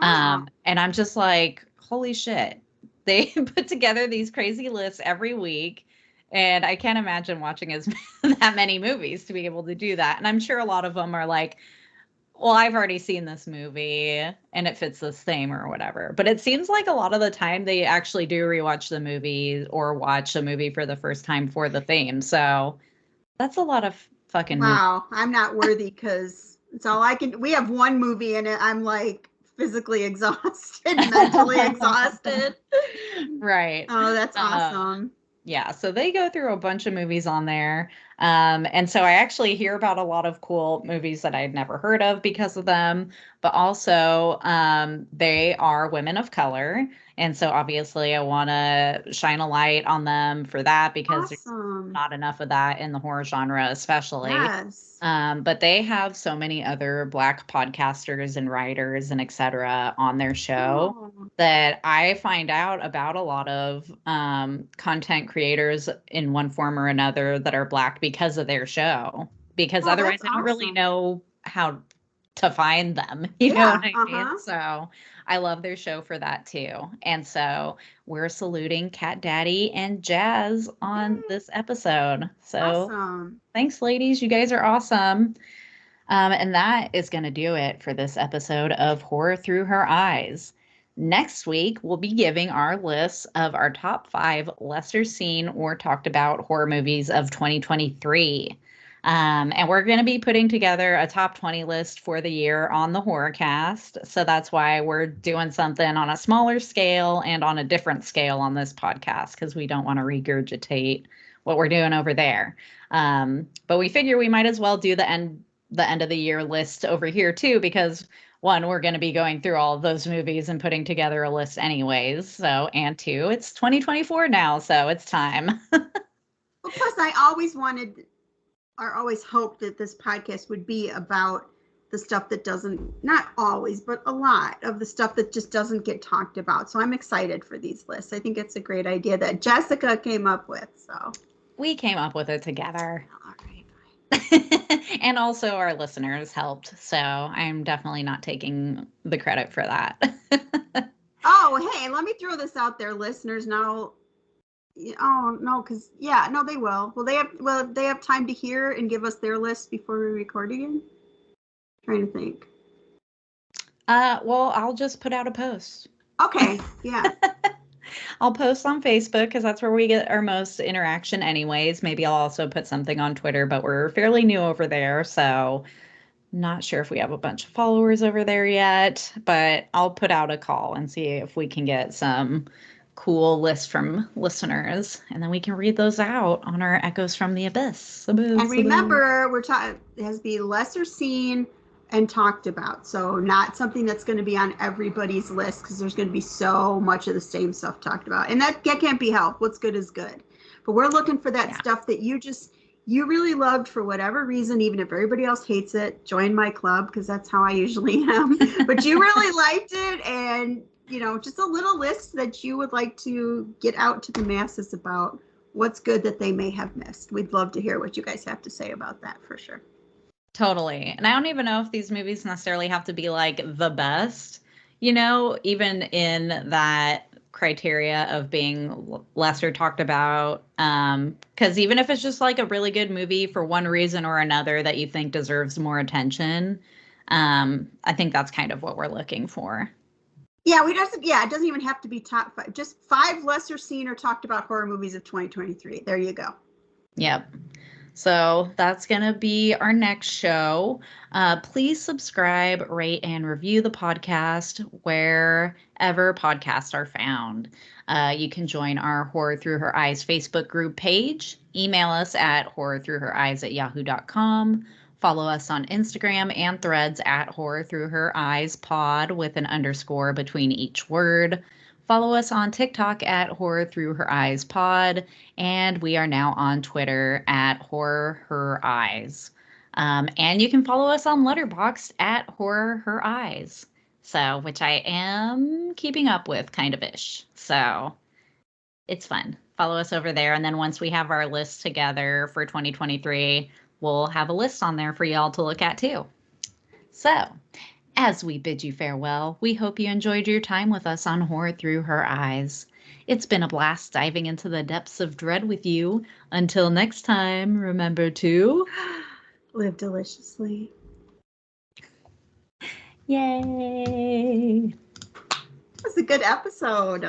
Wow. And I'm just like, holy shit. They put together these crazy lists every week. And I can't imagine watching that many movies to be able to do that. And I'm sure a lot of them are like, well, I've already seen this movie and it fits this theme or whatever. But it seems like a lot of the time they actually do rewatch the movie or watch a movie for the first time for the theme. So that's a lot of fucking wow. I'm not worthy because it's all I can. We have one movie in it. I'm like physically exhausted, mentally exhausted. Right. Oh, that's awesome. Yeah, so they go through a bunch of movies on there. And so I actually hear about a lot of cool movies that I'd never heard of because of them. But also, they are women of color. And so obviously I want to shine a light on them for that because there's not enough of that in the horror genre, especially. Yes. But they have so many other Black podcasters and writers and etc. on their show that I find out about a lot of content creators in one form or another that are Black because of their show. Because otherwise I don't really know how to find them. You know what I mean? So I love their show for that too. And so we're saluting Cat Daddy and Jazz on this episode. So thanks, ladies. You guys are awesome. And that is going to do it for this episode of Horror Through Her Eyes. Next week, we'll be giving our lists of our top 5 lesser seen or talked about horror movies of 2023. And we're going to be putting together a top 20 list for the year on the Horrorcast. So that's why we're doing something on a smaller scale and on a different scale on this podcast, because we don't want to regurgitate what we're doing over there. But we figure we might as well do the end of the year list over here too, because one, we're going to be going through all of those movies and putting together a list anyways. So, and two, it's 2024 now, so it's time. Well, plus I always hoped that this podcast would be about the stuff that not always, but a lot of the stuff that just doesn't get talked about. So I'm excited for these lists. I think it's a great idea that Jessica came up with. So we came up with it together. All right. And also our listeners helped. So I'm definitely not taking the credit for that. Oh, hey, let me throw this out there, listeners. Now, oh no, they will. Will they have time to hear and give us their list before we record again? Trying to think. Well, I'll just put out a post. Okay, yeah. I'll post on Facebook because that's where we get our most interaction anyways. Maybe I'll also put something on Twitter, but we're fairly new over there, so not sure if we have a bunch of followers over there yet, but I'll put out a call and see if we can get some cool lists from listeners, and then we can read those out on our Echoes from the Abyss. And remember, it has to be lesser seen and talked about. So not something that's going to be on everybody's list, because there's going to be so much of the same stuff talked about. And that can't be helped. What's good is good. But we're looking for that stuff that you really loved for whatever reason, even if everybody else hates it. Join my club, because that's how I usually am. But you really liked it, and just a little list that you would like to get out to the masses about what's good that they may have missed. We'd love to hear what you guys have to say about that, for sure. Totally. And I don't even know if these movies necessarily have to be like the best, even in that criteria of being lesser talked about. Because even if it's just like a really good movie for one reason or another that you think deserves more attention, I think that's kind of what we're looking for. Yeah, it doesn't even have to be top 5. Just 5 lesser seen or talked about horror movies of 2023. There you go. Yep. So that's going to be our next show. Please subscribe, rate, and review the podcast wherever podcasts are found. You can join our Horror Through Her Eyes Facebook group page. Email us at horrorthroughhereyes@yahoo.com. Follow us on Instagram and Threads at Horror Through Her Eyes Pod with an underscore between each word. Follow us on TikTok at Horror Through Her Eyes Pod, and we are now on Twitter at Horror Her Eyes. And you can follow us on Letterboxd at Horror Her Eyes, which I am keeping up with kind of ish. So it's fun. Follow us over there, and then once we have our list together for 2023, we'll have a list on there for y'all to look at too. So, as we bid you farewell, we hope you enjoyed your time with us on Horror Through Her Eyes. It's been a blast diving into the depths of dread with you. Until next time, remember to live deliciously. Yay! That was a good episode.